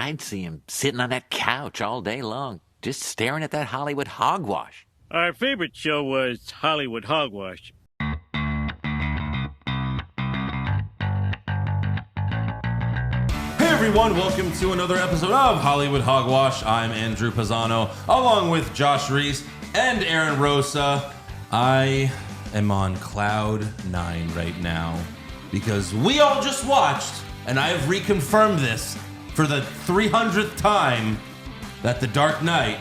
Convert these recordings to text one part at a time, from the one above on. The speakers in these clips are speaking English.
I'd see him sitting on that couch all day long, just staring at that Hollywood hogwash. Our favorite show was Hollywood Hogwash. Hey everyone, welcome to another episode of Hollywood Hogwash. I'm Andrew Pisano, along with Josh Reese and Aaron Rosa. I am on cloud 9 right now because we all just watched, and I have reconfirmed this for the 300th time, that The Dark Knight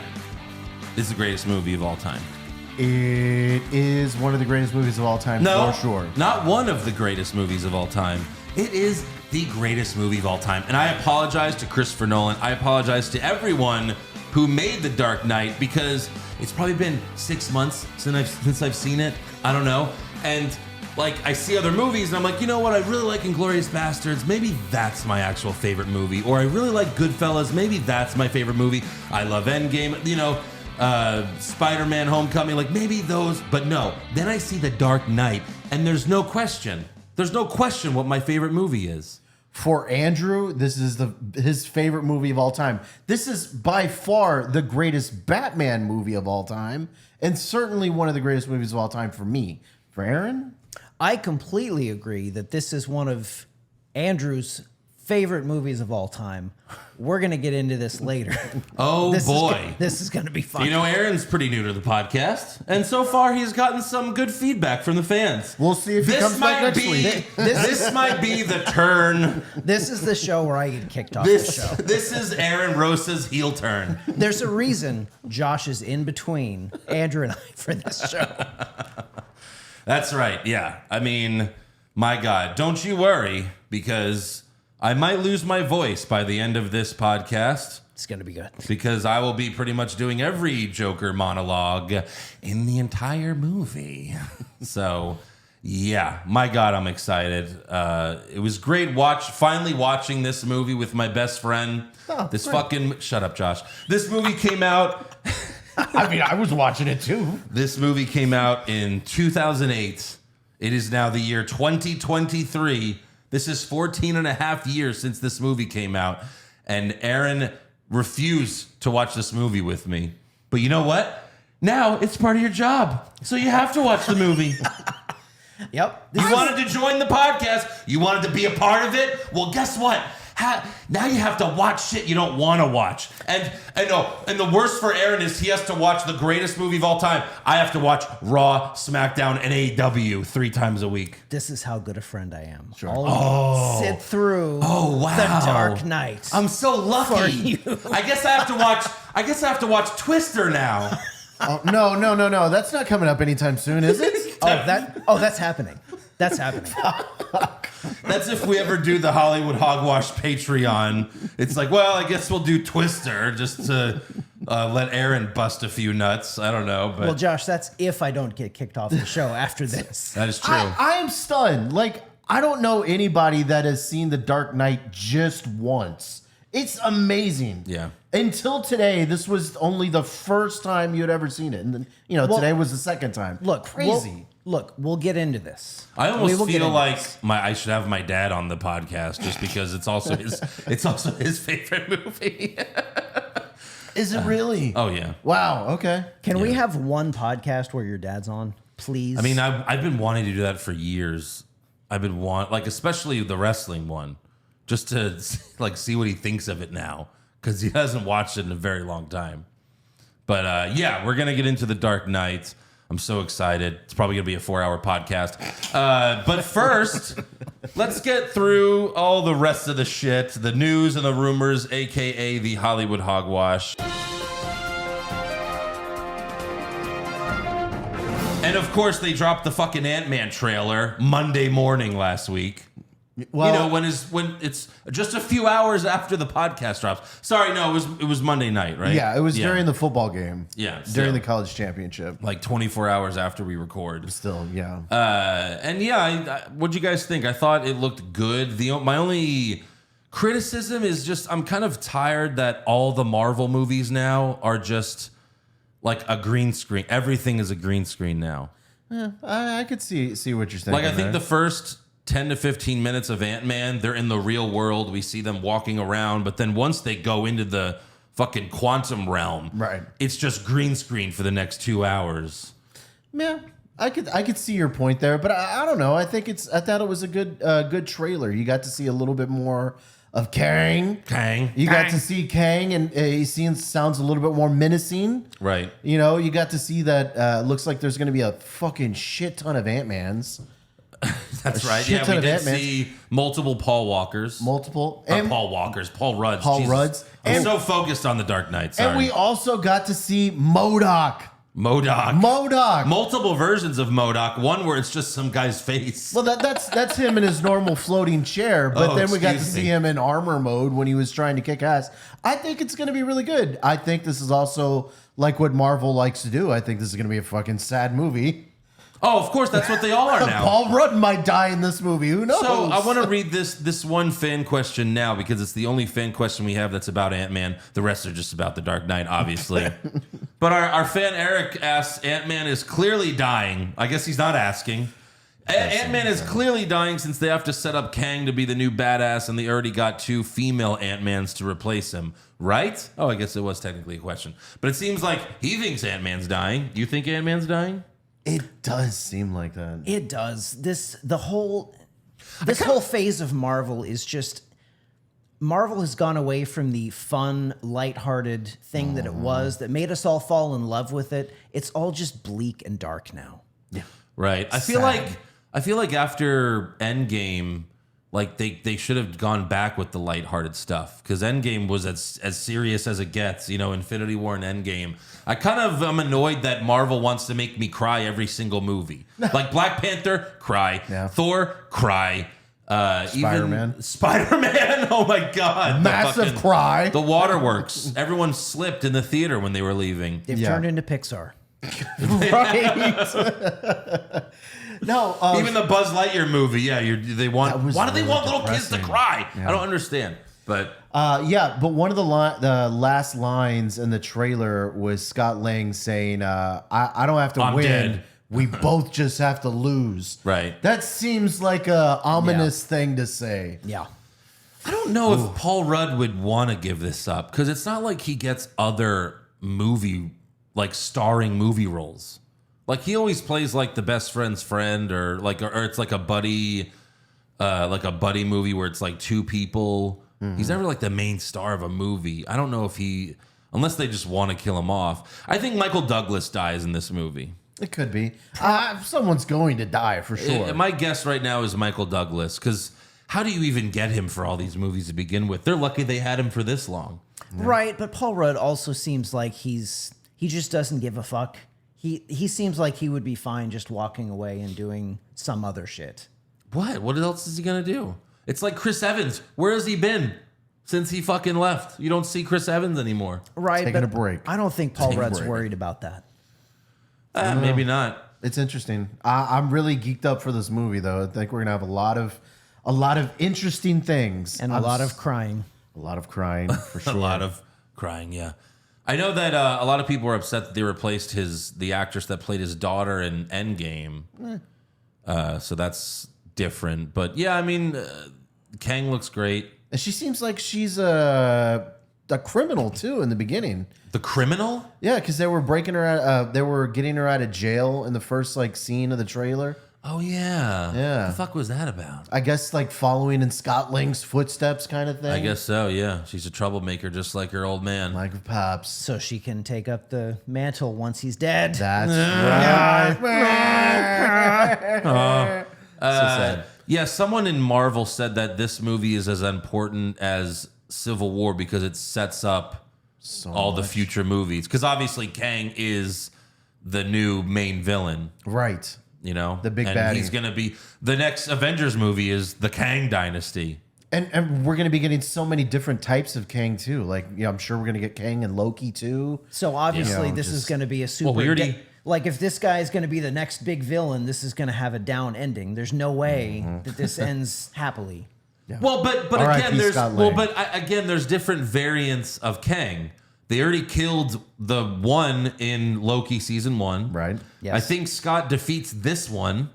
is the greatest movie of all time. It is one of the greatest movies of all time, No, for sure. not one of the greatest movies of all time. It is the greatest movie of all time. And I apologize to Christopher Nolan. I apologize to everyone who made The Dark Knight, because it's probably been 6 months since I've seen it. I don't know. And like, I see other movies and I'm like, you know what? I really like Inglourious Bastards. Maybe that's my actual favorite movie. Or I really like Goodfellas. Maybe that's my favorite movie. I love Endgame. You know, Spider-Man Homecoming. Like, maybe those. But no. Then I see The Dark Knight and there's no question. There's no question what my favorite movie is. For Andrew, this is his favorite movie of all time. This is by far the greatest Batman movie of all time, and certainly one of the greatest movies of all time for me. For Aaron? I completely agree that this is one of Andrew's favorite movies of all time. We're going to get into this later. Oh, boy. This is going to be fun. You know, Aaron's pretty new to the podcast, and so far he's gotten some good feedback from the fans. We'll see if he comes back next week. This might be the turn. This is the show where I get kicked off the show. This is Aaron Rosa's heel turn. There's a reason Josh is in between Andrew and I for this show. That's right, yeah. I mean, my God, don't you worry, because I might lose my voice by the end of this podcast. It's going to be good. Because I will be pretty much doing every Joker monologue in the entire movie. So, yeah, my God, I'm excited. It was great finally watching this movie with my best friend. Shut up, Josh. This movie came out. I mean, I was watching it too. This movie came out in 2008. It is now the year 2023. This is 14 and a half years since this movie came out. And Aaron refused to watch this movie with me. But you know what? Now it's part of your job. So you have to watch the movie. Yep. You wanted to join the podcast. You wanted to be a part of it. Well, guess what? Now you have to watch shit you don't want to watch. And the worst for Aaron is he has to watch the greatest movie of all time. I have to watch Raw, SmackDown, and AEW 3 times a week. This is how good a friend I am. Sure. Sit through wow. The Dark Knight. I'm so lucky. I guess I have to watch Twister now. Oh, no. That's not coming up anytime soon, is it? That's happening. That's happening. That's if we ever do the Hollywood Hogwash Patreon. It's like, well, I guess we'll do Twister just to let Aaron bust a few nuts. I don't know. But well, Josh, that's if I don't get kicked off the show after this. That is true. I am stunned. Like, I don't know anybody that has seen The Dark Knight just once. It's amazing. Yeah. Until today, this was only the first time you had ever seen it. And then, today was the second time. Look, crazy. We'll get into this. I almost feel like I should have my dad on the podcast just because it's also his favorite movie. Is it really? Oh yeah. Wow. Okay. Can we have one podcast where your dad's on, please? I mean, I've been wanting to do that for years. Especially the wrestling one, just to see what he thinks of it now, because he hasn't watched it in a very long time. But yeah, we're gonna get into The Dark Knight. I'm so excited. It's probably going to be a 4-hour podcast. But first, let's get through all the rest of the shit, the news and the rumors, a.k.a. the Hollywood Hogwash. And of course, they dropped the fucking Ant-Man trailer Monday morning last week. Well, when it's just a few hours after the podcast drops. Sorry, no, it was Monday night, right? Yeah, it was during the football game. Yeah, during the college championship. Like 24 hours after we record. Still, yeah. And yeah, what'd you guys think? I thought it looked good. My only criticism is just I'm kind of tired that all the Marvel movies now are just like a green screen. Everything is a green screen now. Yeah, I could see what you're saying. Like I think the first 10 to 15 minutes of Ant-Man, they're in the real world. We see them walking around, but then once they go into the fucking quantum realm, Right. it's just green screen for the next 2 hours. Yeah, I could see your point there, but I don't know. I thought it was a good trailer. You got to see a little bit more of Kang. You got to see Kang, and he sounds a little bit more menacing. Right. You know, you got to see that. Looks like there's going to be a fucking shit ton of Ant-Mans. That's A right. shit Yeah, ton we of did Ant-Mans. see multiple Paul Walkers. Multiple. Paul Walkers. Paul Rudds. Paul Jesus. Rudds. I'm And- so focused on the Dark Knight. Sorry. And we also got to see MODOK. MODOK. Multiple versions of MODOK. One where it's just some guy's face. Well, that's him in his normal floating chair, but then we got to see him in armor mode when he was trying to kick ass. I think it's going to be really good. I think this is also like what Marvel likes to do. I think this is going to be a fucking sad movie. Oh, of course, that's what they all are now. Paul Rudd might die in this movie. Who knows? So I want to read this one fan question now because it's the only fan question we have that's about Ant-Man. The rest are just about the Dark Knight, obviously. But our fan Eric asks, Ant-Man is clearly dying. I guess he's not asking. Ant-Man is clearly dying since they have to set up Kang to be the new badass and they already got 2 female Ant-Mans to replace him. Right? Oh, I guess it was technically a question. But it seems like he thinks Ant-Man's dying. Do you think Ant-Man's dying? It does seem like that. It does. This whole phase of Marvel is just Marvel has gone away from the fun, lighthearted thing that it was that made us all fall in love with it. It's all just bleak and dark now. Yeah. Right. I feel like after Endgame, like they should have gone back with the lighthearted stuff because Endgame was as serious as it gets. You know, Infinity War and Endgame. I kind of am annoyed that Marvel wants to make me cry every single movie. Like Black Panther, cry. Yeah. Thor, cry. Spider-Man. Even Spider-Man. Oh my God. Massive cry. The waterworks. Everyone slipped in the theater when they were leaving. They've turned into Pixar. Right. No, Even the Buzz Lightyear movie, yeah. They want. That was Why do they really want little kids to depressing. cry? Yeah. I don't understand. But yeah, but one of the last lines in the trailer was Scott Lang saying, I don't have to I'm win. dead. We both just have to lose. Right. That seems like a ominous thing to say. Yeah. I don't know if Paul Rudd would want to give this up because it's not like he gets other starring movie roles. Like he always plays like the best friend's friend, or it's like a buddy movie where it's like 2 people. Mm-hmm. He's never like the main star of a movie. I don't know if unless they just want to kill him off. I think Michael Douglas dies in this movie. It could be. Someone's going to die for sure. My guess right now is Michael Douglas because how do you even get him for all these movies to begin with? They're lucky they had him for this long. Right, but Paul Rudd also seems like he just doesn't give a fuck. He seems like he would be fine just walking away and doing some other shit. What? What else is he gonna do? It's like Chris Evans. Where has he been since he fucking left? You don't see Chris Evans anymore. Right, Taking but a break. I don't think Paul Taking a Rudd's break. worried about that. Maybe not. It's interesting. I'm really geeked up for this movie, though. I think we're gonna have a lot of interesting things And a lot of crying. a lot of crying for sure. A lot of crying. Yeah, I know that a lot of people were upset that they replaced the actress that played his daughter in Endgame. So that's different. But yeah, I mean, Kang looks great. And she seems like she's a criminal too in the beginning. The criminal? Yeah, because they were breaking her out. They were getting her out of jail in the first scene of the trailer. Oh yeah. Yeah. What the fuck was that about? I guess following in Scott Lang's footsteps, kind of thing. I guess so. Yeah, she's a troublemaker, just like her old man. like with Pops. So she can take up the mantle once he's dead. That's right. So sad. Yeah, someone in Marvel said that this movie is as important as Civil War because it sets up all the future movies. Because obviously Kang is the new main villain, Right. you know? The big and baddie. he's going to be... The next Avengers movie is the Kang Dynasty. And we're going to be getting so many different types of Kang too. I'm sure we're going to get Kang and Loki too. So obviously Yeah. this is going to be a super... we already- like if this guy is going to be the next big villain, this is going to have a down ending. There's no way that this ends happily. Well, but R.I.P. again, there's Scott Lang. again, there's different variants of Kang. They already killed the one in Loki season 1, Right. Yes. I think Scott defeats this one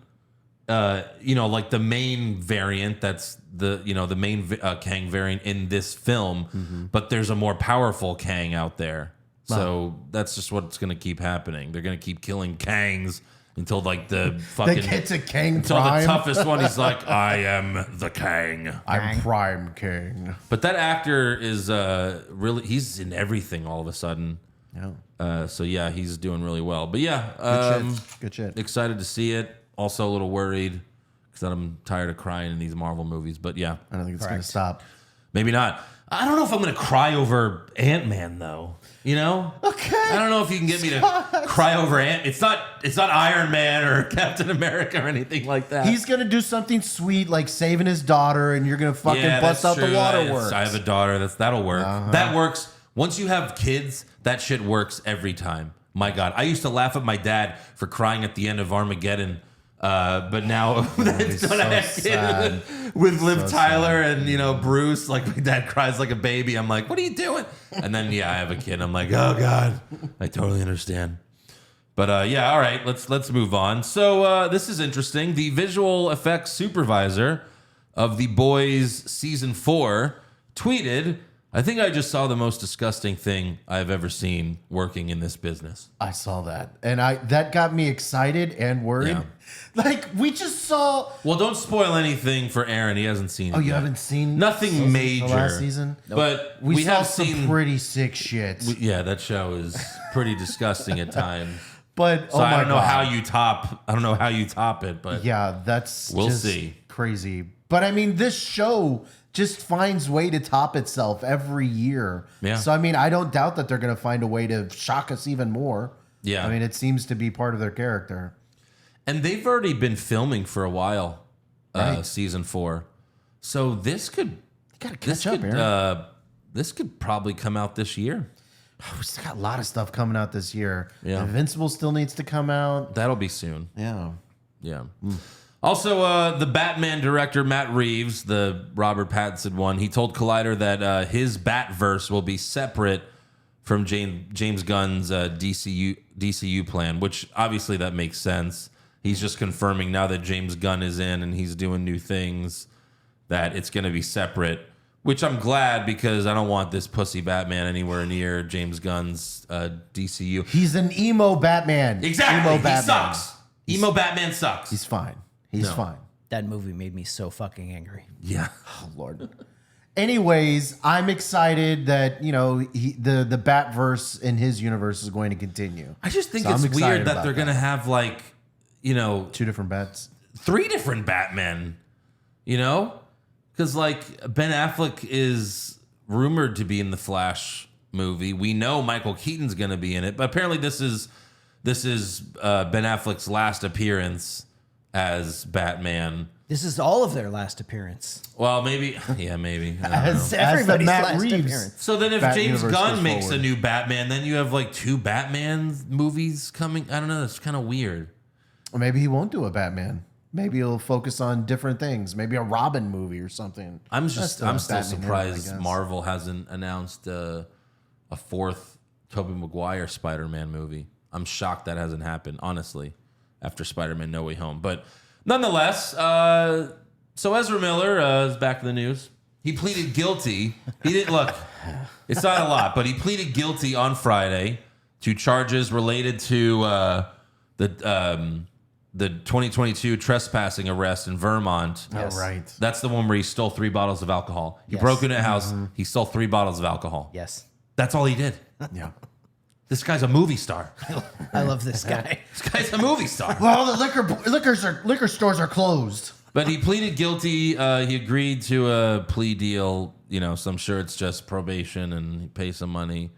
like the main variant. That's the main Kang variant in this film, but there's a more powerful Kang out there. So that's just what's going to keep happening. They're going to keep killing Kangs until like the fucking They get to Kang until Prime. the toughest one. He's like, I am the Kang. I'm Prime King. But that actor is really, he's in everything all of a sudden. Yeah. So yeah, he's doing really well. But yeah, Good shit. excited to see it. Also a little worried because I'm tired of crying in these Marvel movies. But yeah, I don't think it's going to stop. maybe not. I don't know if I'm going to cry over Ant-Man though. You know? Okay. I don't know if you can get me to cry over Ant. It's not Iron Man or Captain America or anything like that. He's going to do something sweet like saving his daughter, and you're going to fucking that's bust out true. the waterworks. I have a daughter. That'll work. That works. Once you have kids, that shit works every time. My God. I used to laugh at my dad for crying at the end of Armageddon. But now it's so I have sad. kids with Liv Tyler and Bruce. Like my dad cries like a baby. I'm like, what are you doing? And then I have a kid. I'm like, oh God, I totally understand. But all right, let's move on. So this is interesting. The visual effects supervisor of The Boys season 4 tweeted, I think I just saw the most disgusting thing I've ever seen working in this business. I saw that, and that got me excited and worried. Yeah. Like we just saw. Well, don't spoil anything for Aaron. He hasn't seen it. Oh, you yet. haven't seen Nothing major. the last season, But we saw have some seen. pretty sick shit. That show is pretty disgusting at times. But So oh I my don't know God. how you top. I don't know how you top it, but Yeah, that's We'll just see. crazy. But I mean, this show just finds way to top itself every year. Yeah. So I mean, I don't doubt that they're going to find a way to shock us even more. Yeah. I mean, it seems to be part of their character. and they've already been filming for a while. Right. Season 4, so this could You got to catch up, Aaron. this could probably come out this year. We still got a lot of stuff coming out this year. Yeah. Invincible still needs to come out. That'll be soon. Yeah. Yeah. Also, the Batman director, Matt Reeves, the Robert Pattinson one, he told Collider that his Batverse will be separate from James Gunn's DCU plan, which obviously that makes sense. He's just confirming now that James Gunn is in and he's doing new things that it's going to be separate, which I'm glad because I don't want this pussy Batman anywhere near James Gunn's DCU. He's an emo Batman. Exactly. Emo Batman. He sucks. Emo Batman sucks. He's fine. He's No. fine. That movie made me so fucking angry. Yeah. Oh, Lord. Anyways, I'm excited that, the Batverse in his universe is going to continue. I just think So I'm it's excited weird that about they're going to have like, 2 different bats. 3 different Batmen, Because like Ben Affleck is rumored to be in the Flash movie. We know Michael Keaton's going to be in it, but apparently this is Ben Affleck's last appearance as Batman. This is all of their last appearance. Well, maybe. Yeah, maybe. I don't know. As Everybody's the Matt last Reeves. appearance. So then if Bat James universe Gunn goes makes forward. a new Batman, then you have like 2 Batman movies coming. I don't know. It's kind of weird. Or maybe he won't do a Batman. Maybe he'll focus on different things. Maybe a Robin movie or something. I'm That's still Batman era, I surprised guess. Marvel hasn't announced a 4th Tobey Maguire Spider-Man movie. I'm shocked that hasn't happened, honestly, after Spider-Man No Way Home. But nonetheless, so Ezra Miller is back in the news. He pleaded guilty. He didn't look. It's not a lot, but he pleaded guilty on Friday to charges related to the 2022 trespassing arrest in Vermont. Oh, right. That's the one where he stole 3 bottles of alcohol. He broke into a house. He stole 3 bottles of alcohol. Yes. That's all he did. Yeah. This guy's a movie star. I love this guy. This guy's a movie star. Well, the liquor stores are closed. But he pleaded guilty. He agreed to a plea deal. So I'm sure it's just probation and he pays some money.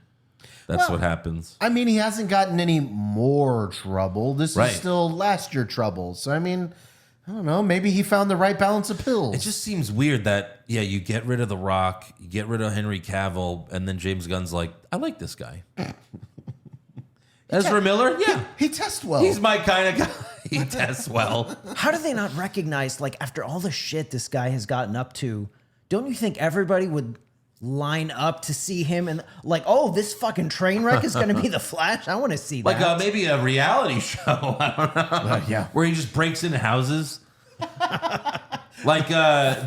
That's what happens. I mean, he hasn't gotten any more trouble. This Right. is still last year trouble. So, I mean, I don't know. Maybe he found the right balance of pills. It just seems weird that, you get rid of The Rock, you get rid of Henry Cavill, and then James Gunn's like, I like this guy. Ezra Miller? Yeah. He tests well. He's my kind of guy. He tests well. How do they not recognize, like, after all the shit this guy has gotten up to, don't you think everybody would line up to see him and, like, oh, this fucking train wreck is going to be the Flash? I want to see that. Like maybe a reality show. I don't know. yeah. Where he just breaks into houses. Like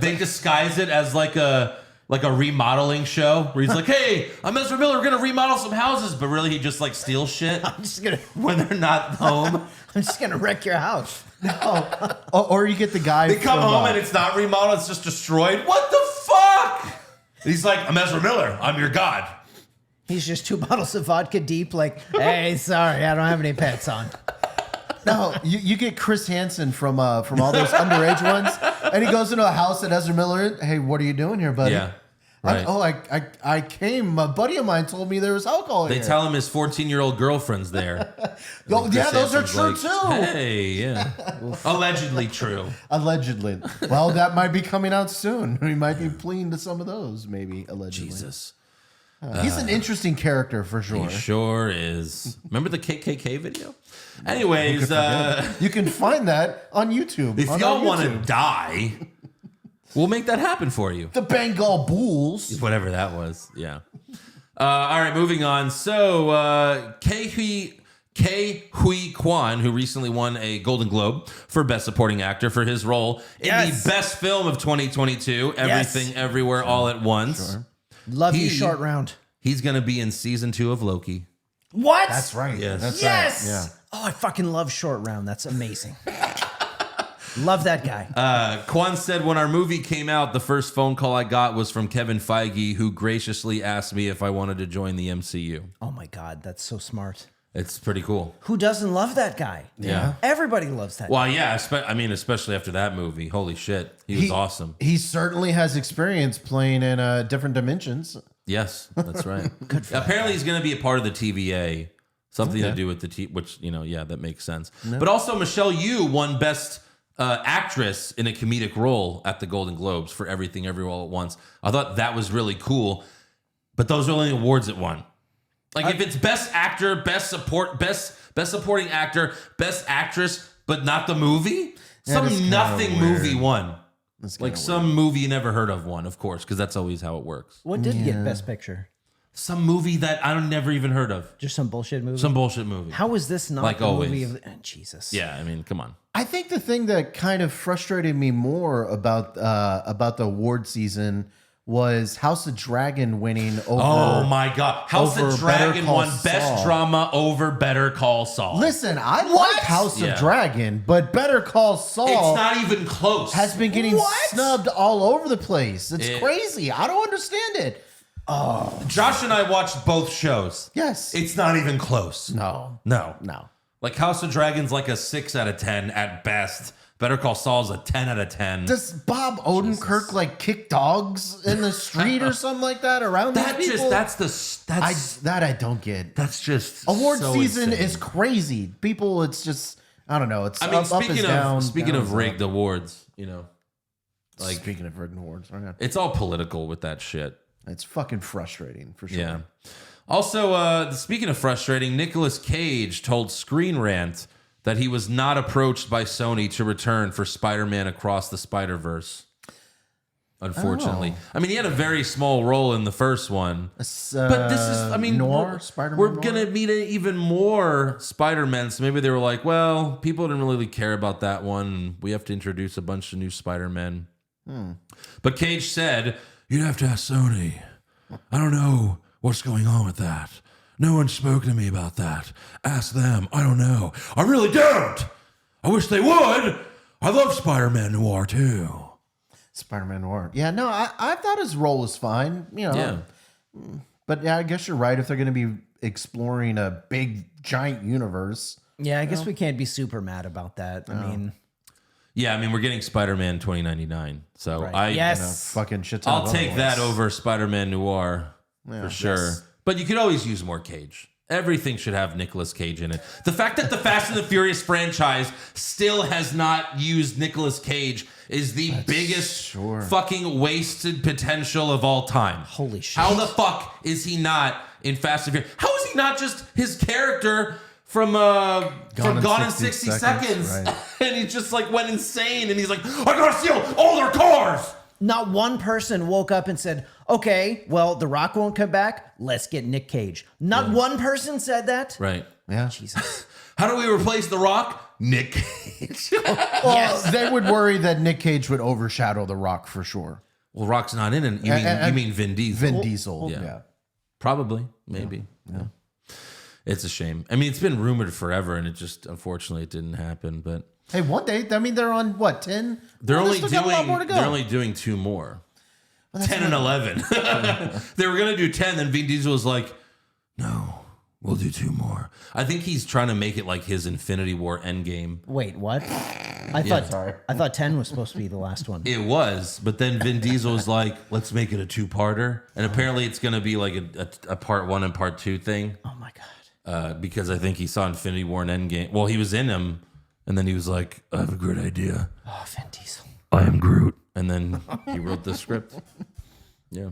they disguise it as like a remodeling show where he's like, "Hey, I'm Ezra Miller. We're gonna remodel some houses," but really he just like steals shit I'm just gonna when they're not home. I'm just gonna wreck your house. Or you get the guy. They come from, home and it's not remodeled; it's just destroyed. What the fuck? He's like, "I'm Ezra Miller. I'm your god." He's just 2 bottles of vodka deep, like, hey, sorry, I don't have any pets on. No, you get Chris Hansen from all those underage ones, and he goes into a house that Ezra Miller. Hey, what are you doing here, buddy? Yeah. Right. I came. A buddy of mine told me there was alcohol They here. tell him his 14-year-old girlfriend's there. Oh, yeah, those are true Like, too. Hey, yeah. Allegedly true. Allegedly. Well, that might be coming out soon. We might be pleading to some of those, maybe allegedly. Jesus. He's an interesting character for sure. He sure is. Remember the KKK video? Anyways, You can find that on YouTube. if on y'all our want to YouTube. die, we'll make that happen for you. The Bengal Bulls. Whatever that was. Yeah. All right, moving on. So, Ke Huy Quan, who recently won a Golden Globe for Best Supporting Actor for his role in Yes. the best film of 2022, Everything Everywhere All at Once. Sure. Love you, short round. He's going to be in season 2 of Loki. What? That's right. Yes. That's Yes. right. Yeah. Oh, I fucking love short round. That's amazing. Love that guy. Quan said, when our movie came out, the first phone call I got was from Kevin Feige, who graciously asked me if I wanted to join the MCU. Oh my God, that's so smart. It's pretty cool. Who doesn't love that guy? Yeah. Everybody loves that. Well, yeah, especially after that movie. Holy shit. He was awesome. He certainly has experience playing in different dimensions. Yes, that's right. Apparently, he's going to be a part of the TVA. Something to do with the which, that makes sense. No. But also, Michelle Yeoh won Best Actress in a Comedic Role at the Golden Globes for Everything Everywhere All at Once. I thought that was really cool. But those are only awards it won. Like, if it's Best Actor, Best Supporting Actor, Best Actress, but not the movie, some nothing movie won. Like some movie you never heard of won, of course, because that's always how it works. What did get Best Picture? Some movie that I never even heard of. Just some bullshit movie? Some bullshit movie. How is this not Like the always. movie of Jesus? Yeah, I mean, come on. I think the thing that kind of frustrated me more about the award season was House of Dragon winning over. Oh my God. House over of Better Dragon Call won Saul. Best Drama over Better Call Saul. Listen, I like House Yeah. of Dragon, but Better Call Saul It's not even close. has been getting What? snubbed all over the place. It's crazy. I don't understand it. Josh and I watched both shows. Yes. It's not even close. No. No. No. Like House of Dragon's like a 6 out of 10 at best. Better Call Saul's a 10 out of 10. Does Bob Odenkirk like kick dogs in the street or something like that around that these people? I don't get. That's just Award so season insane. is crazy. People, it's just I don't know. It's I mean, up is down. speaking down of is rigged up. awards, Like speaking of rigged awards, right? it's all political with that shit. It's fucking frustrating for sure. Yeah. Also, speaking of frustrating, Nicolas Cage told Screen Rant that he was not approached by Sony to return for Spider-Man Across the Spider-Verse. Unfortunately. I mean, he had a very small role in the first one. But this is, I mean, Noir, Spider-Man we're Noir? going to meet even more Spider-Men. So maybe they were like, well, people didn't really care about that one. We have to introduce a bunch of new Spider-Men. But Cage said, you'd have to ask Sony. I don't know what's going on with that. No one's spoken to me about that. Ask them. I don't know. I really don't. I wish they would. I love Spider-Man Noir too. Spider-Man Noir. Yeah, no, I thought his role was fine. Yeah. But yeah, I guess you're right. If they're going to be exploring a big, giant universe. Yeah, I guess we can't be super mad about that. I mean, Yeah, I mean, we're getting Spider-Man 2099. So Right. Yes. Fucking shit ton I'll of take other that ones. over Spider-Man Noir for sure. Yes. But you could always use more Cage. Everything should have Nicolas Cage in it. The fact that the Fast and the Furious franchise still has not used Nicolas Cage is the biggest fucking wasted potential of all time. Holy shit. How the fuck is he not in Fast and Furious? How is he not just his character from Gone in 60 Seconds? right. And he just like went insane and he's like, I gotta steal all their cars. not one person woke up and said, okay, well, The Rock won't come back. Let's get Nick Cage. Not one person said that. Right. Yeah. Jesus. How do we replace The Rock? Nick Cage. Well, they would worry that Nick Cage would overshadow The Rock for sure. Well, Rock's not in it. You mean Vin Diesel? Vin Diesel. Yeah. Yeah. Probably, maybe. Yeah. It's a shame. I mean, it's been rumored forever, and it just unfortunately it didn't happen. But Hey, one day, I mean, they're on what, 10? they're Well, only they still got a lot more to go. they're only doing 2 more. 10 and 11. They were gonna do 10, then Vin Diesel was like, "No, we'll do 2 more." I think he's trying to make it like his Infinity War Endgame. Wait, what? I thought 10 was supposed to be the last one. It was, but then Vin Diesel was like, "Let's make it a 2-parter," and apparently it's gonna be like a part 1 and part 2 thing. Oh my god. Because I think he saw Infinity War and Endgame. Well, he was in them, and then he was like, "I have a great idea. Oh, Vin Diesel. I am Groot." And then he wrote the script. Yeah.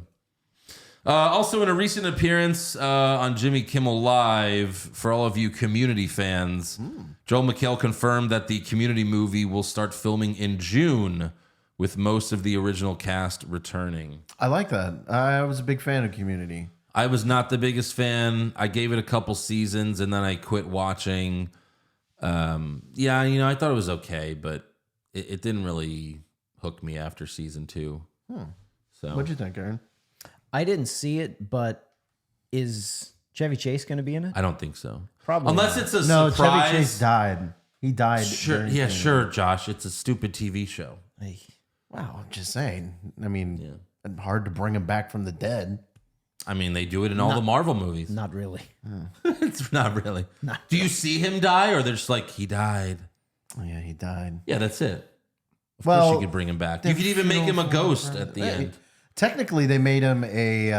Also, in a recent appearance on Jimmy Kimmel Live, for all of you Community fans, Joel McHale confirmed that the Community movie will start filming in June, with most of the original cast returning. I like that. I was a big fan of Community. I was not the biggest fan. I gave it a couple seasons, and then I quit watching. I thought it was okay, but it didn't really hook me after season 2. So What'd you think, Aaron? I didn't see it, but is Chevy Chase going to be in it? I don't think so. Probably Unless not. it's a No, surprise. Chevy Chase died. He died. Sure, during yeah, Community. sure, Josh. It's a stupid TV show. Hey, Wow, I'm just saying. I mean, hard to bring him back from the dead. I mean, they do it in all the Marvel movies. not really. It's not really. Do you see him die, or they're just like, he died? Oh, yeah, he died. Yeah, that's it. Of Well, course you could bring him back. You could even make him a ghost at the end. Technically, they made him a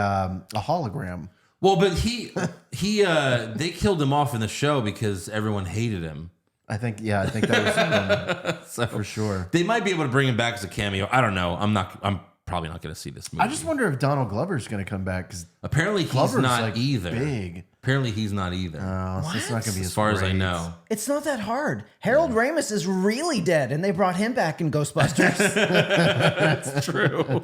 hologram. Well, but they killed him off in the show because everyone hated him. I think that was So for sure. they might be able to bring him back as a cameo. I don't know. I'm probably not going to see this movie. I just wonder if Donald Glover's going to come back because Apparently he's Glover's not like either. big. Apparently he's not either. So it's not going to be as far as I great. know. It's not that hard. Harold Ramis is really dead, and they brought him back in Ghostbusters. That's true.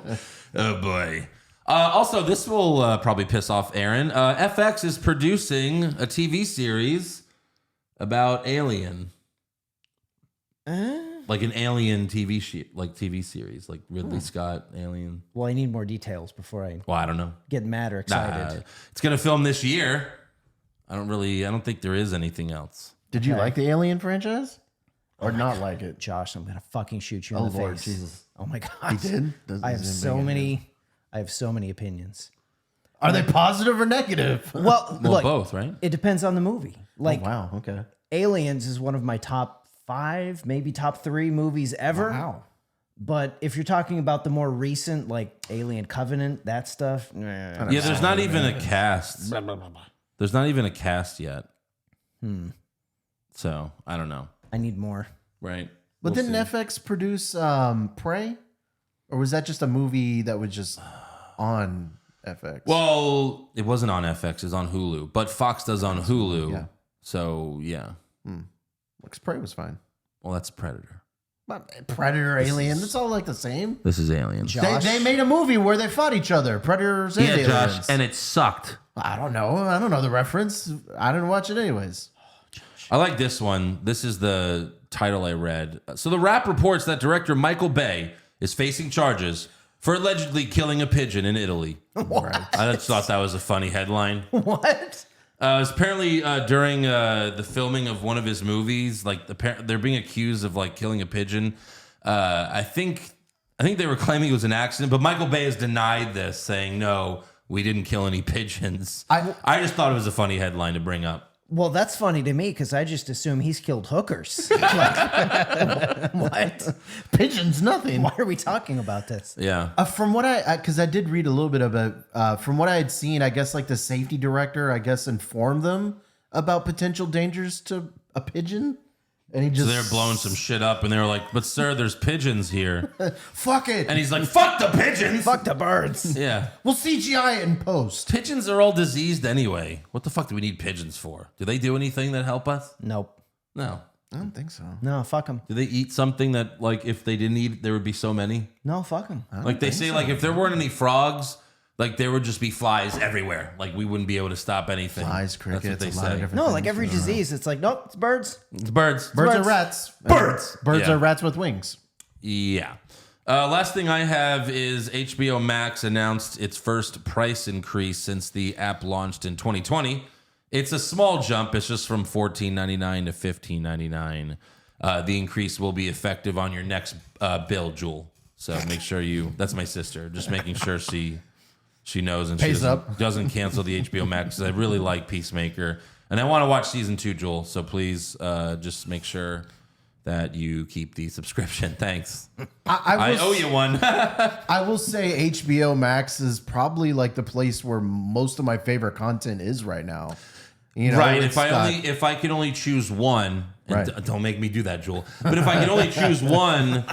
Oh boy. Also, this will probably piss off Aaron. FX is producing a TV series about Alien. Like an Alien TV series, like Ridley Scott Alien. Well, I need more details before I Well, I don't know. get mad or excited. It's gonna film this year. I don't think there is anything else. Did you like the Alien franchise or not like it? Josh, I'm gonna fucking shoot you in the Lord, face. Jesus. Oh my god. He did? I have so many opinions. Are they positive or negative? Well, Well, look, both, right? it depends on the movie. Like Wow. Okay. Aliens is one of my top 5, maybe top 3 movies ever. Wow. But if you're talking about the more recent, like Alien Covenant, that stuff, Yeah, there's not even a cast. There's not even a cast yet. So I don't know. I need more. Right. But We'll didn't see. FX produce Prey? Or was that just a movie that was just on FX? Well, it wasn't on FX. It was on Hulu. But Fox does on Hulu. yeah. So yeah. Because Prey was fine. Well, that's Predator. But Predator, Alien, it's all like the same. This is Alien. They made a movie where they fought each other, Predators and aliens. Josh, and it sucked. I don't know. I don't know the reference. I didn't watch it anyways. I like this one. This is the title I read. So the Wrap reports that director Michael Bay is facing charges for allegedly killing a pigeon in Italy. Right. I just thought that was a funny headline. What? Apparently, during the filming of one of his movies, like they're being accused of like killing a pigeon. I think they were claiming it was an accident, but Michael Bay has denied this, saying no, we didn't kill any pigeons. I just thought it was a funny headline to bring up. Well, that's funny to me because I just assume he's killed hookers. Like, what? Pigeons, nothing. Why are we talking about this? Yeah. From what because I did read a little bit about, from what I had seen, I guess like the safety director, I guess informed them about potential dangers to a pigeon. And he just. So they're blowing some shit up, and they were like, "But sir, there's pigeons here," Fuck it. and he's like, "Fuck the pigeons." Fuck the birds. Yeah. We'll CGI it in post. Pigeons are all diseased anyway. What the fuck do we need pigeons for? Do they do anything that help us? Nope. No. I don't think so. No, fuck them. Do they eat something that, like, if they didn't eat, there would be so many? No, fuck them. Like they say, like if there weren't any frogs, Like there would just be flies everywhere. Like we wouldn't be able to stop anything. Flies, That's what crickets, they a lot of say. different No, things. like every disease, it's like, nope, it's birds. It's birds. Birds are Birds. rats. Birds. Birds Yeah. are rats with wings. Yeah. Last thing I have is HBO Max announced its first price increase since the app launched in 2020. It's a small jump. It's just from $14.99 to $15.99. The increase will be effective on your next bill, Jewel. So make sure that's my sister. Just making sure she knows and she Pays up. doesn't cancel the HBO Max. 'Cause I really like Peacemaker. And I want to watch season 2, Jewel. So please just make sure that you keep the subscription. Thanks. I owe you one. I will say HBO Max is probably like the place where most of my favorite content is right now. You know, Right. it's If I can only choose one, and Right. don't make me do that, Jewel. But if I can only choose one,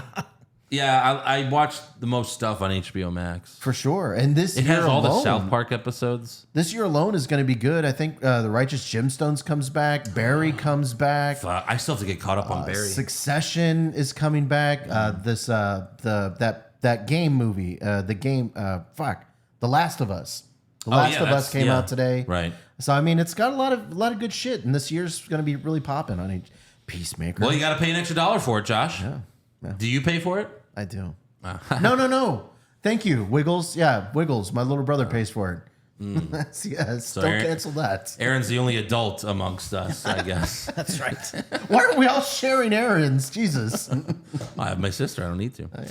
yeah, I watch the most stuff on HBO Max. for sure. And this It year has all alone, the South Park episodes. This year alone is going to be good. I think The Righteous Gemstones comes back. Barry comes back. I still have to get caught up on Barry. Succession is coming back. That game movie. The Last of Us. The Last of Us came out today. Right. So I mean, it's got a lot of good shit, and this year's going to be really popping on Peacemaker. Well, you got to pay an extra $1 for it, Josh. Yeah. Do you pay for it? I do. No. Thank you, Wiggles. Yeah, Wiggles. My little brother pays for it. Yes. Don't Aaron- cancel that. Aaron's the only adult amongst us, I guess. That's right. Why are we all sharing errands? Jesus. I have my sister. I don't need to. Oh,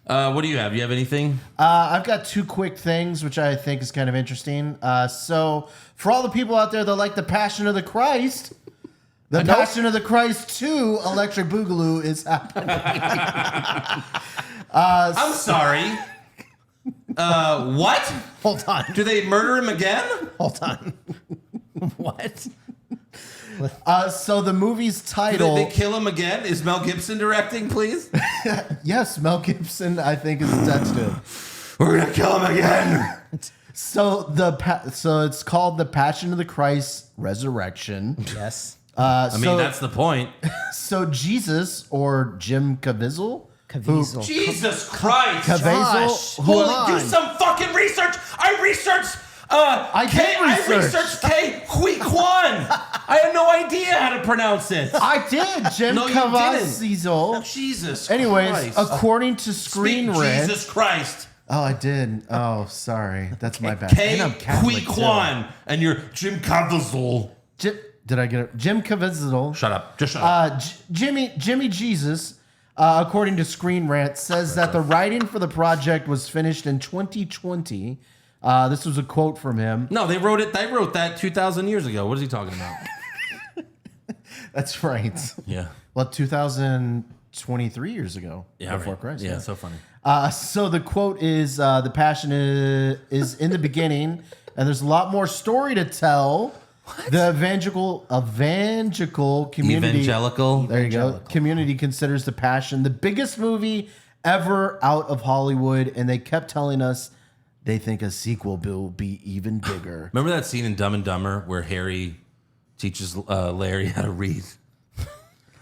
yeah. What do you have? You have anything? I've got two quick things, which I think is kind of interesting. So, for all the people out there that like the Passion of the Christ, the Passion of the Christ 2 Electric Boogaloo is happening. I'm sorry. What? Hold on. Do they murder him again? Hold on. What? So the movie's Did title, they kill him again? Is Mel Gibson directing, please? yes, Mel Gibson, I think is attached to it. We're gonna kill him again. So so it's called the Passion of the Christ Resurrection. Yes. I mean, that's the point. So Jesus or Jim Caviezel. Caviezel. Jesus Christ. Caviezel. Holy, do some fucking research. I researched. I did research. researched K. Hui Kwan. I had no idea how to pronounce it. I did, Jim No, you didn't. Caviezel. Jesus Anyways, Christ. according to Screen Rant. Jesus Christ. Oh, I did. Oh, sorry. That's my bad. K. And I'm Hui Catholic, too. Kwan. And you're Jim Caviezel. Did I get it? Jim Caviezel. Shut up. Just shut up. Jimmy Jesus, according to Screen Rant, says that the writing for the project was finished in 2020. This was a quote from him. No, they wrote it. They wrote that 2,000 years ago. What is he talking about? That's right. Yeah. Well, 2023 years ago. Yeah. Before right. Christ. Yeah, so funny. So the quote is, the passion is in the beginning, and there's a lot more story to tell. What? The evangelical community. Evangelical. There you go. Community considers The Passion the biggest movie ever out of Hollywood, and they kept telling us they think a sequel will be even bigger. Remember that scene in Dumb and Dumber where Harry teaches Larry how to read?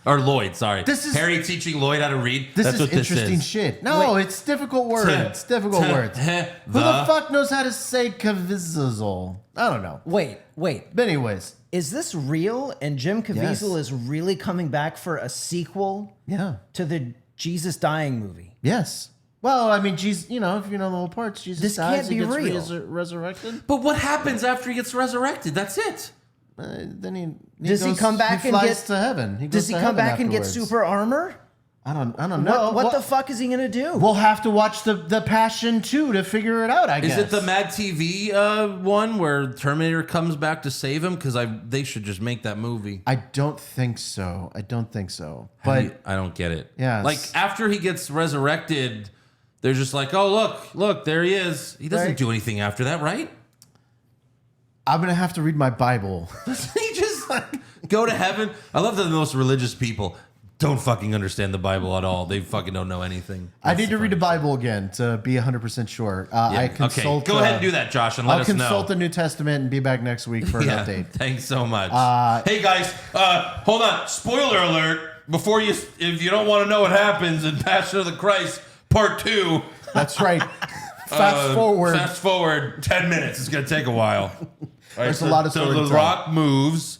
Or Lloyd, sorry. Harry teaching Lloyd how to read. This That's is what this interesting is. shit. No, it's difficult words. Difficult words. Who the fuck knows how to say Caviezel? I don't know. Wait. But anyways, Is this real? And Jim Caviezel is really coming back for a sequel yeah. to the Jesus dying movie? Yes. Well, I mean, Jesus, if you know the whole parts, Jesus This dies, can't be he gets real. resurrected. But what happens after he gets resurrected? That's it. Then Does he come back he and flies get to heaven? Does he come back and get super armor? I don't know. What the fuck is he gonna do? We'll have to watch the Passion 2 to figure it out, I guess. Is it the Mad TV one where Terminator comes back to save him? Because they should just make that movie. I don't think so. But I don't get it. Yeah. Like after he gggets resurrected, they're just like, oh, look, there he is. He doesn't Right. do anything after that, right? I'm going to have to read my Bible. Doesn't he just go to heaven? I love that the most religious people don't fucking understand the Bible at all. They fucking don't know anything. I need to read the Bible again to be 100% sure. I consult. Okay, go ahead and do that, Josh, and let I'll us know. consult the New Testament and be back next week for an update. Thanks so much. Hey guys, hold on. Spoiler alert! If you don't want to know what happens in Passion of the Christ Part 2, That's right. Fast forward. 10 minutes. It's gonna take a while. There's a lot of so story to the tell. Rock moves.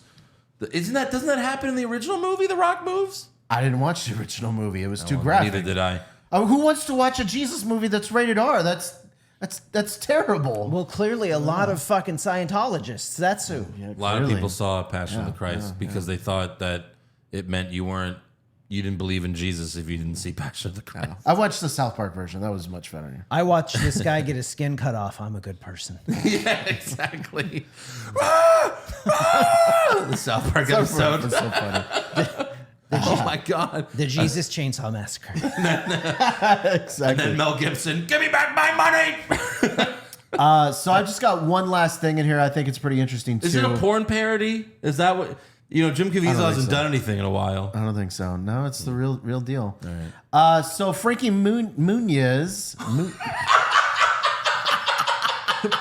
Doesn't that happen in the original movie? The Rock moves. I didn't watch the original movie. It was too graphic. Neither did I. Who wants to watch a Jesus movie that's rated R? That's terrible. Well, clearly a lot of fucking Scientologists. That's who. Yeah, A lot of clearly. people saw Passion of the Christ because they thought that it meant you didn't believe in Jesus if you didn't see Passion of the Christ. I watched the South Park version. That was much better. I watched this guy get his skin cut off. I'm a good person. Yeah, exactly. The South Park That's episode. so funny. Oh my God. The Jesus Chainsaw Massacre. Exactly. And then Mel Gibson, give me back my money. So I just got one last thing in here. I think it's pretty interesting too. Is it a porn parody? Is that what? Jim Caviezel think hasn't so. done anything in a while. I don't think so. No, it's the real deal. All right. So Frankie Muniz.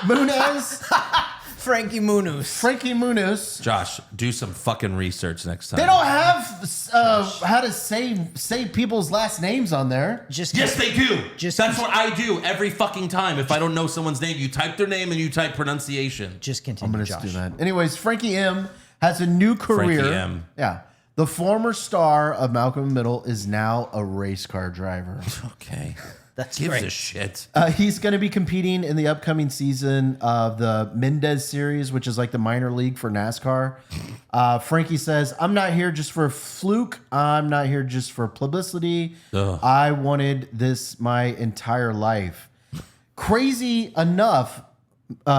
Muniz. Frankie Muniz. Frankie Muniz. Josh, do some fucking research next time. They don't have how to say people's last names on there. Just Yes, they do. Just- That's what I do every fucking time. If I don't know someone's name, you type their name and you type pronunciation. Just I'm continue, gonna Josh. do that. Anyways, Frankie M has a new career. Frankie M. Yeah. The former star of Malcolm in the Middle is now a race car driver. Okay. That's Gives great. a shit. He's going to be competing in the upcoming season of the Mendez Series, which is like the minor league for NASCAR. Frankie says, I'm not here just for a fluke. I'm not here just for publicity. Ugh. I wanted this my entire life. Crazy enough,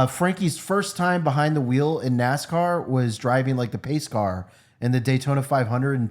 Frankie's first time behind the wheel in NASCAR was driving like the pace car in the Daytona 500 in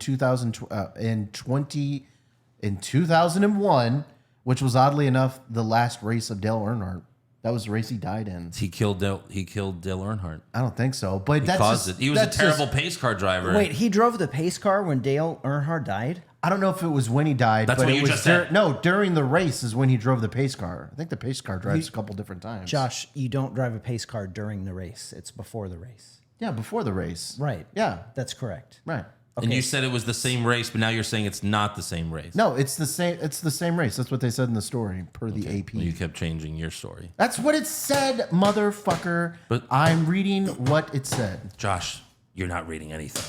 2001, which was oddly enough the last race of Dale Earnhardt. That was the race he died in. He killed Dale Earnhardt. I don't think so, but He that's caused just, it. He was a that's terrible just- pace car driver. Wait, he drove the pace car when Dale Earnhardt died? I don't know if it was when he died, That's but what it you was just said. no, during the race is when he drove the pace car. I think the pace car drives a couple different times. Josh, you don't drive a pace car during the race. It's before the race. Yeah, before the race. Right. Yeah. That's correct. Right. And you said it was the same race, but now you're saying it's not the same race. No, it's the same. It's the same race. That's what they said in the story, per the AP. Well, you kept changing your story. That's what it said, motherfucker. But- I'm reading what it said. Josh, you're not reading anything.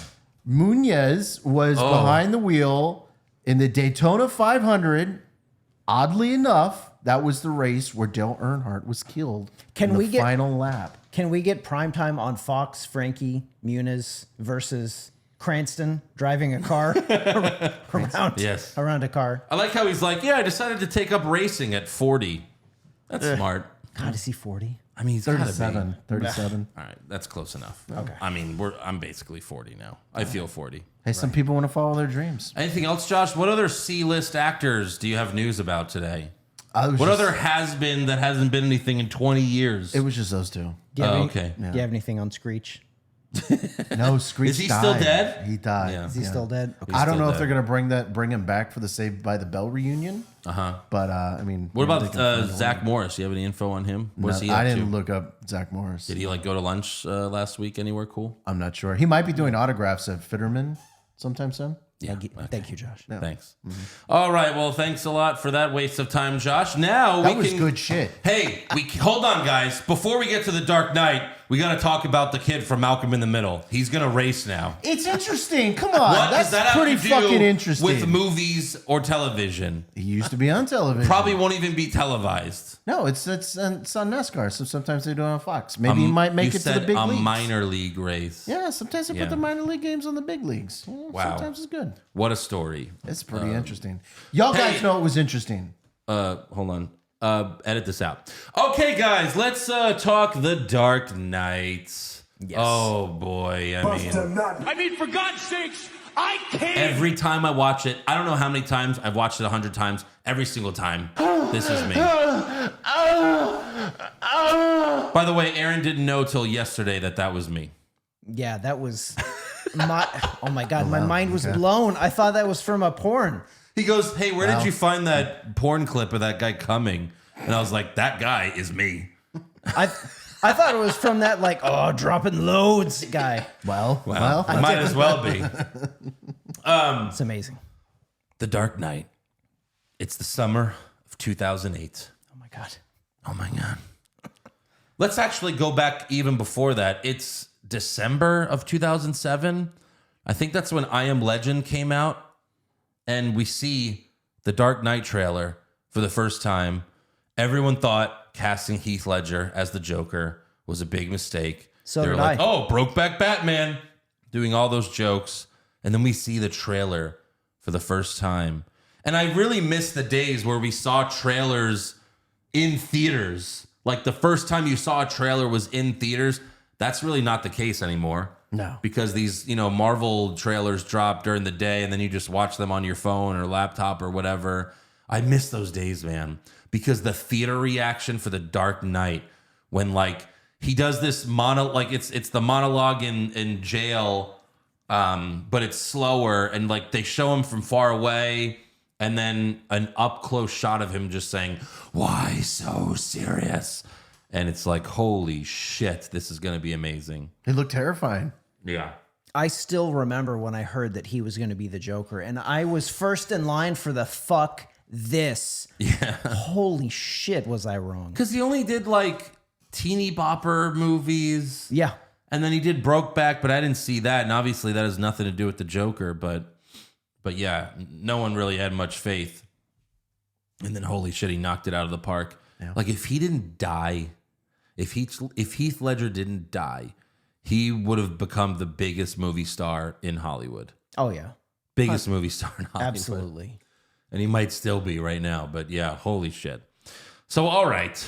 Munez was behind the wheel in the Daytona 500. Oddly enough, that was the race where Dale Earnhardt was killed Can in we the get- final lap. Can we get primetime on Fox, Frankie Muniz versus Cranston driving a car around, Yes. around a car? I like how he's like, yeah, I decided to take up racing at 40. That's smart. God, is he 40? I mean, he's got to be. 37. All right, that's close enough. Okay. I mean, I'm basically 40 now. I feel 40. Hey, some people want to follow their dreams. Anything else, Josh? What other C-list actors do you have news about today? What Just- other has-been that hasn't been anything in 20 years? It was just those two. Do you have any- okay. Do you have anything on Screech? No, Screech Is he still died. dead? He died. Yeah. Is he still dead? Okay. I don't still know if dead. they're gonna bring him back for the Saved by the Bell reunion. But I mean, What maybe they about can find a Zach way. Morris? Do you have any info on him? What's No, he up I didn't to? look up Zach Morris. Did he like go to lunch last week anywhere cool? I'm not sure. He might be doing autographs at Fitterman sometime soon. Yeah. Thank you, Josh. Thanks. All right. Well, thanks a lot for that waste of time, Josh. Now That we was can. good shit. Hey, hold on, guys. Before we get to the Dark Knight, we got to talk about the kid from Malcolm in the Middle. He's gonna race now. It's interesting. Come on, What that's does that have pretty to do fucking interesting. with movies or television? He used to be on television. Probably won't even be televised. No, it's on NASCAR. So sometimes they do it on Fox. Maybe he might make You it to said the big a leagues. minor league race. Yeah, sometimes they Yeah. put the minor league games on the big leagues. Yeah, Wow. Sometimes it's good. What a story. It's pretty interesting. Y'all guys hey. know it was interesting. Hold on. Edit this out. Okay, guys, let's talk The Dark Knight. Yes. Oh boy, I mean, for God's sakes, I can't. every time I watch it, I don't know how many times I've watched it 100 times. Every single time, this is me. By the way, Aaron didn't know till yesterday that was me. Yeah, that was oh my God, my mind was blown. I thought that was from a porn. He goes, "Hey, where did you find that porn clip of that guy coming?" And I was like, "That guy is me." I thought it was from that dropping loads guy. Well, It might as well be. It's amazing. The Dark Knight. It's the summer of 2008. Oh my God. Oh my God. Let's actually go back even before that. It's December of 2007. I think that's when I Am Legend came out. And we see the Dark Knight trailer for the first time. Everyone thought casting Heath Ledger as the Joker was a big mistake. So they were did like, I. oh, Brokeback Batman, doing all those jokes. And then we see the trailer for the first time. And I really miss the days where we saw trailers in theaters. Like the first time you saw a trailer was in theaters. That's really not the case anymore. No. Because these, Marvel trailers drop during the day and then you just watch them on your phone or laptop or whatever. I miss those days, man. Because the theater reaction for The Dark Knight, when like he does this it's the monologue in jail, but it's slower and like they show him from far away and then an up close shot of him just saying, "Why so serious?" And it's like, holy shit, this is going to be amazing. It looked terrifying. Yeah. I still remember when I heard that he was going to be the Joker, and I was first in line for the fuck this. Yeah. Holy shit, was I wrong? Because he only did like teeny bopper movies. Yeah. And then he did Brokeback, but I didn't see that. And obviously that has nothing to do with the Joker. But yeah, no one really had much faith. And then holy shit, he knocked it out of the park. Yeah. Like if he didn't die, if Heath Ledger didn't die, he would have become the biggest movie star in Hollywood. Oh, yeah. Biggest movie star in Hollywood. Absolutely. And he might still be right now. But yeah, holy shit. So, all right.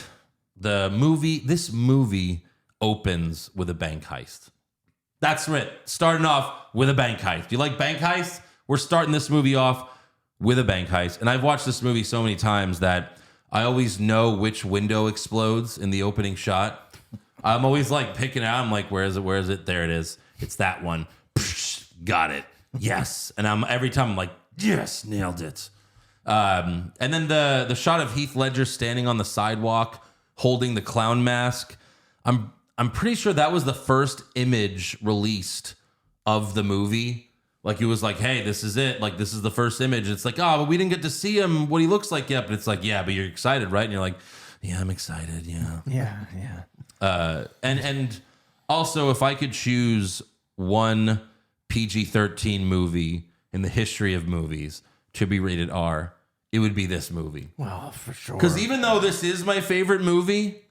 This movie opens with a bank heist. That's it. Starting off with a bank heist. Do you like bank heists? We're starting this movie off with a bank heist. And I've watched this movie so many times that I always know which window explodes in the opening shot. I'm always like picking it out. I'm like, where is it? Where is it? There it is. It's that one. Psh, got it. Yes. And every time I'm like, yes, nailed it. And then the shot of Heath Ledger standing on the sidewalk holding the clown mask. I'm pretty sure that was the first image released of the movie. Like it was like, hey, this is it. Like this is the first image. It's like, oh, but we didn't get to see him what he looks like yet. But it's like, yeah, but you're excited, right? And you're like, yeah, I'm excited. Yeah. Yeah. And also, if I could choose one PG-13 movie in the history of movies to be rated R, it would be this movie. Well, for sure. Because even though this is my favorite movie,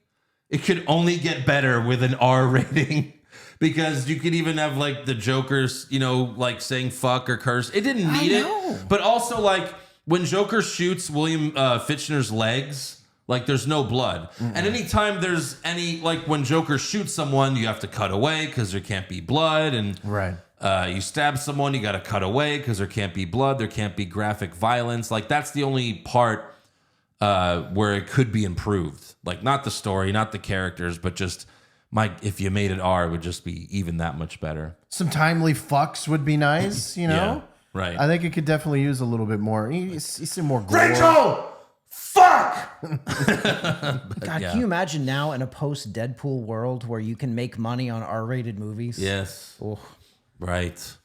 it could only get better with an R rating. Because you could even have like the Joker's, like saying fuck or curse. It didn't need it. But also like when Joker shoots William Fichtner's legs, like there's no blood. Mm-mm. And anytime there's like when Joker shoots someone, you have to cut away because there can't be blood. And right. You stab someone, you got to cut away because there can't be blood. There can't be graphic violence. Like that's the only part where it could be improved. Like not the story, not the characters, but just if you made it R, it would just be even that much better. Some timely fucks would be nice, Yeah, right. I think it could definitely use a little bit more. You see more gore. Rachel! Fuck! God, yeah. can you imagine now in a post-Deadpool world where you can make money on R-rated movies? Yes. Oh. Right.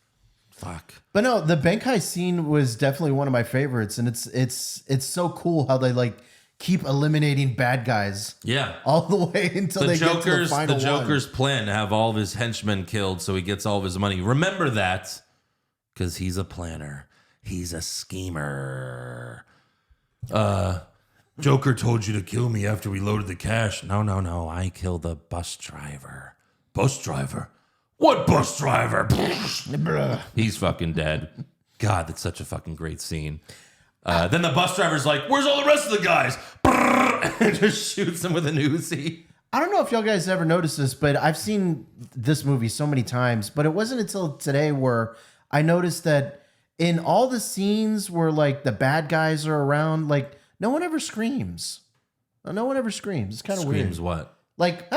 Fuck. But no, the bank heist scene was definitely one of my favorites, and it's so cool how they like keep eliminating bad guys. Yeah. All the way until they get to the final The Joker's plan to have all of his henchmen killed so he gets all of his money. Remember that, because he's a planner. He's a schemer. Joker told you to kill me after we loaded the cash. No. I killed the bus driver. Bus driver? What bus driver? He's fucking dead. God, that's such a fucking great scene. Then the bus driver's like, where's all the rest of the guys? And just shoots him with an Uzi. I don't know if y'all guys ever noticed this, but I've seen this movie so many times, but it wasn't until today where I noticed that in all the scenes where like the bad guys are around, like no one ever screams. No one ever screams. It's kind of weird. Screams what? Like,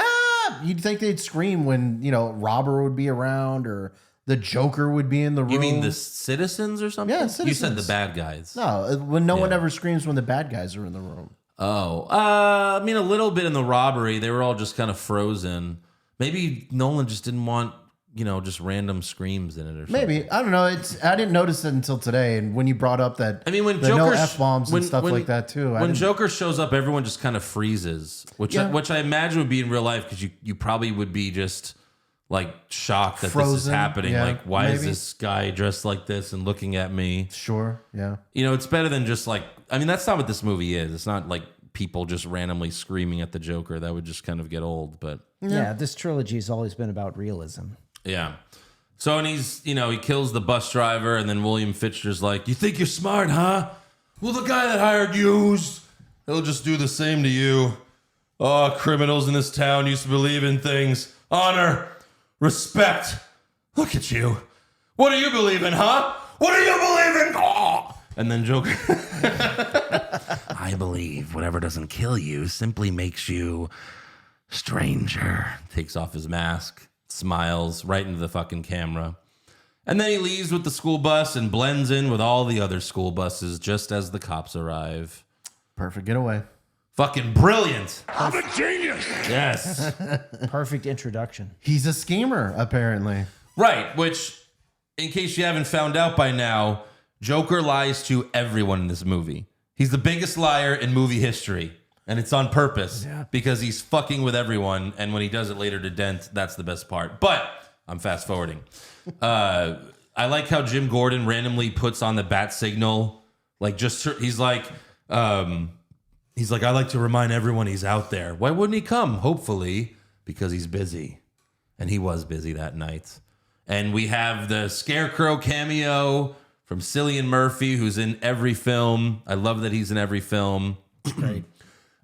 you'd think they'd scream when, Robber would be around or the Joker would be in the room. You mean the citizens or something? Yeah, citizens. You said the bad guys. No, when no one ever screams when the bad guys are in the room. Oh, I mean, a little bit in the robbery. They were all just kind of frozen. Maybe Nolan just didn't want, just random screams in it or something. Maybe. I don't know. I didn't notice it until today. And when you brought up that, I mean, when the Joker no F-bombs and stuff like that too. When Joker shows up, everyone just kind of freezes, which I imagine would be in real life because you probably would be just like shocked that this is happening. Yeah, like, why is maybe. this guy dressed like this and looking at me? Sure. Yeah. It's better than just like, I mean, that's not what this movie is. It's not like people just randomly screaming at the Joker. That would just kind of get old, but Yeah, this trilogy has always been about realism. yeah. So, and he's, he kills the bus driver, and then William Fichtner's like, you think you're smart, huh? Well, the guy that hired you's, he'll just do the same to you. Oh, criminals in this town used to believe in things. Honor, respect. Look at you. What do you believe in, huh? What do you believe in? Oh. And then Joker. I believe whatever doesn't kill you simply makes you stranger. Takes off his mask, smiles right into the fucking camera. And then he leaves with the school bus and blends in with all the other school buses just as the cops arrive. Perfect getaway. Fucking brilliant. I'm a genius. Yes. Perfect introduction. He's a schemer, apparently. Right, which, in case you haven't found out by now, Joker lies to everyone in this movie. He's the biggest liar in movie history. And it's on purpose because he's fucking with everyone. And when he does it later to Dent, that's the best part. But I'm fast forwarding. I like how Jim Gordon randomly puts on the bat signal. Like, he's like, I like to remind everyone he's out there. Why wouldn't he come? Hopefully, because he's busy. And he was busy that night. And we have the Scarecrow cameo from Cillian Murphy, who's in every film. I love that he's in every film. Great.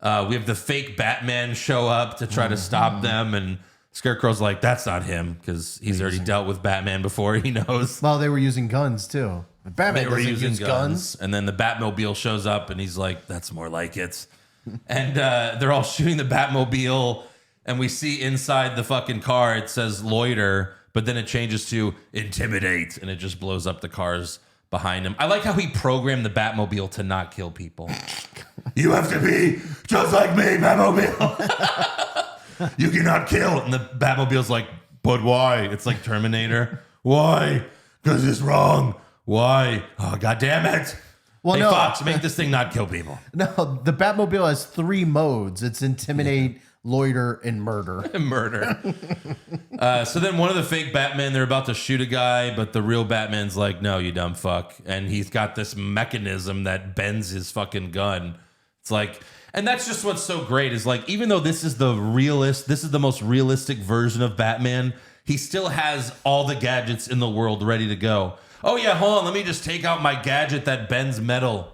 We have the fake Batman show up to try to stop them, and Scarecrow's like, that's not him, because he's already dealt with Batman before, he knows. Well, they were using guns too. Batman doesn't use guns. And then the Batmobile shows up, and he's like, that's more like it. And they're all shooting the Batmobile, and we see inside the fucking car, it says loiter, but then it changes to intimidate, and it just blows up the cars behind him. I like how he programmed the Batmobile to not kill people. You have to be just like me, Batmobile. You cannot kill. And the Batmobile's like, but why? It's like Terminator. Why? Because it's wrong. Why? Oh, God damn it. Well, Hey, no. Fox, make this thing not kill people. No, the Batmobile has 3 modes. It's intimidate, loiter, and murder. Murder. So then one of the fake Batman, they're about to shoot a guy, but the real Batman's like, no, you dumb fuck. And he's got this mechanism that bends his fucking gun. It's like, and that's just what's so great is like, even though this is the most realistic version of Batman, he still has all the gadgets in the world ready to go. Oh yeah, hold on, let me just take out my gadget that bends metal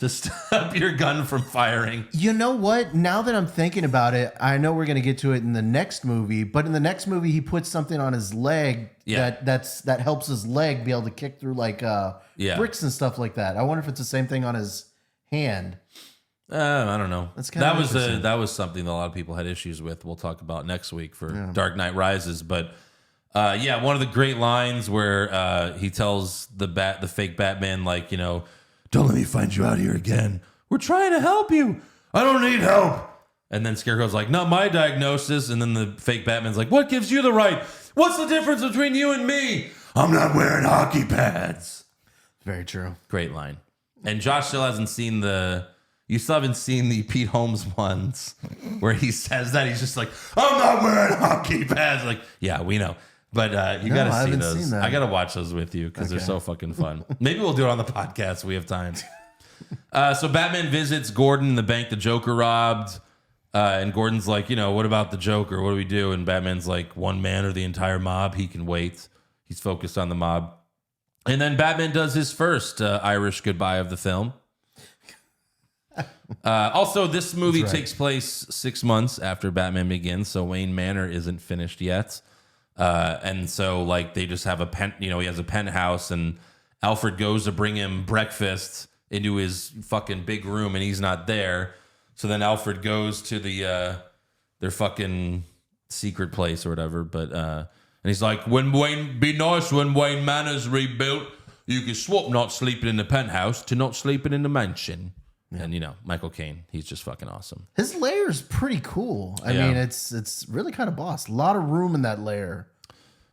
to stop your gun from firing. You know what? Now that I'm thinking about it, I know we're going to get to it in the next movie, but in the next movie, he puts something on his leg that helps his leg be able to kick through like bricks and stuff like that. I wonder if it's the same thing on his hand. I don't know. That's kind of interesting. That was something that a lot of people had issues with. We'll talk about next week for Dark Knight Rises. But one of the great lines where he tells the fake Batman, like, don't let me find you out here again. We're trying to help you. I don't need help. And then Scarecrow's like, not my diagnosis. And then the fake Batman's like, what gives you the right? What's the difference between you and me? I'm not wearing hockey pads. Very true. Great line. And Josh still hasn't seen you still haven't seen the Pete Holmes ones where he says that. He's just like, I'm not wearing hockey pads. Like, yeah, we know. But you got to see those. I got to watch those with you because they're so fucking fun. Maybe we'll do it on the podcast. We have time. So Batman visits Gordon in the bank the Joker robbed. And Gordon's like, what about the Joker? What do we do? And Batman's like, one man or the entire mob. He can wait. He's focused on the mob. And then Batman does his first Irish goodbye of the film. Also, this movie takes place 6 months after Batman Begins, so Wayne Manor isn't finished yet. And so, like, they just have he has a penthouse, and Alfred goes to bring him breakfast into his fucking big room, and he's not there. So then Alfred goes to their fucking secret place or whatever. But and he's like, be nice when Wayne Manor's rebuilt. You can swap not sleeping in the penthouse to not sleeping in the mansion. Yeah. And Michael Caine, he's just fucking awesome. His lair's pretty cool. I mean, it's really kind of boss. A lot of room in that lair.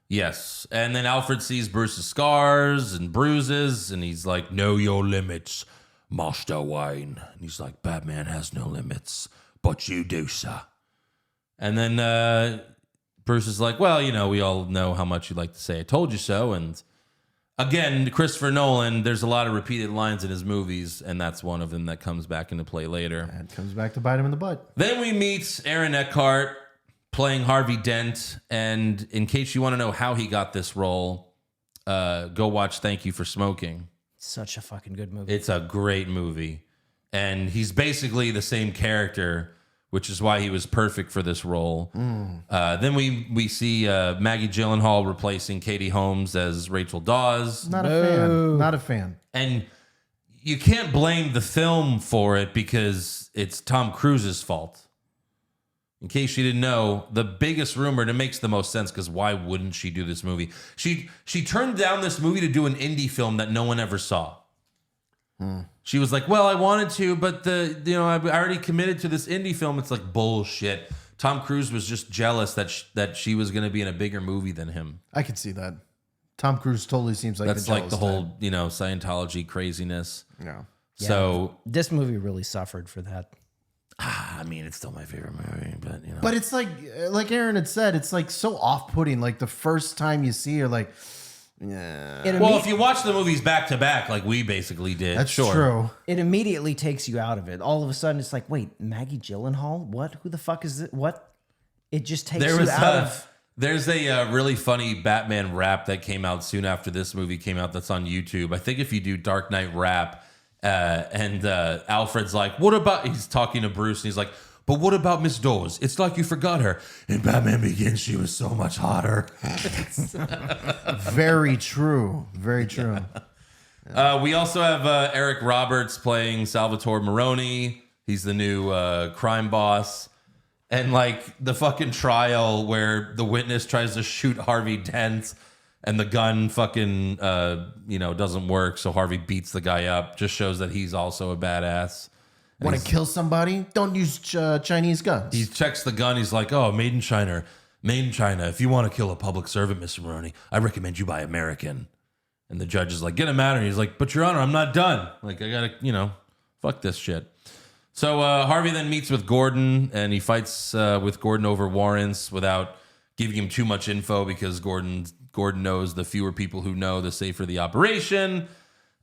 Yes. And then Alfred sees Bruce's scars and bruises, and he's like, know your limits, Master Wayne. And he's like, Batman has no limits, but you do, sir. And then Bruce is like, well, you know, we all know how much you like to say I told you so. And again, Christopher Nolan, there's a lot of repeated lines in his movies, and that's one of them that comes back into play later. And comes back to bite him in the butt. Then we meet Aaron Eckhart playing Harvey Dent. And in case you want to know how he got this role, go watch Thank You for Smoking. Such a fucking good movie. It's a great movie. And he's basically the same character, which is why he was perfect for this role. Then we see Maggie Gyllenhaal replacing Katie Holmes as Rachel Dawes. Not a fan. Not a fan. And you can't blame the film for it because it's Tom Cruise's fault. In case you didn't know, the biggest rumor, and it makes the most sense because why wouldn't she do this movie? She turned down this movie to do an indie film that no one ever saw. She was like, well, I wanted to, but I already committed to this indie film. It's like bullshit. Tom Cruise was just jealous that she was going to be in a bigger movie than him. I could see that. Tom Cruise totally seems like That's the like the jealous whole, Scientology craziness. type. Yeah. So, This movie really suffered for that. I mean, it's still my favorite movie, but But it's like Aaron had said, it's like so off-putting. Like the first time you see her, like, yeah, Well, if you watch the movies back to back, like we basically did, that's sure. true. It immediately takes you out of it. All of a sudden, it's like, wait, Maggie Gyllenhaal? What? Who the fuck is it? What? It just takes you out of... There's a really funny Batman rap that came out soon after this movie came out that's on YouTube. I think if you do Dark Knight rap, and Alfred's like, what about... He's talking to Bruce, and he's like, but what about Miss Dawes? It's like you forgot her. In Batman Begins, she was so much hotter. Very true. Very true. We also have Eric Roberts playing Salvatore Maroni. He's the new crime boss. And like the fucking trial where the witness tries to shoot Harvey Dent and the gun fucking, doesn't work. So Harvey beats the guy up. Just shows that he's also a badass. Want to kill somebody? Don't use Chinese guns. He checks the gun. He's like, oh, made in China. Made in China. If you want to kill a public servant, Mr. Maroni, I recommend you buy American. And the judge is like, get him out of here. He's like, but Your Honor, I'm not done. Like, I got to, fuck this shit. So Harvey then meets with Gordon, and he fights with Gordon over warrants without giving him too much info because Gordon knows the fewer people who know, the safer the operation.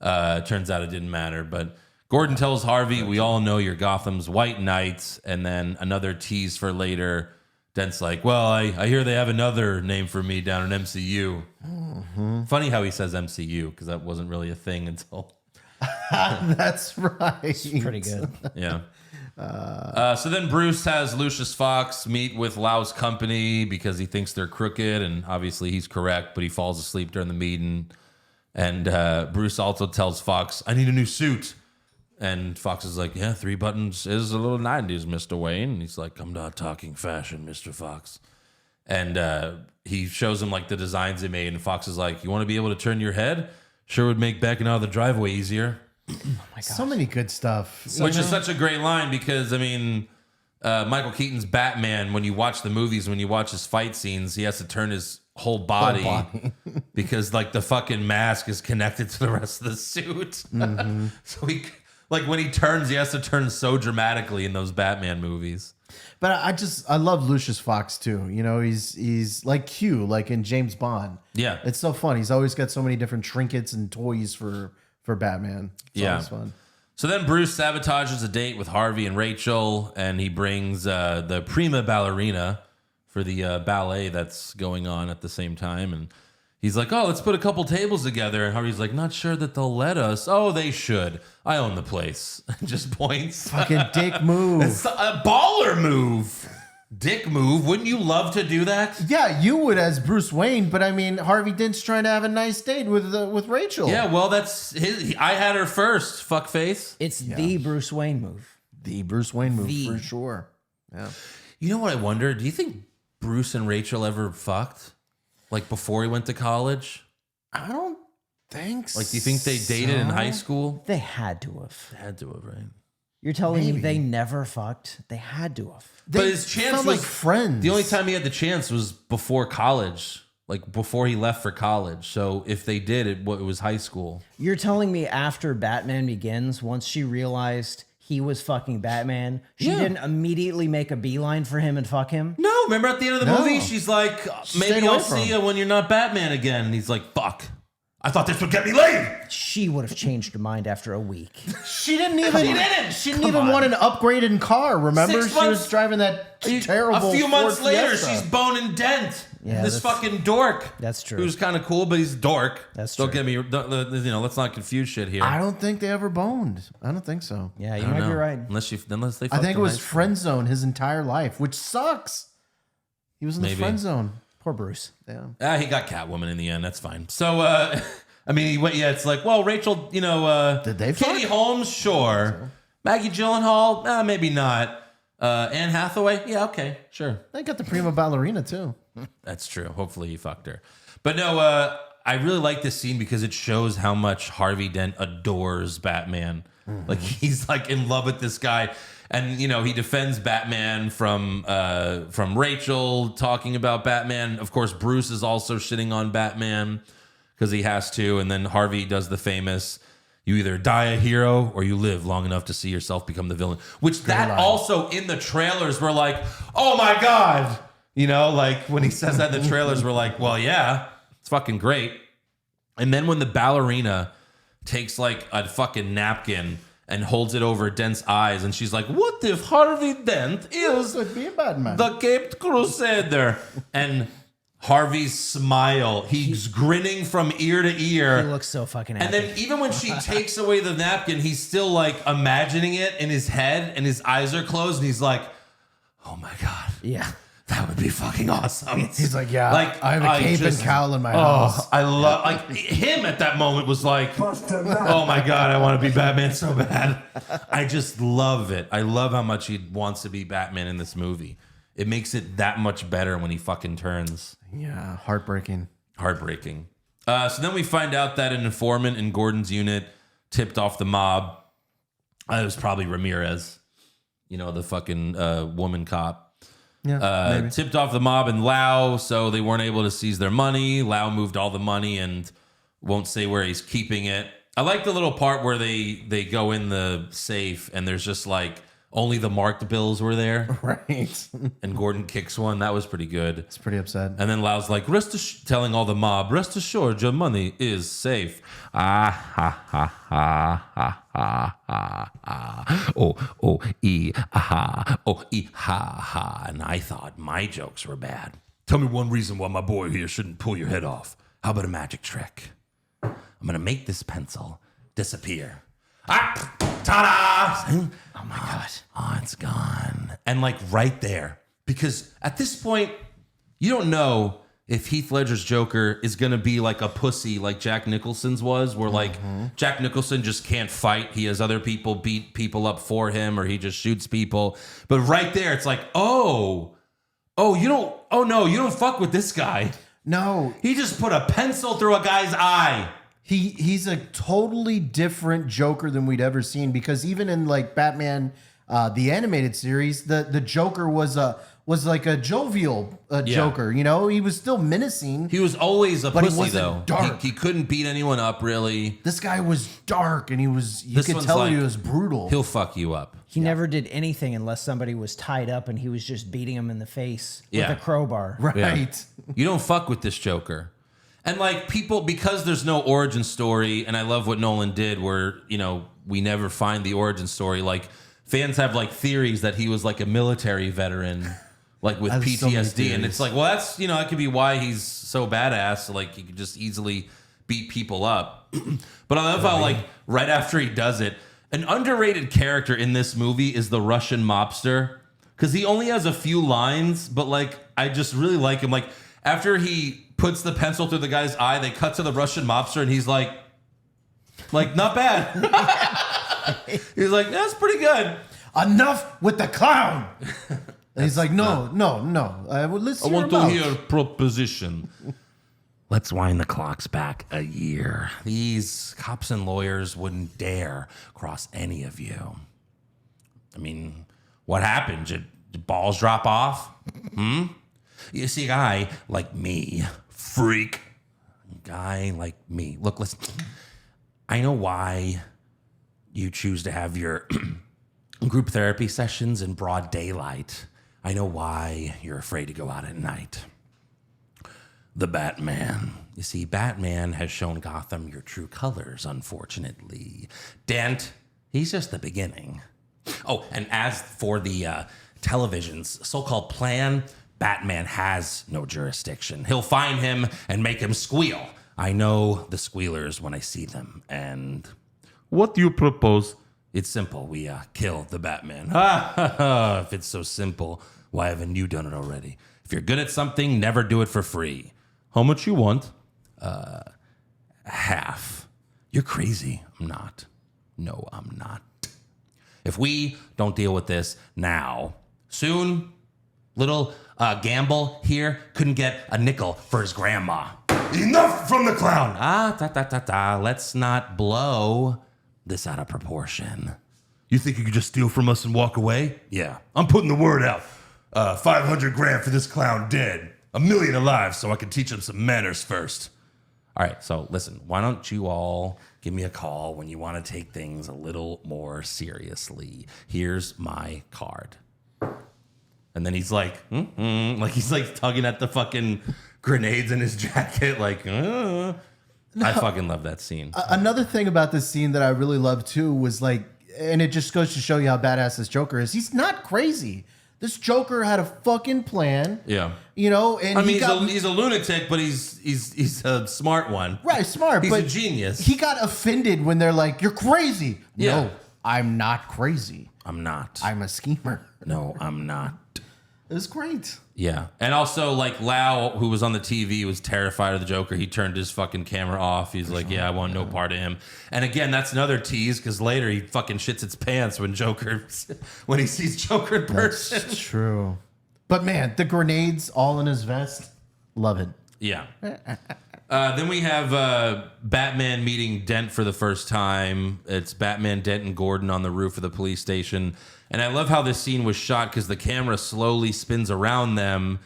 Turns out it didn't matter, but Gordon tells Harvey, we all know you're Gotham's White Knight, and then another tease for later. Dent's like, well, I hear they have another name for me down in MCU. Mm-hmm. Funny how he says MCU, because that wasn't really a thing until... That's right. It's pretty good. Yeah. So then Bruce has Lucius Fox meet with Lau's company because he thinks they're crooked, and obviously he's correct, but he falls asleep during the meeting. And Bruce also tells Fox, I need a new suit. And Fox is like, yeah, 3 buttons is a little 90s, Mr. Wayne. And he's like, I'm not talking fashion, Mr. Fox. And he shows him like the designs he made. And Fox is like, you want to be able to turn your head? Sure would make backing out of the driveway easier. Oh my God. So many good stuff. Which is such a great line because, I mean, Michael Keaton's Batman, when you watch the movies, when you watch his fight scenes, he has to turn his whole body. Because, like, the fucking mask is connected to the rest of the suit. Mm-hmm. So he... Like when he turns, he has to turn so dramatically in those Batman movies. But I love Lucius Fox too. He's like Q, like in James Bond. Yeah. It's so fun. He's always got so many different trinkets and toys for Batman. It's always fun. So then Bruce sabotages a date with Harvey and Rachel, and he brings the prima ballerina for the ballet that's going on at the same time. And he's like, oh, let's put a couple tables together. And Harvey's like, not sure that they'll let us. Oh, they should. I own the place. Just points. Fucking dick move. It's a baller move. Dick move. Wouldn't you love to do that? Yeah, you would as Bruce Wayne, but I mean, Harvey Dent's trying to have a nice date with Rachel. Yeah, well, that's his. I had her first, fuckface. It's the Bruce Wayne move. The Bruce Wayne move The- for sure. Yeah. You know what I wonder? Do you think Bruce and Rachel ever fucked? Like before he went to college? I don't think so. Like, do you think they dated in high school? They had to have. Had to have, right? You're telling me Maybe. they never fucked? They had to have. They But his chance felt was like friends. The only time he had the chance was before college. like before he left for college. So if they did, it was high school. You're telling me after Batman Begins, once she realized he was fucking Batman, she didn't immediately make a beeline for him and fuck him? No, remember at the end of the No. movie, she's like, Stayed maybe away I'll from see him. you when you're not Batman again. And he's like, fuck. I thought this would get me laid. She would have changed her mind after a week. She didn't even. She didn't Come even on. want an upgraded car. Remember, 6 she was months- driving that terrible. A few months Ford later, Fiesta. she's boning Dent. Yeah, this that's- fucking dork. that's true. Who's kind of cool, but he's a dork. That's Don't true. get me. Let's not confuse shit here. I don't think they ever boned. I don't think so. Yeah, I you don't might be know. right. Unless they. I fucked think it in was high school. friend zone his entire life, which sucks. He was in the Maybe. friend zone. Poor Bruce. Yeah. He got Catwoman in the end. That's fine. So, I mean, he went. Yeah, it's like, well, Rachel. Did they Katie fuck? Holmes, sure. Maggie Gyllenhaal, maybe not. Anne Hathaway, yeah, okay, sure. They got the prima ballerina too. That's true. Hopefully, he fucked her. But no, I really like this scene because it shows how much Harvey Dent adores Batman. Like he's like in love with this guy. And he defends Batman from Rachel talking about Batman. Of course, Bruce is also shitting on Batman because he has to. And then Harvey does the famous, you either die a hero or you live long enough to see yourself become the villain. Which that line. also in the trailers were like, oh my God. Like when he says that in the trailers, we're like, well, yeah, it's fucking great. And then when the ballerina takes like a fucking napkin and holds it over Dent's eyes, and she's like, what if Harvey Dent is Would be a bad man. the Caped Crusader? And Harvey's smile, he's grinning from ear to ear. He looks so fucking happy. And then even when she takes away the napkin, he's still like imagining it in his head, and his eyes are closed, and he's like, oh my God. yeah. That would be fucking awesome. He's like, yeah, I have a cape and cowl in my house. I love him at that moment was like, oh my God, I want to be Batman so bad. I just love it. I love how much he wants to be Batman in this movie. It makes it that much better when he fucking turns. Yeah, heartbreaking. Heartbreaking. So then we find out that an informant in Gordon's unit tipped off the mob. It was probably Ramirez, the fucking woman cop. Yeah, maybe. Tipped off the mob in Lao, so they weren't able to seize their money. Lao moved all the money and won't say where he's keeping it. I like the little part where they go in the safe and there's just like only the marked bills were there, Right. and Gordon kicks one. That was pretty good. It's pretty upset. And then Lau's like, telling all the mob, rest assured your money is safe. Ah, ha, ha, ha, ha, ha, ha, ha. Oh, e, aha. Oh, e, ha, ha. And I thought my jokes were bad. Tell me one reason why my boy here shouldn't pull your head off. How about a magic trick? I'm going to make this pencil disappear. Ah, ta-da! Oh my God. Oh, it's gone. And like right there, because at this point, you don't know if Heath Ledger's Joker is going to be like a pussy like Jack Nicholson's was, where like Jack Nicholson just can't fight. He has other people beat people up for him, or he just shoots people. But right there, it's like, you don't fuck with this guy. No, He just put a pencil through a guy's eye. he's a totally different Joker than we'd ever seen, because even in like Batman, the animated series, the Joker was like a jovial Joker. He was still menacing. He was always a But he pussy, wasn't though. dark. He couldn't beat anyone up, really. This guy was dark, and you This could one's tell like, he was brutal. He'll fuck you up. He never did anything unless somebody was tied up and he was just beating him in the face Yeah. with a crowbar. Right. Yeah. You don't fuck with this Joker. And like people, because there's no origin story, and I love what Nolan did where, we never find the origin story. Like fans have like theories that he was like a military veteran, like with I have so many PTSD. And it's theories. like, well, that's, that could be why he's so badass. Like he could just easily beat people up. But I love how like right after he does it, an underrated character in this movie is the Russian mobster. Because he only has a few lines, but like I just really like him. Like after he puts the pencil through the guy's eye, they cut to the Russian mobster, and he's like not bad. He's like, that's pretty good. Enough with the clown. And he's like, no. Let's I hear want him out. to hear a proposition. Let's wind the clocks back a year. These cops and lawyers wouldn't dare cross any of you. I mean, what happened? Did balls drop off? You see, a guy like me freak. Guy like me. Look, listen. I know why you choose to have your group therapy sessions in broad daylight. I know why you're afraid to go out at night. The Batman. You see, Batman has shown Gotham your true colors, unfortunately. Dent, he's just the beginning. Oh, and as for the television's so-called plan, Batman has no jurisdiction. He'll find him and make him squeal. I know the squealers when I see them. And what do you propose? It's simple. We kill the Batman. If it's so simple, why haven't you done it already? If you're good at something, never do it for free. How much you want? Half. You're crazy. I'm not. No, I'm not. If we don't deal with this now, soon, little Gamble here couldn't get a nickel for his grandma. Enough from the clown. Let's not blow this out of proportion. You think you could just steal from us and walk away? Yeah. I'm putting the word out. 500 grand for this clown dead. 1 million alive so I can teach him some manners first. All right, so listen, why don't you all give me a call when you want to take things a little more seriously? Here's my card. And then he's like, like he's like tugging at the fucking grenades in his jacket, like, I fucking love that scene. Another thing about this scene that I really love too was like, and it just goes to show you how badass this Joker is. He's not crazy. This Joker had a fucking plan. Yeah. You know, and I mean, he's a lunatic, but he's a smart one. Right, smart. He's but a genius. He got offended when they're like, "You're crazy." Yeah. No, I'm not crazy. I'm not. I'm a schemer. No, I'm not. It was great. Yeah. And also, like, Lau, who was on the TV, was terrified of the Joker. He turned his fucking camera off. He's like, yeah, I want no part of him. And again, that's another tease, because later he fucking shits its pants when he sees Joker in person. That's true. But man, the grenades all in his vest. Love it. Yeah. Then we have Batman meeting Dent for the first time. It's Batman, Dent, and Gordon on the roof of the police station. And I love how this scene was shot because the camera slowly spins around them.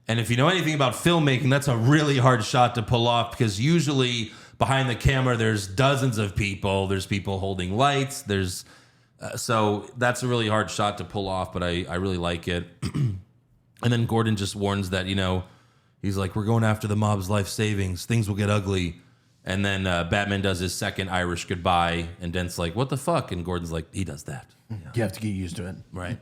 And if you know anything about filmmaking, that's a really hard shot to pull off because usually behind the camera, there's dozens of people. There's people holding lights. There's so that's a really hard shot to pull off, but I really like it. And then Gordon just warns that, you know, he's like, we're going after the mob's life savings. Things will get ugly. And then Batman does his second Irish goodbye. And Dent's like, what the fuck? And Gordon's like, he does that. You have to get used to it. Right.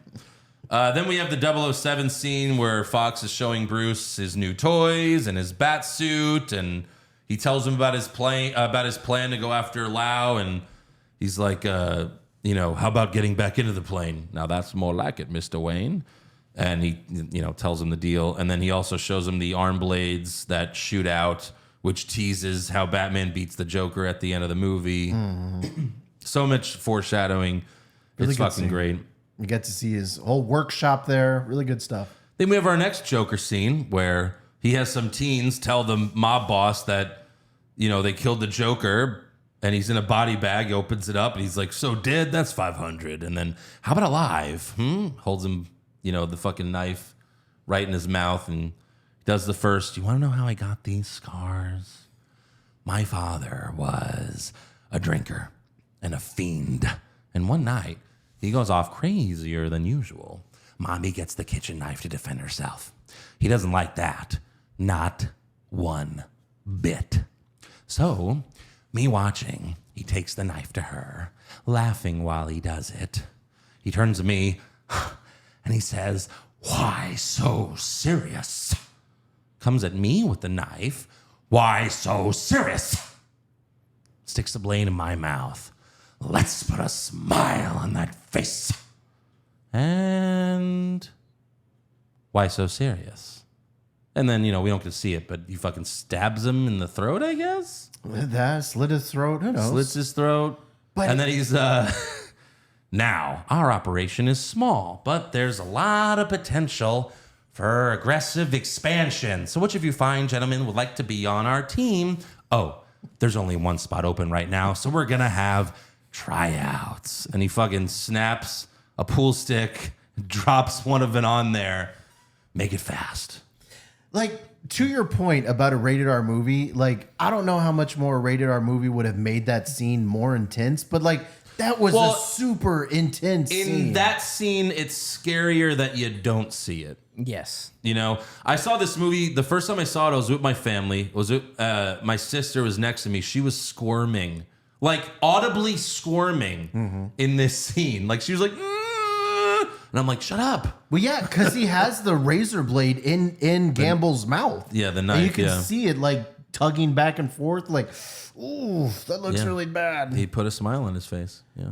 Then we have the 007 scene where Fox is showing Bruce his new toys and his bat suit. And he tells him about his plan to go after Lau. And he's like, you know, how about getting back into the plane? Now that's more like it, Mr. Wayne. And he, you know, tells him the deal. And then he also shows him the arm blades that shoot out, which teases how Batman beats the Joker at the end of the movie. So much foreshadowing. Really it's good fucking scene. great. You get to see his whole workshop there. Really good stuff. Then we have our next Joker scene where he has some teens tell the mob boss that, you know, they killed the Joker. And he's in a body bag. He opens it up and he's like, so dead? That's 500. And then how about alive? Holds him, you know, the fucking knife right in his mouth and does the first, you want to know how I got these scars? My father was a drinker and a fiend. And one night, he goes off crazier than usual. Mommy gets the kitchen knife to defend herself. He doesn't like that. Not one bit. So, me watching, he takes the knife to her, laughing while he does it. He turns to me and he says, why so serious? Comes at me with the knife. Why so serious? Sticks the blade in my mouth. Let's put a smile on that face. And why so serious? And then, you know, we don't get to see it, but he fucking stabs him in the throat, I guess? That slit his throat. Who knows? Slits his throat. But and then he's, now, our operation is small, but there's a lot of potential for aggressive expansion. So which of you fine gentlemen would like to be on our team? Oh, there's only one spot open right now, so we're going to have tryouts. And he fucking snaps a pool stick, drops one of it on there. Make it fast. like to your point about a rated R movie, like I don't know how much more a rated R movie would have made that scene more intense, but like that was a super intense scene. In that scene, it's scarier that you don't see it. Yes. You know, I saw this movie, the first time I saw it, I was with my family. My sister was next to me. She was squirming, like audibly squirming in this scene. Like she was like, and I'm like, shut up. Well, yeah, because he has the razor blade in Gamble's mouth. Yeah, the knife. And you can see it like tugging back and forth. Like, ooh, that looks really bad. He put a smile on his face. Yeah.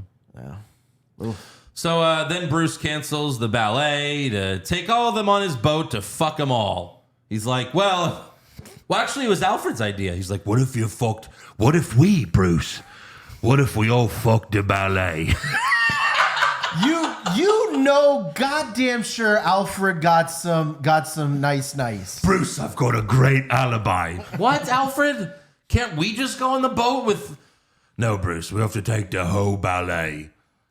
Ooh. So then Bruce cancels the ballet to take all of them on his boat to fuck them all. He's like, well, actually, it was Alfred's idea. He's like, what if we, Bruce, what if we all fucked the ballet? You know goddamn sure Alfred got some nice. Bruce, I've got a great alibi. What, Alfred? Can't we just go on the boat with... No, Bruce, we have to take the whole ballet.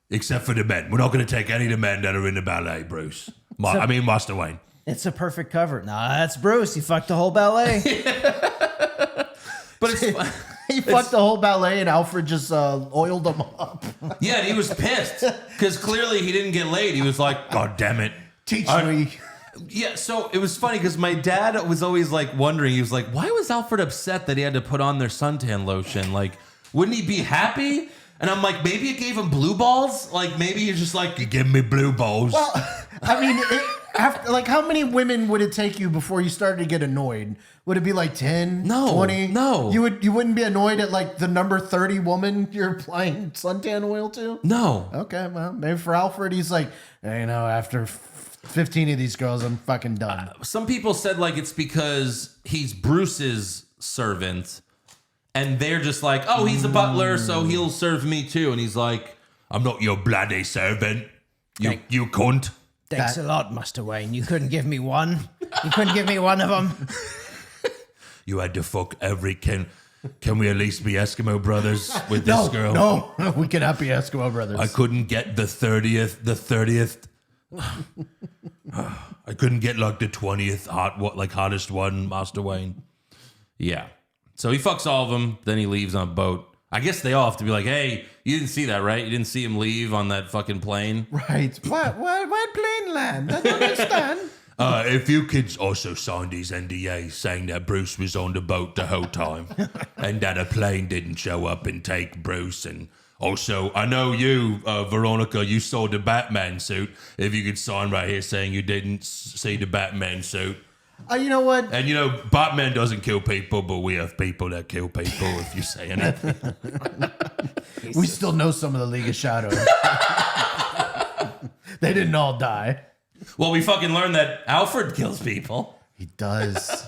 Except for the men. We're not going to take any of the men that are in the ballet, Bruce. Master Wayne. It's a perfect cover. Nah, that's Bruce. He fucked the whole ballet. But it's fun. He fucked the whole ballet and Alfred just oiled them up. Yeah, and he was pissed. Because clearly he didn't get laid. He was like, God damn it. Teach me. Yeah, so it was funny because my dad was always like wondering. He was like, why was Alfred upset that he had to put on their suntan lotion? Like, wouldn't he be happy? And I'm like, maybe it gave him blue balls? Like, maybe you're just like, you give me blue balls. Well, I mean, how many women would it take you before you started to get annoyed? Would it be like 10, No, 20? no. You wouldn't be annoyed at like the number 30 woman you're applying suntan oil to? No. Okay, well, maybe for Alfred, he's like, hey, after 15 of these girls, I'm fucking done. Some people said like it's because he's Bruce's servant. And they're just like, oh, he's a butler, so he'll serve me too. And he's like, I'm not your bloody servant. You cunt. Thanks a lot, Master Wayne. You couldn't give me one. You couldn't give me one of them. You had to fuck every... Can we at least be Eskimo brothers with this girl? No, we cannot be Eskimo brothers. I couldn't get the 30th. I couldn't get like the 20th hottest one, Master Wayne. Yeah. So he fucks all of them, then he leaves on a boat. I guess they all have to be like, hey, you didn't see that, right? You didn't see him leave on that fucking plane? Right. Why plane land? I don't understand. If you kids also signed these NDAs saying that Bruce was on the boat the whole time and that a plane didn't show up and take Bruce. And also, I know you, Veronica, you saw the Batman suit. If you could sign right here saying you didn't see the Batman suit. You know what? And Batman doesn't kill people, but we have people that kill people if you say anything. We still know some of the League of Shadows. They didn't all die. Well, we fucking learned that Alfred kills people. He does.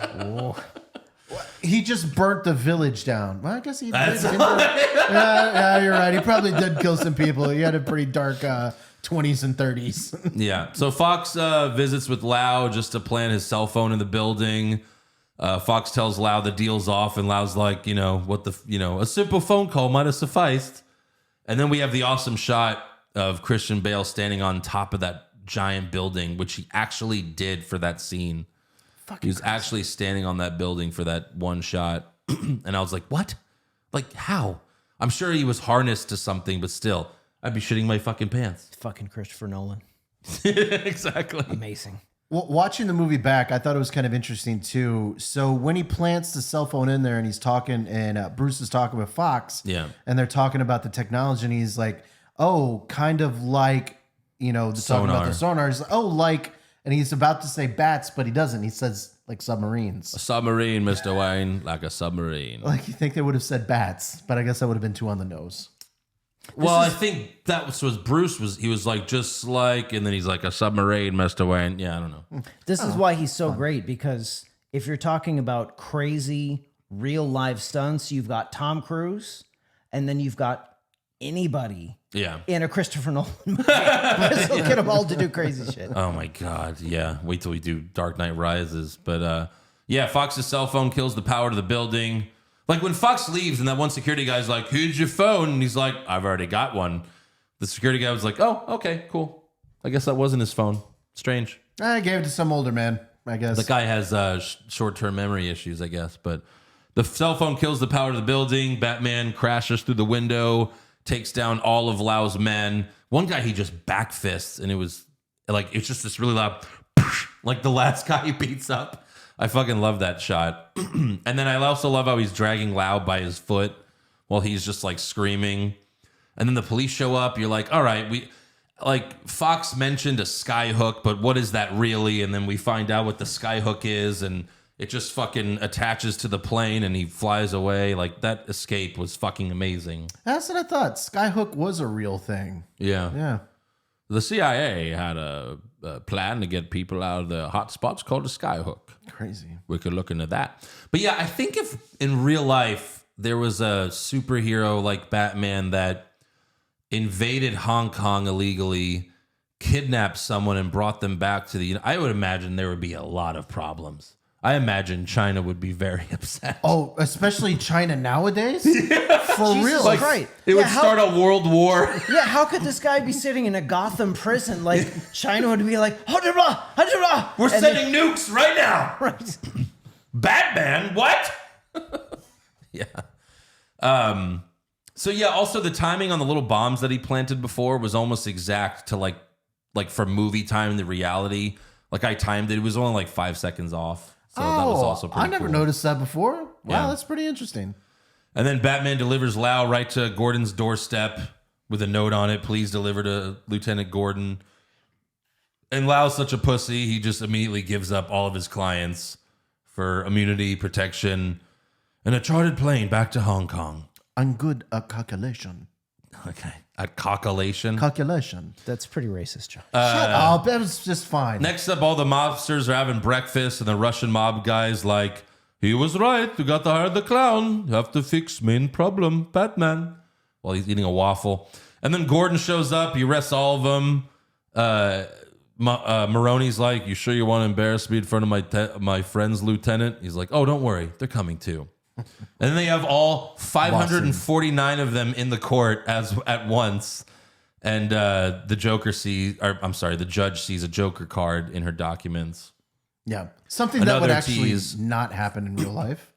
He just burnt the village down. Well, I guess he did. Yeah, you're right. He probably did kill some people. He had a pretty dark 20s and 30s. Yeah. So Fox visits with Lau just to plant his cell phone in the building. Fox tells Lau the deal's off, and Lau's like, a simple phone call might have sufficed. And then we have the awesome shot of Christian Bale standing on top of that giant building, which he actually did for that scene. He was actually standing on that building for that one shot. And I was like, what? Like, how? I'm sure he was harnessed to something, but still, I'd be shitting my fucking pants. Fucking Christopher Nolan. Exactly. Amazing. Well, watching the movie back, I thought it was kind of interesting too. So when he plants the cell phone in there and he's talking, and Bruce is talking with Fox, Yeah. and they're talking about the technology, and he's like, "Oh, kind of like, talking about the sonar." He's like, "Oh, like," and he's about to say bats, but he doesn't. He says like submarines. A submarine, Mr. Wayne, like a submarine. Like you think they would have said bats, but I guess that would have been too on the nose. Well, I think that was Bruce he was like, just like, and then he's like, a submarine, Mr. Wayne. Yeah, I don't know. This is why he's so great, because if you're talking about crazy real live stunts, you've got Tom Cruise, and then you've got anybody in a Christopher Nolan movie. He'll get them all to do crazy shit. Oh my God. Yeah. Wait till we do Dark Knight Rises. But Fox's cell phone kills the power to the building. Like when Fox leaves and that one security guy's like, "Here's your phone." And he's like, "I've already got one." The security guy was like, "Oh, okay, cool. I guess that wasn't his phone. Strange." I gave it to some older man. I guess. The guy has short-term memory issues, I guess. But the cell phone kills the power to the building. Batman crashes through the window, takes down all of Lau's men. One guy he just backfists, and it was like it's just this really loud, like the last guy he beats up. I fucking love that shot. And then I also love how he's dragging Lau by his foot while he's just like screaming. And then the police show up. You're like, all right, Fox mentioned a skyhook, but what is that really? And then we find out what the skyhook is, and it just fucking attaches to the plane and he flies away. Like, that escape was fucking amazing. That's what I thought. Skyhook was a real thing. Yeah. Yeah. The CIA had a plan to get people out of the hot spots called a skyhook. Crazy. We could look into that. But yeah, I think if in real life there was a superhero like Batman that invaded Hong Kong illegally, kidnapped someone and brought them back to I would imagine there would be a lot of problems. I imagine China would be very upset. Oh, especially China nowadays? Yeah. For real. Like, right. It would start a world war. Yeah, how could this guy be sitting in a Gotham prison? Like, China would be like, We're sending nukes right now. Right. Batman, what? Yeah. So yeah, also the timing on the little bombs that he planted before was almost exact to like for movie time, the reality. Like I timed it. It was only like 5 seconds off. So that was also pretty I never cool. noticed that before. Wow, Yeah. that's pretty interesting. And then Batman delivers Lau right to Gordon's doorstep with a note on it. Please deliver to Lieutenant Gordon. And Lau's such a pussy, he just immediately gives up all of his clients for immunity, protection, and a chartered plane back to Hong Kong. I'm good at calculation. Okay. At calculation. Calculation. That's pretty racist, John. Shut up. That was just fine. Next up, all the mobsters are having breakfast, and the Russian mob guy's like, he was right. You got to hire the clown. You have to fix main problem, Batman. While he's eating a waffle. And then Gordon shows up. He arrests all of them. Maroney's like, you sure you want to embarrass me in front of my friend's lieutenant? He's like, oh, don't worry. They're coming too. And then they have all 549 of them in the court at once. And the judge sees a Joker card in her documents. Yeah. Something that would Another actually tease. not happen in real life.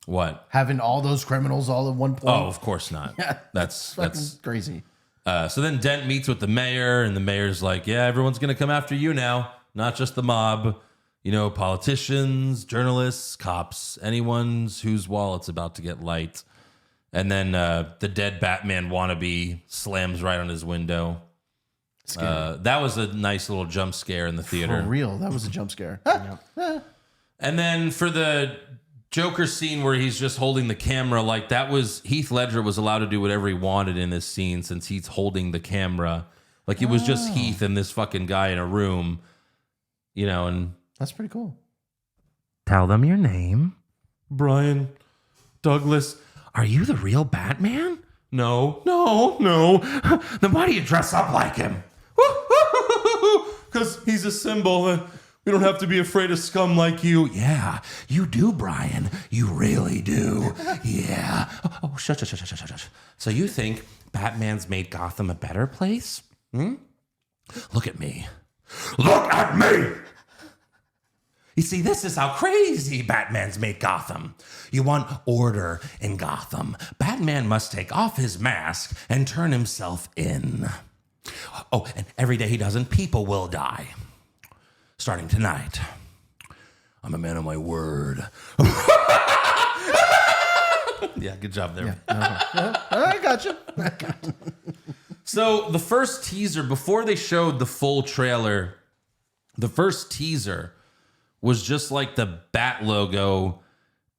What? Having all those criminals all at one point. Oh, of course not. Yeah. That's crazy. So then Dent meets with the mayor, and the mayor's like, yeah, everyone's going to come after you now, not just the mob. You know, politicians, journalists, cops, anyone whose wallet's about to get light. And then the dead Batman wannabe slams right on his window. That was a nice little jump scare in the theater. For real. That was a jump scare. And then for the Joker scene where he's just holding the camera, like that was Heath Ledger was allowed to do whatever he wanted in this scene since he's holding the camera. Like it was just Heath and this fucking guy in a room, you know, and That's pretty cool. tell them your name. Brian Douglas. Are you the real Batman? No. Then why do you dress up like him? Because he's a symbol and we don't have to be afraid of scum like you. Yeah, you do, Brian. You really do. Yeah. Oh, shush. So you think Batman's made Gotham a better place? Look at me. Look at me! You see, this is how crazy Batman's made Gotham. You want order in Gotham. Batman must take off his mask and turn himself in. Oh, and every day he doesn't, people will die. Starting tonight. I'm a man of my word. Yeah, good job there. I got you. So the first teaser, before they showed the full trailer, the first teaser was just like the Bat logo,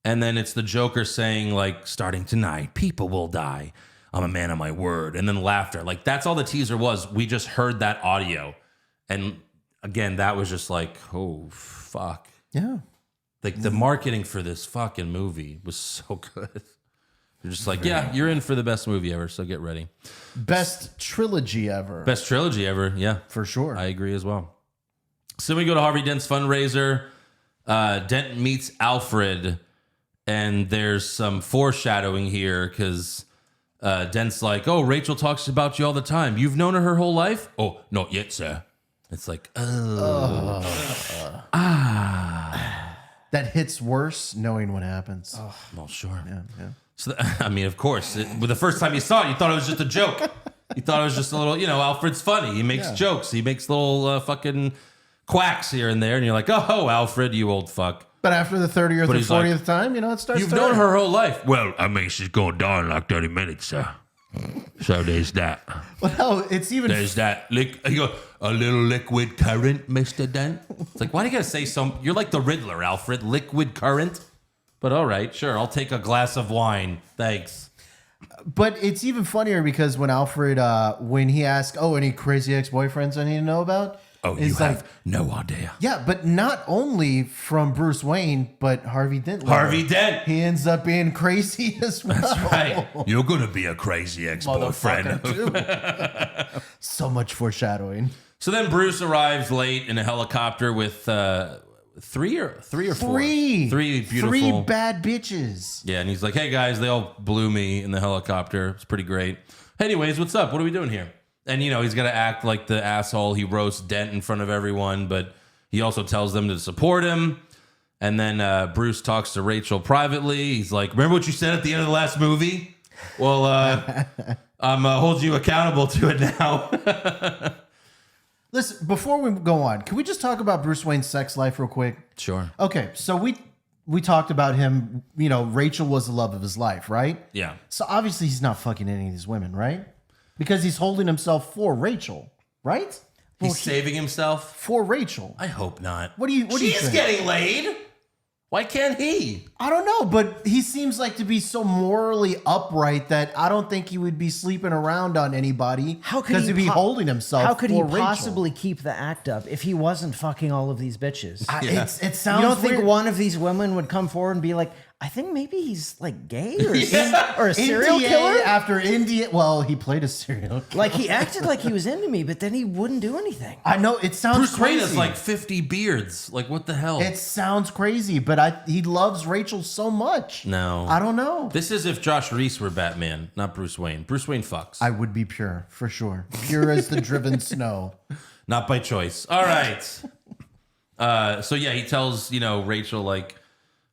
and then it's the Joker saying, like, starting tonight, people will die. I'm a man of my word. And then laughter. Like, that's all the teaser was. We just heard that audio. And again, that was just like, oh, fuck. Yeah. Like, the marketing for this fucking movie was so good. You're just like, yeah, you're in for the best movie ever, so get ready. Best trilogy ever. Best trilogy ever, yeah. For sure. I agree as well. So we go to Harvey Dent's fundraiser. Dent meets Alfred, and there's some foreshadowing here because Dent's like, oh, Rachel talks about you all the time. You've known her whole life? Oh, not yet, sir. It's like, That hits worse knowing what happens. well, sure. Yeah. So, I mean, of course, but the first time you saw it, you thought it was just a joke. You thought it was just a little, Alfred's funny. He makes jokes. He makes little fucking quacks here and there. And you're like, oh, Alfred, you old fuck. But after the 30th or 40th time, it starts You've to known hurt. her whole life. Well, I mean, she's going down in like 30 minutes, so there's that. Well, no, it's even... There's that. A little liquid current, Mr. Dent. It's like, why do you gotta say so? You're like the Riddler, Alfred. Liquid current. But all right, sure. I'll take a glass of wine. Thanks. But it's even funnier because when Alfred, when he asks, any crazy ex-boyfriends I need to know about? Oh, you have no idea. Yeah, but not only from Bruce Wayne, but Harvey Dent. Harvey Dent. He ends up being crazy as well. That's right. You're going to be a crazy ex-boyfriend. Motherfucker, too. So much foreshadowing. So then Bruce arrives late in a helicopter with three or four. Three beautiful. 3 bad bitches. Yeah, and he's like, hey guys, they all blew me in the helicopter. It's pretty great. Anyways, what's up? What are we doing here? And, he's going to act like the asshole. He roasts Dent in front of everyone, but he also tells them to support him. And then Bruce talks to Rachel privately. He's like, remember what you said at the end of the last movie? Well, I'm holding you accountable to it now. Listen, before we go on, can we just talk about Bruce Wayne's sex life real quick? Sure. Okay, so we talked about him, Rachel was the love of his life, right? Yeah. So obviously he's not fucking any of these women, right? Because he's holding himself for Rachel, right? He's saving himself? For Rachel. I hope not. What do you think? She's getting laid. Why can't he? I don't know, but he seems like to be so morally upright that I don't think he would be sleeping around on anybody. How could because he he'd be holding himself? How could he for Rachel. possibly keep the act up if he wasn't fucking all of these bitches? It sounds. You don't think weird. one of these women would come forward and be like, I think maybe he's like gay or a serial NDA killer? after India? Well, he played a serial killer. Like he acted like he was into me, but then he wouldn't do anything. I know it sounds Bruce Wayne crazy. has like 50 beards. Like, what the hell? It sounds crazy, but he loves Rachel so much. No. I don't know. This is if Josh Reese were Batman, not Bruce Wayne. Bruce Wayne fucks. I would be pure for sure, pure as the driven snow. Not by choice. All right. So yeah, he tells, Rachel, like,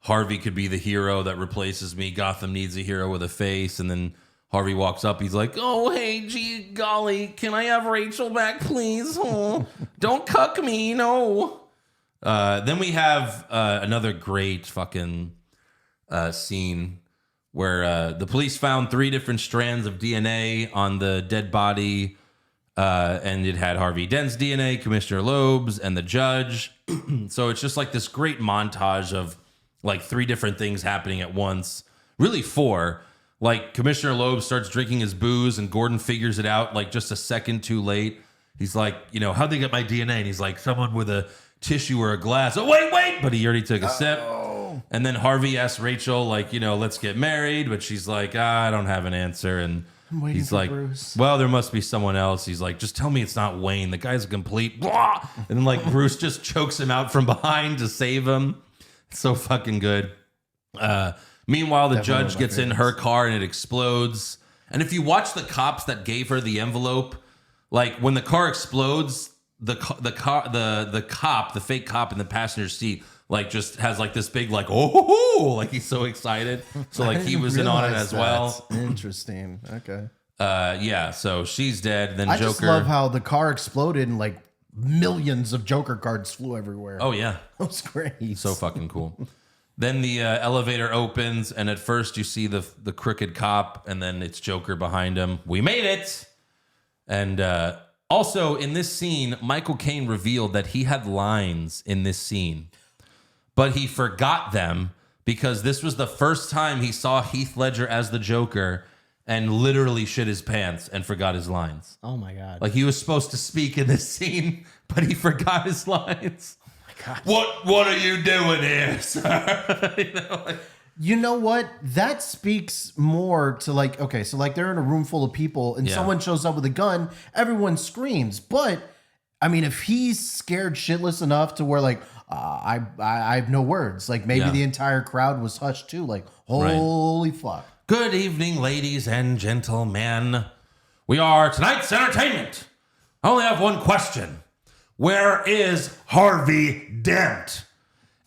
Harvey could be the hero that replaces me. Gotham needs a hero with a face. And then Harvey walks up. He's like, oh, hey, gee, golly, can I have Rachel back, please? Oh, don't cuck me, no. Then we have another great fucking scene where the police found 3 different strands of DNA on the dead body. And it had Harvey Dent's DNA, Commissioner Loeb's, and the judge. So it's just like this great montage of like 3 different things happening at once. Really 4. Like Commissioner Loeb starts drinking his booze and Gordon figures it out like just a second too late. He's like, how'd they get my DNA? And he's like, someone with a tissue or a glass. Oh, wait. But he already took a sip. And then Harvey asks Rachel, like, let's get married. But she's like, I don't have an answer. And he's for like, Bruce. well, there must be someone else. He's like, just tell me it's not Wayne. The guy's a complete blah. And then like Bruce just chokes him out from behind to save him. It's so fucking good. Meanwhile, the judge gets in her car and it explodes. And if you watch the cops that gave her the envelope, like when the car explodes, the fake cop in the passenger seat, like just has like this big like like he's so excited. So like he was in on it as well. Interesting. Okay. Yeah. So she's dead. Then I Joker. just love how the car exploded and like millions of Joker cards flew everywhere. Oh yeah, that was great. so fucking cool. Then the elevator opens, and at first you see the crooked cop, and then it's Joker behind him. We made it. And also in this scene, Michael Caine revealed that he had lines in this scene, but he forgot them because this was the first time he saw Heath Ledger as the Joker and literally shit his pants and forgot his lines. Oh my God. Like he was supposed to speak in this scene, but he forgot his lines. God. What are you doing here, sir? You know what? That speaks more to like, okay, so like they're in a room full of people and someone shows up with a gun, everyone screams. But I mean, if he's scared shitless enough to where like, I have no words, like maybe the entire crowd was hushed too. Like, holy fuck. Good evening, ladies and gentlemen. We are tonight's entertainment. I only have one question. Where is Harvey Dent?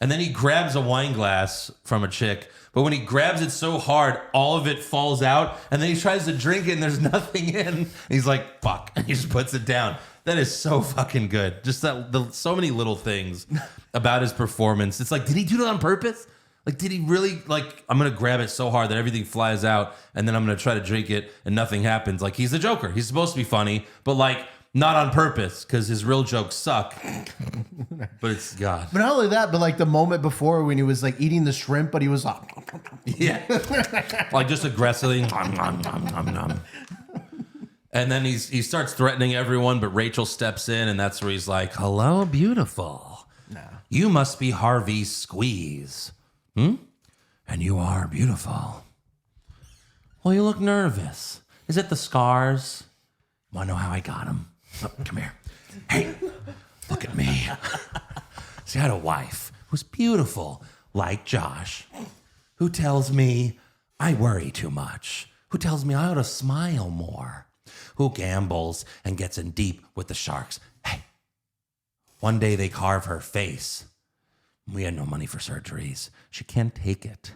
And then he grabs a wine glass from a chick. But when he grabs it so hard, all of it falls out. And then he tries to drink it and there's nothing in. And he's like, fuck. And he just puts it down. That is so fucking good. Just so many little things about his performance. It's like, did he do it on purpose? Like, did he really, like, I'm going to grab it so hard that everything flies out and then I'm going to try to drink it and nothing happens. Like, he's the Joker. He's supposed to be funny, but like, not on purpose because his real jokes suck. But it's God. But not only that, but like the moment before when he was like eating the shrimp, but he was like, Yeah. Like just aggressively. Nom, nom, nom, nom, nom. And then he starts threatening everyone, but Rachel steps in and that's where he's like, hello, beautiful. No. You must be Harvey Squeeze. And you are beautiful. Well, you look nervous. Is it the scars? Want to know how I got them? Oh, come here. Hey, look at me. See, I had a wife who's beautiful, like Josh, who tells me I worry too much, who tells me I ought to smile more, who gambles and gets in deep with the sharks. Hey, one day they carve her face. We had no money for surgeries. She can't take it.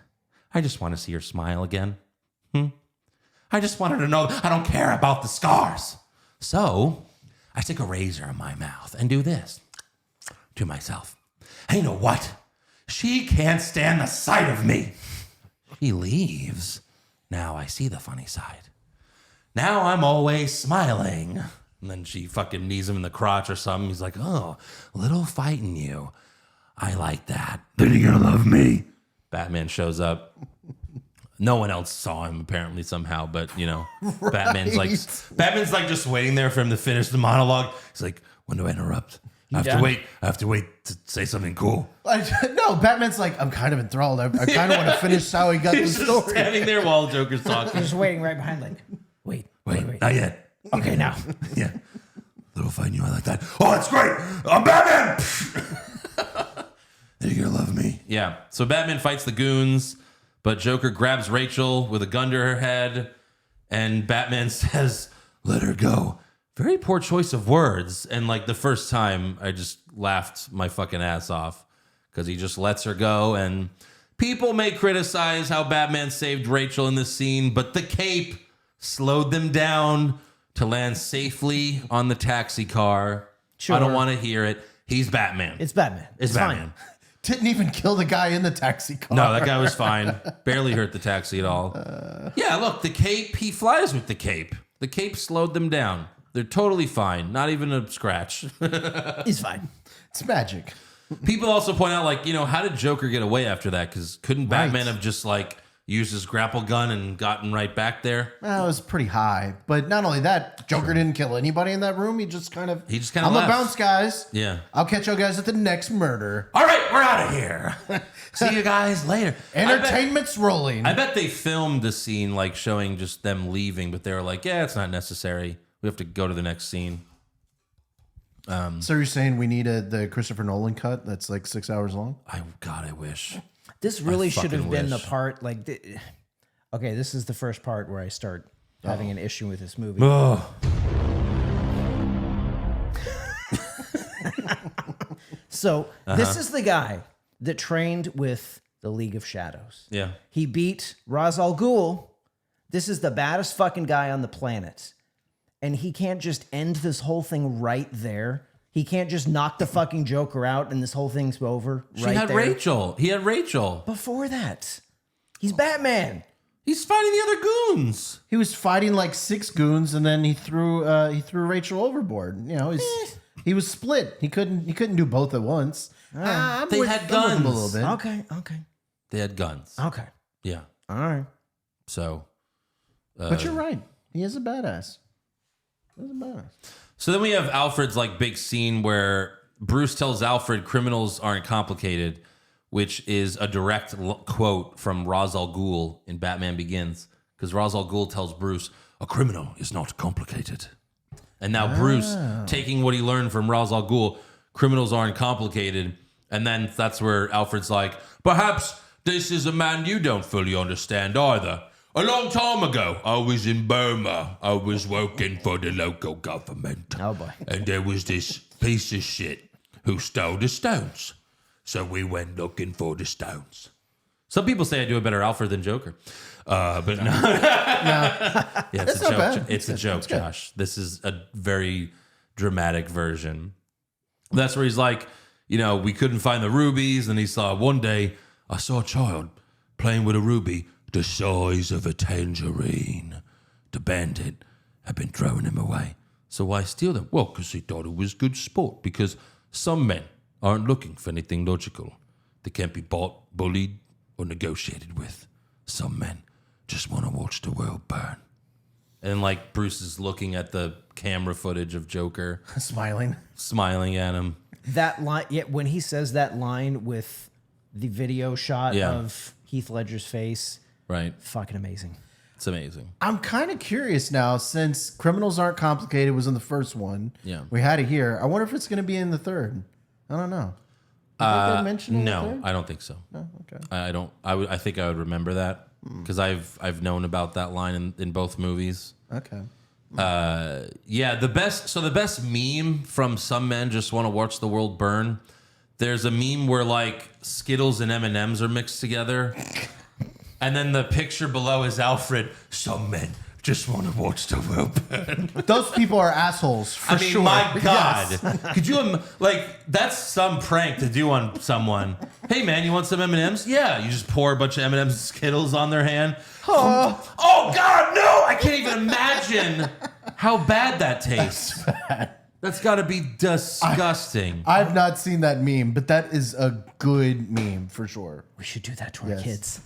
I just want to see her smile again. I just want her to know I don't care about the scars. So I stick a razor in my mouth and do this to myself. And you know what? She can't stand the sight of me. She leaves. Now I see the funny side. Now I'm always smiling. And then she fucking knees him in the crotch or something. He's like, oh, little fight in you. I like that. Then you're gonna love me. Batman shows up. No one else saw him apparently somehow, but you know, right. Batman's like just waiting there for him to finish the monologue. He's like, when do I interrupt? I have to wait to say something cool. No, Batman's like, I'm kind of enthralled. I kind of want to finish how he got the He's story. just standing there while Joker's talking. Just waiting right behind, like, wait. Not yet. Okay, now. Yeah. Little fight in you, I like that. Oh, that's great. I'm Batman. Then you're gonna love me. Yeah. So Batman fights the goons, but Joker grabs Rachel with a gun to her head, and Batman says, let her go. Very poor choice of words. And like the first time, I just laughed my fucking ass off because he just lets her go. And people may criticize how Batman saved Rachel in this scene, but the cape slowed them down to land safely on the taxi car. Sure. I don't want to hear it. He's Batman. It's Batman. It's Batman. Fine. Didn't even kill the guy in the taxi car. No, that guy was fine. Barely hurt the taxi at all. Yeah, look, the cape, he flies with the cape. The cape slowed them down. They're totally fine. Not even a scratch. He's fine. It's magic. People also point out, like, you know, how did Joker get away after that? Because couldn't Batman have just, like, used his grapple gun and gotten right back there? Well, it was pretty high. But not only that, Joker didn't kill anybody in that room. He just kind of I'm left. a bounce, guys. Yeah. I'll catch you guys at the next murder. All right, we're out of here. See you guys later. Entertainment's rolling. I bet they filmed the scene, like, showing just them leaving, but they were like, yeah, it's not necessary. We have to go to the next scene. So you're saying we need the Christopher Nolan cut that's like 6 hours long? God, I wish. This really should have fucking been wish. the part, like, okay, this is the first part where I start having an issue with this movie. Oh. So this is the guy that trained with the League of Shadows. Yeah. He beat Ra's al Ghul. This is the baddest fucking guy on the planet. And he can't just end this whole thing right there. He can't just knock the fucking Joker out and this whole thing's over He had Rachel. Before that, he's Batman. He's fighting the other goons. He was fighting like 6 goons, and then he threw Rachel overboard. You know, he was split. He couldn't do both at once. They had guns. A little bit. Okay. They had guns. Okay. Yeah. All right. So. But you're right. He is a badass. So then we have Alfred's like big scene where Bruce tells Alfred criminals aren't complicated, which is a direct quote from Ra's al Ghul in Batman Begins, because Ra's al Ghul tells Bruce, a criminal is not complicated. And now Bruce, taking what he learned from Ra's al Ghul, criminals aren't complicated. And then that's where Alfred's like, perhaps this is a man you don't fully understand either. A long time ago, I was in Burma. I was working for the local government. Oh, boy. And there was this piece of shit who stole the stones. So we went looking for the stones. Some people say I do a better Alfred than Joker. But no. Yeah, it's a not joke. bad. It's a joke, Josh. This is a very dramatic version. That's where he's like, we couldn't find the rubies. And he saw one day, I saw a child playing with a ruby the size of a tangerine. The bandit had been throwing him away. So why steal them? Well, because he thought it was good sport. Because some men aren't looking for anything logical. They can't be bought, bullied, or negotiated with. Some men just want to watch the world burn. And like Bruce is looking at the camera footage of Joker, Smiling. smiling at him. That line, when he says that line with the video shot Yeah. of Heath Ledger's face, Right. fucking amazing. It's amazing. I'm kind of curious now, since Criminals Aren't Complicated was in the first one. Yeah. We had it here. I wonder if it's going to be in the third. I don't know. You think they mentioned it in the No, third? I don't think so. Oh, okay. I don't. I think I would remember that because I've known about that line in both movies. Okay. Yeah, the best meme from Some Men Just Want to Watch the World Burn. There's a meme where like Skittles and M&Ms are mixed together, and then the picture below is Alfred. Some men just want to watch the world burn. Those people are assholes, for I mean, sure. my God, Yes. could you that's some prank to do on someone? Hey man, you want some M&Ms? Yeah, you just pour a bunch of M&Ms and Skittles on their hand. Oh God, no! I can't even imagine how bad that tastes. That's got to be disgusting. I've not seen that meme, but that is a good meme for sure. We should do that to our Yes. kids.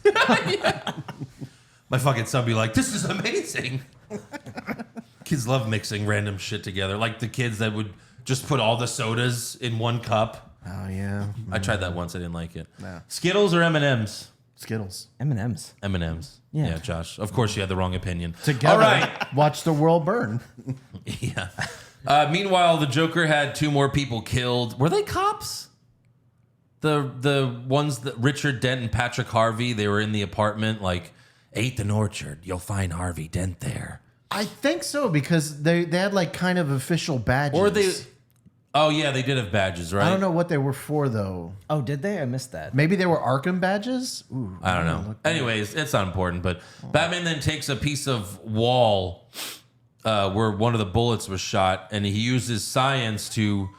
My fucking son be like, "This is amazing." Kids love mixing random shit together, like the kids that would just put all the sodas in one cup. Oh, yeah. I tried that once. I didn't like it. No. Skittles or M&Ms? Skittles. M&M's. M&Ms. Yeah. Yeah, Josh. Of course, you had the wrong opinion. Together, All right. watch the world burn. Yeah. Meanwhile, the Joker had 2 more people killed. Were they cops? The ones that Richard Dent and Patrick Harvey, they were in the apartment, like 8th and Orchard. You'll find Harvey Dent there. I think so, because they had like kind of official badges. Or they. Oh yeah, they did have badges, right? I don't know what they were for though. Oh, did they? I missed that. Maybe they were Arkham badges. Ooh, I don't know. Anyways, it's not important. But Batman then takes a piece of wall where one of the bullets was shot, and he uses science to.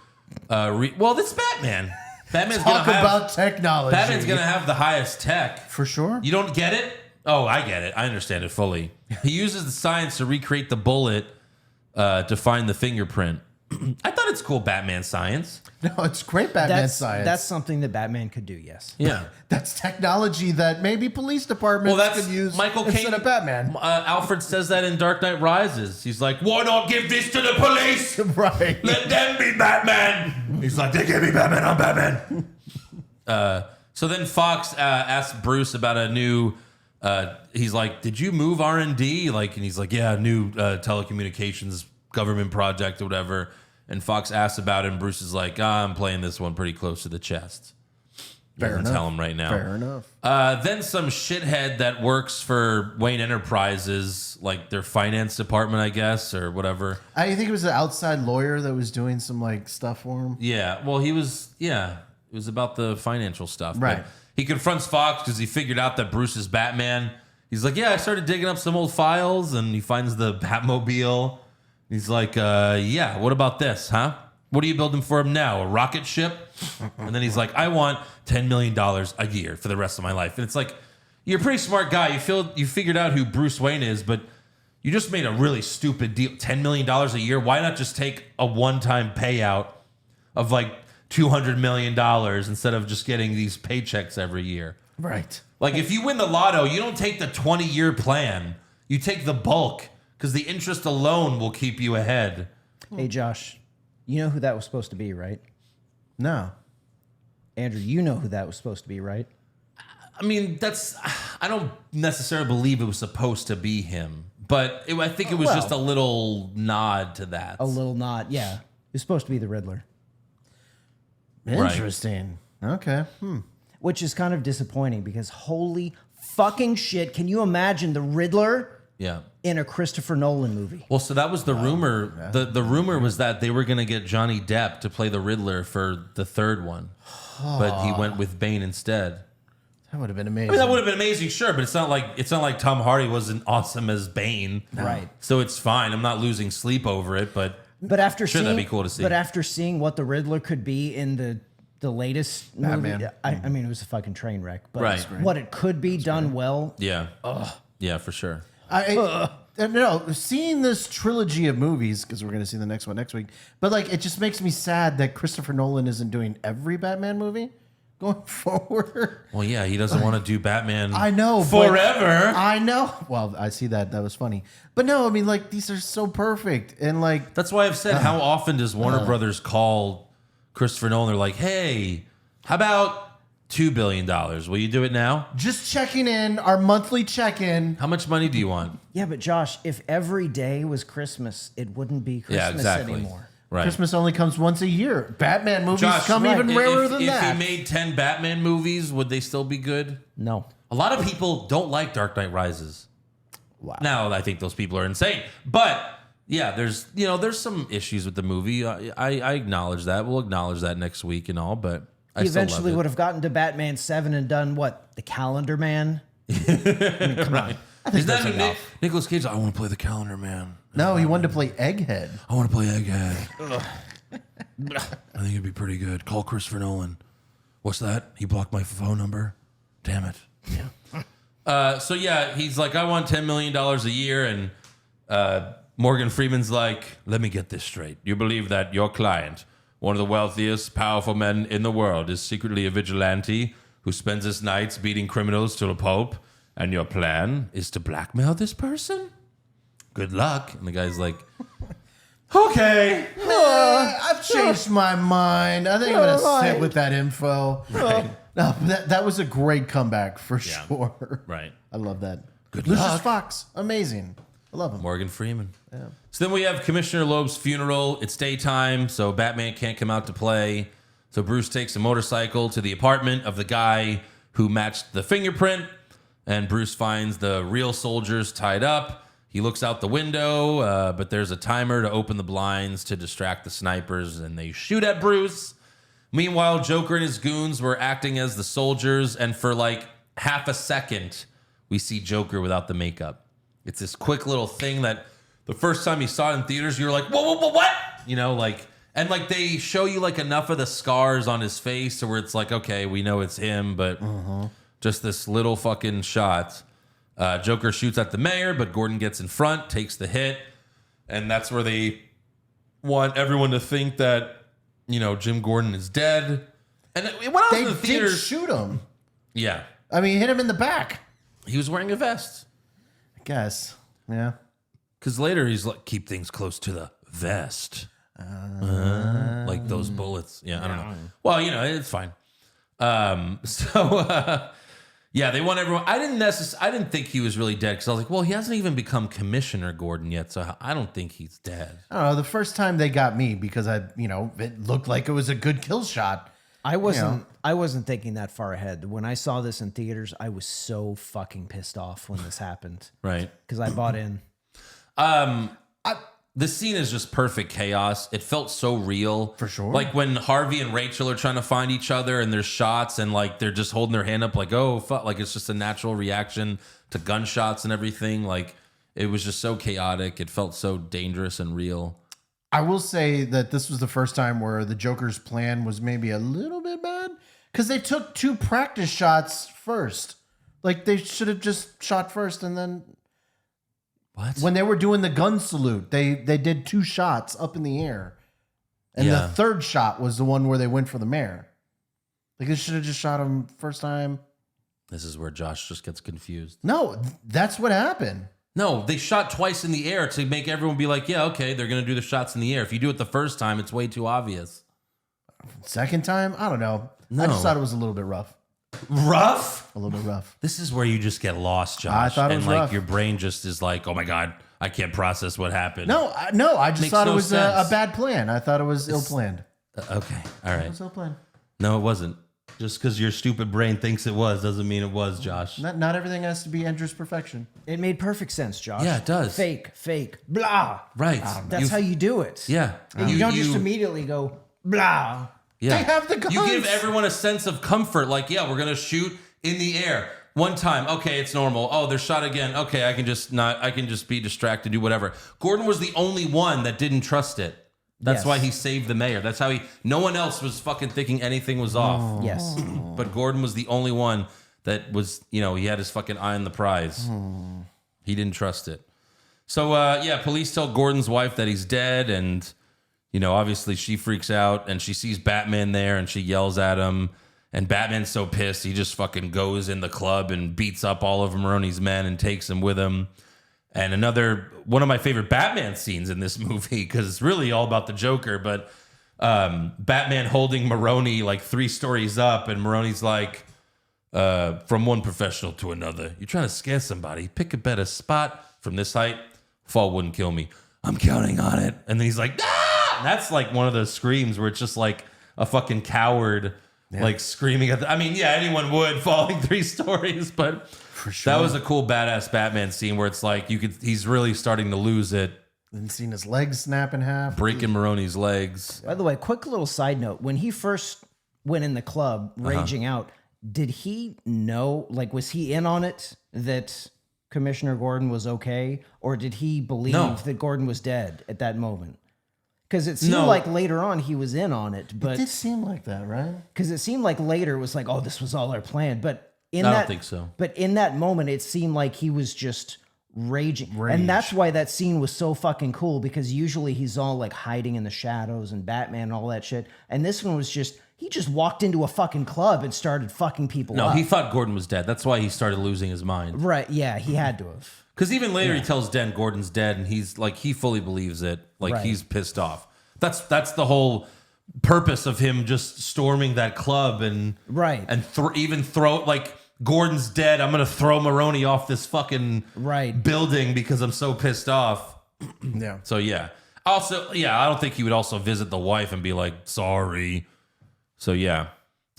Well, that's Batman. Batman's Talk gonna about have. technology. Batman's gonna have the highest tech. for sure. You don't get it? Oh, I get it. I understand it fully. He uses the science to recreate the bullet to find the fingerprint. I thought it's cool, Batman science. No, it's great Batman science. That's something that Batman could do, yes. Yeah. That's technology that maybe police departments Well, that's could use Michael instead Caine. of Batman. Alfred says that in Dark Knight Rises. He's like, "Why not give this to the police? Right. Let them be Batman." He's like, "They can't be Batman. I'm Batman." So then Fox asks Bruce about a new. He's like, "Did you move R&D?" Like, and he's like, "Yeah, new telecommunications government project or whatever." And Fox asks about it, and Bruce is like, "I'm playing this one pretty close to the chest." Fair Doesn't enough. tell him right now. Fair enough. Then some shithead that works for Wayne Enterprises, like their finance department, I guess, or whatever. I think it was an outside lawyer that was doing some like stuff for him. Yeah, well, he was, it was about the financial stuff. Right. But he confronts Fox because he figured out that Bruce is Batman. He's like, "Yeah, I started digging up some old files," and he finds the Batmobile. He's like, "Yeah, what about this, huh? What are you building for him now? A rocket ship?" And then he's like, "I want $10 million a year for the rest of my life." And it's like, you're a pretty smart guy. You figured out who Bruce Wayne is, but you just made a really stupid deal. $10 million a year. Why not just take a one-time payout of like $200 million instead of just getting these paychecks every year? Right. Like if you win the lotto, you don't take the 20-year plan. You take the bulk because the interest alone will keep you ahead. Hey, Josh, you know who that was supposed to be, right? No. Andrew, you know who that was supposed to be, right? I mean, I don't necessarily believe it was supposed to be him, but I think it was Well, just a little nod to that. A little nod, yeah. It's supposed to be the Riddler, Interesting. Okay. which is kind of disappointing because holy fucking shit. Can you imagine the Riddler Yeah. in a Christopher Nolan movie? Well, so that was the rumor. The rumor was that they were going to get Johnny Depp to play the Riddler for the third one, but he went with Bane instead. That would have been amazing. I mean, that would have been amazing, sure, but it's not like Tom Hardy wasn't awesome as Bane, Right. So it's fine. I'm not losing sleep over it, but After sure, seeing, that'd be cool to see. But after seeing what the Riddler could be in the latest Batman. movie, I mean, it was a fucking train wreck. But Right. what it could be done well. yeah, yeah, for sure. No, seeing this trilogy of movies, because we're going to see the next one next week, but like it just makes me sad that Christopher Nolan isn't doing every Batman movie going forward. Well, yeah, he doesn't want to do Batman. I know, but- forever. I know. Well, I see that. That was funny. But no, I mean, like, these are so perfect. And like, That's why I've said, how often does Warner Brothers call Christopher Nolan? They're like, hey, how about $2 billion? Will you do it now? just checking in, our monthly check-in. How much money do you want? Yeah, but Josh, if every day was Christmas, it wouldn't be Christmas Yeah, exactly. anymore. Right. Christmas only comes once a year. Batman movies Josh, come even if- rarer if, than if that. he made 10 Batman movies, would they still be good? No. A lot of people don't like Dark Knight Rises. Wow. Now, I think those people are insane. But yeah, there's some issues with the movie. I acknowledge that. We'll acknowledge that next week and all, but I He still eventually love would it. have gotten to Batman 7 and done what? The Calendar Man? Is that Nicolas Cage? I want to play the Calendar Man. No, he wanted to play Egghead. I want to play Egghead. I think it'd be pretty good. Call Christopher Nolan. What's that? He blocked my phone number. Damn it. Yeah. So yeah, he's like, I want $10 million a year, and Morgan Freeman's like, let me get this straight. You believe that your client, one of the wealthiest, powerful men in the world, is secretly a vigilante who spends his nights beating criminals to a pulp, and your plan is to blackmail this person? Good luck. And the guy's like, okay. I've changed my mind. I think I'm going to sit with that info. Right. No, that was a great comeback for sure. Right. I love that. Good Lucius luck. Fox, amazing. I love him. Morgan Freeman. Yeah. So then we have Commissioner Loeb's funeral. It's daytime, so Batman can't come out to play. So Bruce takes a motorcycle to the apartment of the guy who matched the fingerprint, and Bruce finds the real soldiers tied up. He looks out the window, but there's a timer to open the blinds to distract the snipers, and they shoot at Bruce. Meanwhile, Joker and his goons were acting as the soldiers, and for like half a second, we see Joker without the makeup. It's this quick little thing that the first time you saw it in theaters, you were like, whoa, what? You know, like, and like they show you like enough of the scars on his face to where it's like, okay, we know it's him, but just this little fucking shot. Joker shoots at the mayor, but Gordon gets in front, takes the hit, and that's where they want everyone to think that, you know, Jim Gordon is dead. And when I was They in the did theaters, shoot him. yeah, I mean, hit him in the back. he was wearing a vest. I guess. Yeah. Because later he's like, keep things close to the vest. Like those bullets. Yeah, I don't know. Well, you know, it's fine. Yeah, they want everyone. I didn't think he was really dead because I was like, well, he hasn't even become Commissioner Gordon yet, so I don't think he's dead. I don't know. The first time they got me because it looked like it was a good kill shot. I wasn't thinking that far ahead. When I saw this in theaters, I was so fucking pissed off when this happened. Right. Because I bought in. The scene is just perfect chaos. It felt so real. For sure. Like when Harvey and Rachel are trying to find each other and there's shots and like they're just holding their hand up like, oh, fuck. Like it's just a natural reaction to gunshots and everything. Like it was just so chaotic. It felt so dangerous and real. I will say that this was the first time where the Joker's plan was maybe a little bit bad because they took 2 practice shots first. Like they should have just shot first and then What? when they were doing the gun salute, they did 2 shots up in the air. And Yeah. the third shot was the one where they went for the mayor. Like they should have just shot him first time. This is where Josh just gets confused. No, that's what happened. No, they shot twice in the air to make everyone be like, yeah, okay, they're going to do the shots in the air. If you do it the first time, it's way too obvious. Second time, I don't know. No. I just thought it was a little bit rough. Rough? A little bit rough. This is where you just get lost, Josh. I thought it was and like rough. your brain just is like, oh my God, I can't process what happened. No, I just Makes thought it no was a sense. bad plan. I thought it was ill planned. Okay. All right. It was ill planned. No, it wasn't. Just because your stupid brain thinks it was doesn't mean it was, Josh. Not everything has to be Andrew's perfection. It made perfect sense, Josh. Yeah, it does. Fake, blah. Right. That's how you do it. Yeah. You don't just immediately go, blah. Yeah. They have the guns. You give everyone a sense of comfort. Like, yeah, we're gonna shoot in the air one time. Okay, it's normal. Oh, they're shot again. Okay, I can just be distracted, do whatever. Gordon was the only one that didn't trust it. That's Yes. why he saved the mayor. That's how no one else was fucking thinking anything was off. Yes. But Gordon was the only one that was, he had his fucking eye on the prize. He didn't trust it. So, police tell Gordon's wife that he's dead, and, obviously she freaks out, and she sees Batman there, and she yells at him, and Batman's so pissed, he just fucking goes in the club and beats up all of Maroni's men and takes them with him. And one of my favorite Batman scenes in this movie, because it's really all about the Joker, but Batman holding Maroni like 3 stories up, and Maroni's like, from one professional to another, you're trying to scare somebody, pick a better spot from this height, fall wouldn't kill me. I'm counting on it. And then he's like, ah! And that's like one of those screams where it's just like a fucking coward like screaming at anyone would falling 3 stories, but that was a cool badass Batman scene where it's like he's really starting to lose it. And seen his legs snap in half. Breaking Maroni's legs. By the way, quick little side note. When he first went in the club, raging out, did he know, was he in on it that Commissioner Gordon was okay? Or did he believe that Gordon was dead at that moment? Because it seemed like later on he was in on it. But It did seem like that, right? because it seemed like later it was like, oh, this was all our plan. But I don't think so. But in that moment, it seemed like he was just raging. And that's why that scene was so fucking cool, because usually he's all like hiding in the shadows and Batman and all that shit. And this one was just, he just walked into a fucking club and started fucking people up. No, he thought Gordon was dead. That's why he started losing his mind. Right, yeah, he had to have. Because even later he tells Den Gordon's dead, and he's like, he fully believes it. Like, he's pissed off. That's the whole purpose of him just storming that club and even throw like, Gordon's dead. I'm gonna throw Maroni off this fucking building because I'm so pissed off. Yeah. So yeah. Also, I don't think he would also visit the wife and be like, sorry. So yeah.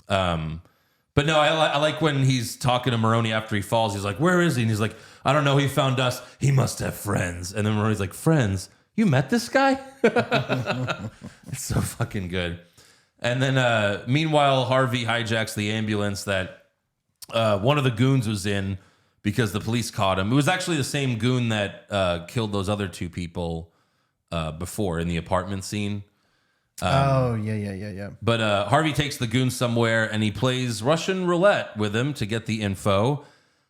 But no, I like when he's talking to Maroni after he falls. He's like, where is he? And he's like, I don't know. He found us. He must have friends. And then Maroni's like, friends? You met this guy? It's so fucking good. And then meanwhile, Harvey hijacks the ambulance that one of the goons was in because the police caught him. It was actually the same goon that killed those other 2 people before in the apartment scene. Yeah. But Harvey takes the goon somewhere and he plays Russian roulette with him to get the info.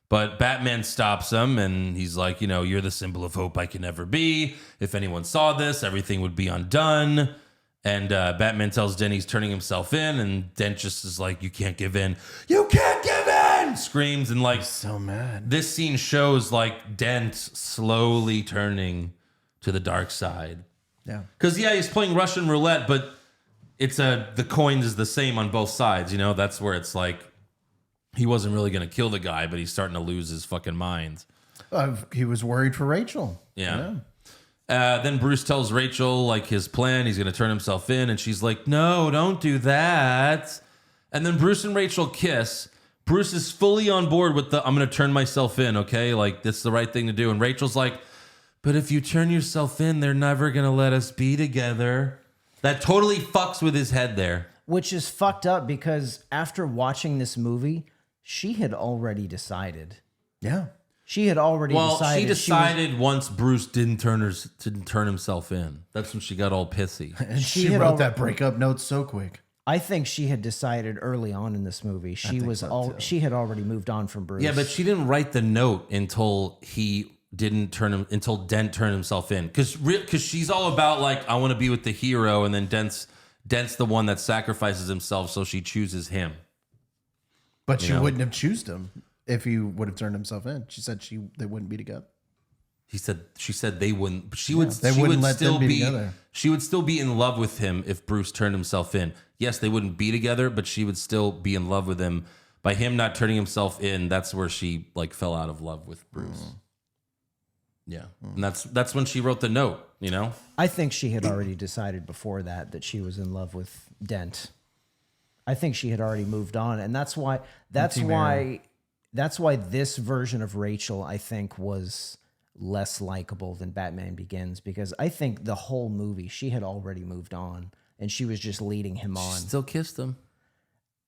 But Batman stops him and he's like, you're the symbol of hope I can ever be. If anyone saw this, everything would be undone. And Batman tells Dent he's turning himself in, and Dent just is like, you can't give in. You can't give in! Screams, and like, So mad. this scene shows like Dent slowly turning to the dark side. Yeah. Because he's playing Russian roulette, but it's the coins is the same on both sides. That's where it's like he wasn't really going to kill the guy, but he's starting to lose his fucking mind. He was worried for Rachel. Yeah. Then Bruce tells Rachel like his plan. He's going to turn himself in, and she's like, "No, don't do that." And then Bruce and Rachel kiss. Bruce is fully on board with I'm going to turn myself in. Okay, like that's the right thing to do. And Rachel's like, "But if you turn yourself in, they're never going to let us be together." That totally fucks with his head there. Which is fucked up because after watching this movie, she had already decided. Yeah. She had already decided. She decided once Bruce didn't turn himself in. That's when she got all pissy. And she had wrote that breakup note so quick. I think she had decided early on in this movie. She had already moved on from Bruce. Yeah, but she didn't write the note until Dent turned himself in. Because she's all about like, I want to be with the hero, and then Dent's the one that sacrifices himself, so she chooses him. But she wouldn't have chosen him if he would have turned himself in. She said they wouldn't be together. She said they wouldn't. But she They wouldn't let them be together. She would still be in love with him if Bruce turned himself in. Yes, they wouldn't be together, but she would still be in love with him. By him not turning himself in, that's where she like fell out of love with Bruce. Yeah, and that's when she wrote the note. I think she had already decided before that she was in love with Dent. I think she had already moved on, and that's why this version of Rachel, I think, was less likable than Batman Begins, because I think the whole movie she had already moved on and she was just leading him on. Still kissed him.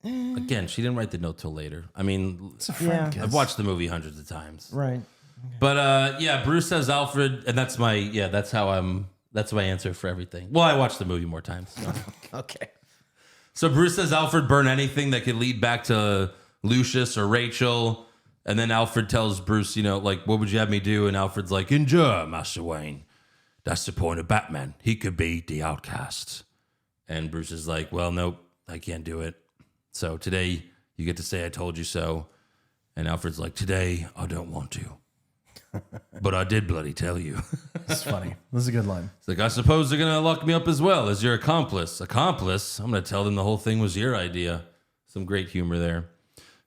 Again, she didn't write the note till later. I mean, It's a friend kiss. I've watched the movie hundreds of times. Right. But yeah, Bruce says Alfred, and that's my answer for everything. Well, I watched the movie more times. So. Okay. So Bruce says Alfred burn anything that could lead back to Lucius or Rachel. And then Alfred tells Bruce, like, what would you have me do? And Alfred's like, endure, Master Wayne. That's the point of Batman. He could be the outcast. And Bruce is like, well, nope, I can't do it. So today you get to say I told you so. And Alfred's like, today I don't want to. But I did bloody tell you. It's funny. This is a good line. It's like, I suppose they're going to lock me up as well as your accomplice. Accomplice? I'm going to tell them the whole thing was your idea. Some great humor there.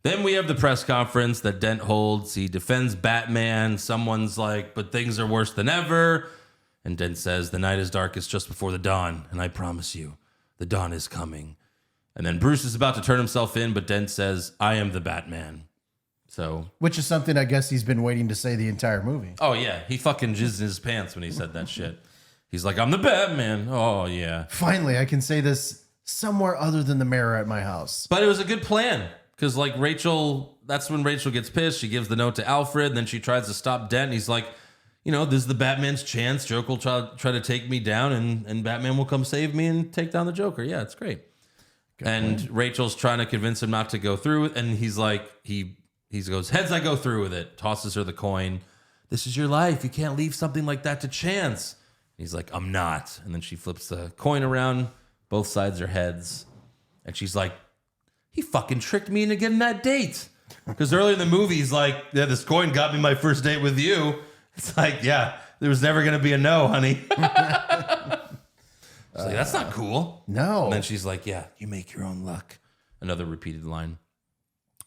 Then we have the press conference that Dent holds. He defends Batman. Someone's like, but things are worse than ever. And Dent says, the night is darkest just before the dawn. And I promise you, the dawn is coming. And then Bruce is about to turn himself in, but Dent says, I am the Batman. So, Which is something I guess he's been waiting to say the entire movie. oh yeah, he fucking jizzed in his pants when he said that shit. He's like, I'm the Batman. Oh yeah. Finally, I can say this somewhere other than the mirror at my house. But it was a good plan because, like, Rachel, that's when Rachel gets pissed. She gives the note to Alfred, and then she tries to stop Dent. And he's like, this is the Batman's chance. Joker will try to take me down, and Batman will come save me and take down the Joker. Yeah, it's great. And Rachel's trying to convince him not to go through it, and he's like, he goes, heads, I go through with it. Tosses her the coin. This is your life. You can't leave something like that to chance. He's like, I'm not. And then she flips the coin around. Both sides are heads. And she's like, he fucking tricked me into getting that date. Because earlier in the movie, he's like, yeah, this coin got me my first date with you. It's like, yeah, there was never going to be a no, honey. She's like, that's not cool. No. And then she's like, yeah, you make your own luck. Another repeated line.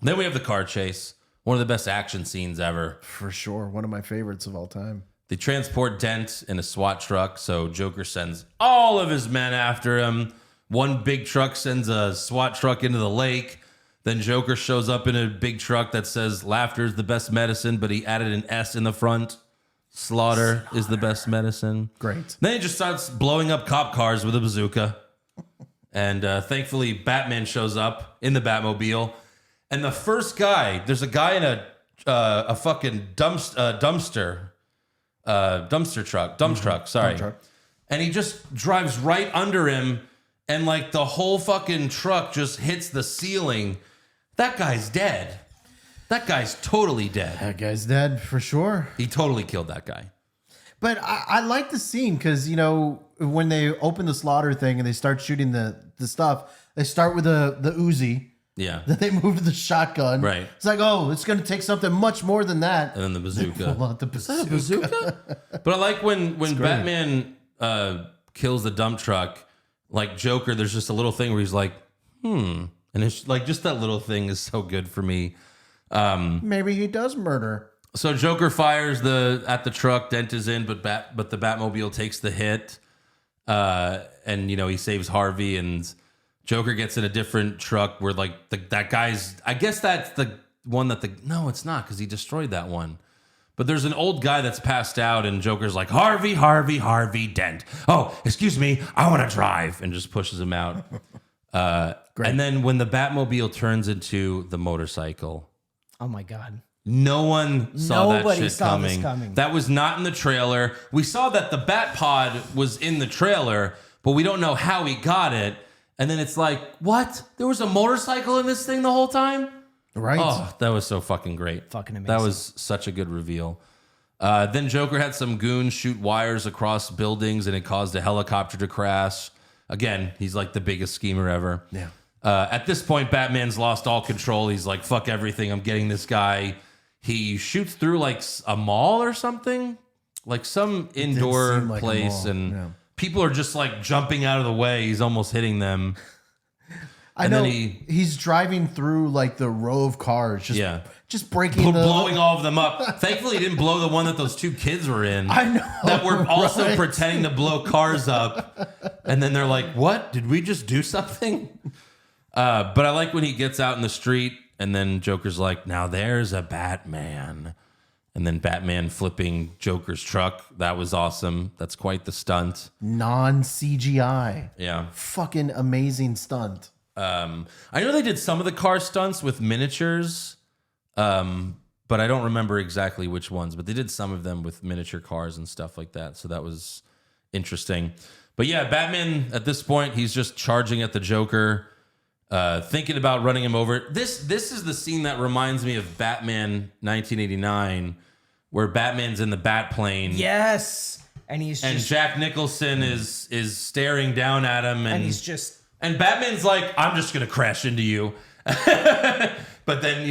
Then we have the car chase. One of the best action scenes ever. For sure. One of my favorites of all time. They transport Dent in a SWAT truck, so Joker sends all of his men after him. One big truck sends a SWAT truck into the lake. Then Joker shows up in a big truck that says laughter is the best medicine, but he added an S in the front. Slaughter is the best medicine. Great. Then he just starts blowing up cop cars with a bazooka. And thankfully, Batman shows up in the Batmobile. And the first guy, there's a guy in a fucking dumpster truck, sorry. truck. And he just drives right under him, and like the whole fucking truck just hits the ceiling. That guy's dead. That guy's totally dead. That guy's dead for sure. He totally killed that guy. But I like the scene because, when they open the slaughter thing and they start shooting the stuff, they start with the Uzi. Yeah. Then they move to the shotgun. Right. It's like, oh, it's going to take something much more than that. And then the bazooka. Pull out the bazooka. Is that a bazooka? But I like when Batman kills the dump truck, like Joker, there's just a little thing where he's like, And it's like, just that little thing is so good for me. Maybe he does murder. So Joker fires at the truck, Dent is in, but the Batmobile takes the hit. And he saves Harvey, and Joker gets in a different truck where like that guy's, I guess that's the one no, it's not, because he destroyed that one. But there's an old guy that's passed out, and Joker's like, Harvey, Dent. Oh, excuse me, I want to drive, and just pushes him out. And then when the Batmobile turns into the motorcycle, Oh my God. no one saw that Nobody shit saw this coming. coming. That was not in the trailer. We saw that the Batpod was in the trailer, but we don't know how he got it. And then it's like, what? There was a motorcycle in this thing the whole time? Right. Oh, that was so fucking great. Fucking amazing. That was such a good reveal. Then Joker had some goons shoot wires across buildings, and it caused a helicopter to crash. Again, he's like the biggest schemer ever. Yeah. At this point, Batman's lost all control. He's like, fuck everything. I'm getting this guy. He shoots through like a mall or something, like some indoor seem like a place, mall, and yeah. people are just like jumping out of the way. He's almost hitting them. I And know then he's driving through like the row of cars, just breaking blowing all of them up. Thankfully, he didn't blow the one that those two kids were in. I know, that were also right? pretending to blow cars up, and then they're like, "What? Did we just do something?" But I like when he gets out in the street and then Joker's like, now there's a Batman. And then Batman flipping Joker's truck. That was awesome. That's quite the stunt. Non-CGI. Yeah. Fucking amazing stunt. I know they did some of the car stunts with miniatures, but I don't remember exactly which ones. But they did some of them with miniature cars and stuff like that. So that was interesting. But yeah, Batman, at this point, he's just charging at the Joker, thinking about running him over. This is the scene that reminds me of Batman 1989, where Batman's in the Batplane. Yes. And Jack Nicholson is staring down at him. And he's just... And Batman's like, I'm just going to crash into you. But then,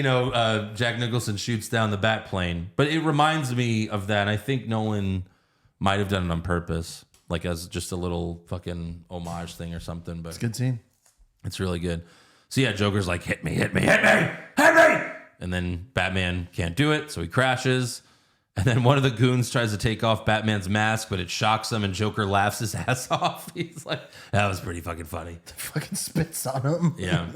Jack Nicholson shoots down the Batplane. But it reminds me of that. I think Nolan might have done it on purpose, like as just a little fucking homage thing or something. But It's a good scene. it's really good. So yeah, Joker's like, hit me, hit me, hit me, hit me. And then Batman can't do it, so he crashes. And then one of the goons tries to take off Batman's mask, but it shocks him, and Joker laughs his ass off. He's like, that was pretty fucking funny. Fucking spits on him. Yeah.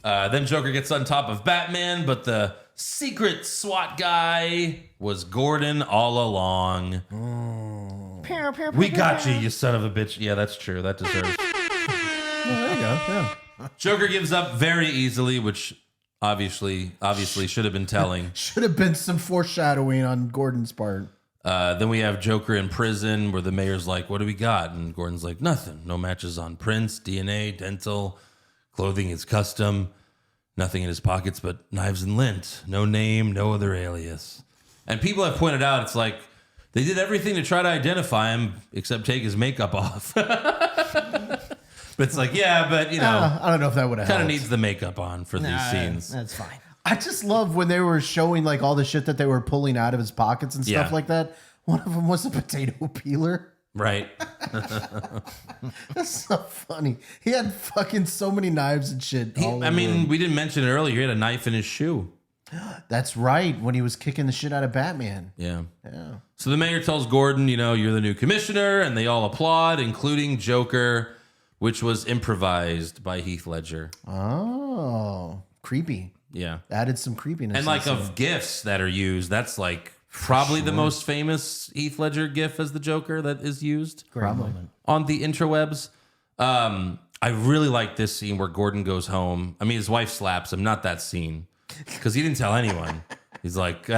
Then Joker gets on top of Batman, but the secret SWAT guy was Gordon all along. We got you, you son of a bitch. Yeah, that's true. That deserves. There you go. Yeah. Joker gives up very easily, which obviously should have been telling. Should have been some foreshadowing on Gordon's part. Then we have Joker in prison where the mayor's like, what do we got? And Gordon's like, nothing. No matches on prints, DNA, dental, clothing is custom, nothing in his pockets but knives and lint. No name, no other alias. And people have pointed out, it's like, they did everything to try to identify him except take his makeup off. But it's like, yeah, but, I don't know if that would have kind of helped. needs the makeup on for these scenes. That's fine. I just love when they were showing like all the shit that they were pulling out of his pockets and stuff Yeah. like that. One of them was a potato peeler. Right. That's so funny. He had fucking so many knives and shit. all over him. We didn't mention it earlier. He had a knife in his shoe. That's right. When he was kicking the shit out of Batman. Yeah. So the mayor tells Gordon, you're the new commissioner, and they all applaud, including Joker, which was improvised by Heath Ledger. Oh, creepy. Yeah. Added some creepiness. And like of gifs that are used, that's like probably the most famous Heath Ledger gif as the Joker that is used on the interwebs. I really like this scene where Gordon goes home. I mean, his wife slaps him, not that scene, because he didn't tell anyone. He's like,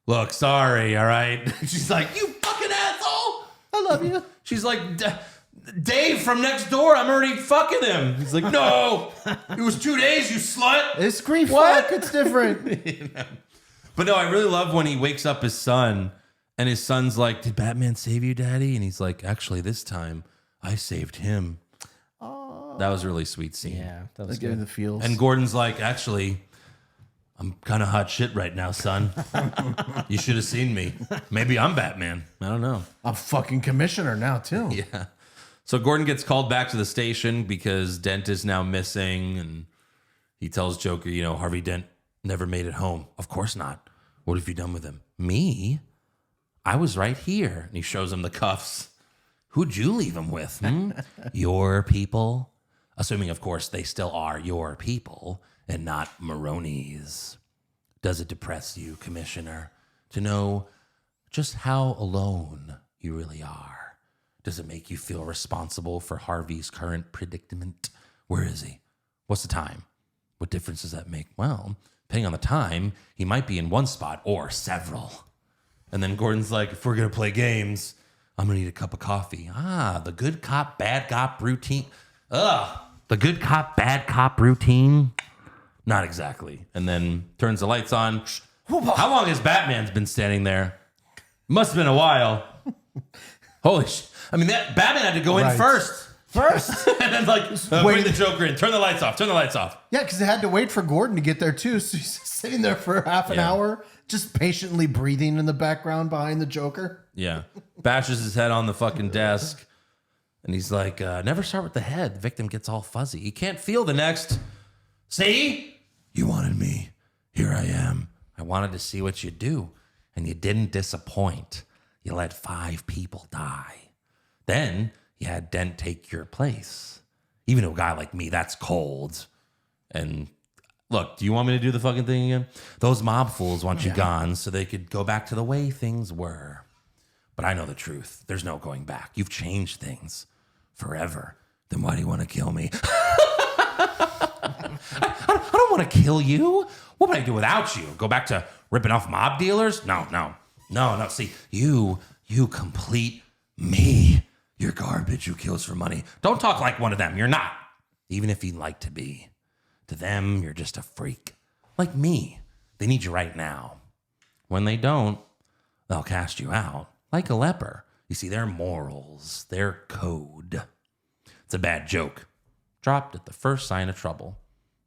look, sorry, all right? She's like, you fucking asshole. I love you. She's like, Dave from next door, I'm already fucking him. He's like, no, it was 2 days, you slut. It's grief What? fuck. It's different. But no, I really love when he wakes up his son and his son's like, did Batman save you, Daddy? And he's like, actually, this time I saved him. Oh. That was a really sweet scene. Yeah, that was Let's get in the feels. And Gordon's like, actually, I'm kind of hot shit right now, son. You should have seen me. Maybe I'm Batman. I don't know. I'm fucking commissioner now too. Yeah. So Gordon gets called back to the station because Dent is now missing. And he tells Joker, Harvey Dent never made it home. Of course not. What have you done with him? Me? I was right here. And he shows him the cuffs. Who'd you leave him with? Your people? Assuming, of course, they still are your people and not Maroney's. Does it depress you, Commissioner, to know just how alone you really are? Does it make you feel responsible for Harvey's current predicament? Where is he? What's the time? What difference does that make? Well, depending on the time, he might be in one spot or several. And then Gordon's like, if we're going to play games, I'm going to need a cup of coffee. The good cop, bad cop routine. The good cop, bad cop routine. Not exactly. And then turns the lights on. How long has Batman's been standing there? Must have been a while. Holy shit. I mean, Batman had to go in first. And then bring the Joker in. Turn the lights off. Turn the lights off. Yeah, because they had to wait for Gordon to get there too. So he's sitting there for half an hour, just patiently breathing in the background behind the Joker. Yeah. Bashes his head on the fucking desk. And he's like, never start with the head. The victim gets all fuzzy. He can't feel the next. See? You wanted me. Here I am. I wanted to see what you'd do. And you didn't disappoint. You let 5 people die. Then you had Dent take your place. Even to a guy like me, that's cold. And look, do you want me to do the fucking thing again? Those mob fools want you gone so they could go back to the way things were. But I know the truth. There's no going back. You've changed things forever. Then why do you want to kill me? I don't want to kill you. What would I do without you? Go back to ripping off mob dealers? No. See, you complete me. You're garbage who kills for money. Don't talk like one of them. You're not. Even if you'd like to be. To them, you're just a freak. Like me. They need you right now. When they don't, they'll cast you out. Like a leper. You see, their morals, their code. It's a bad joke. Dropped at the first sign of trouble.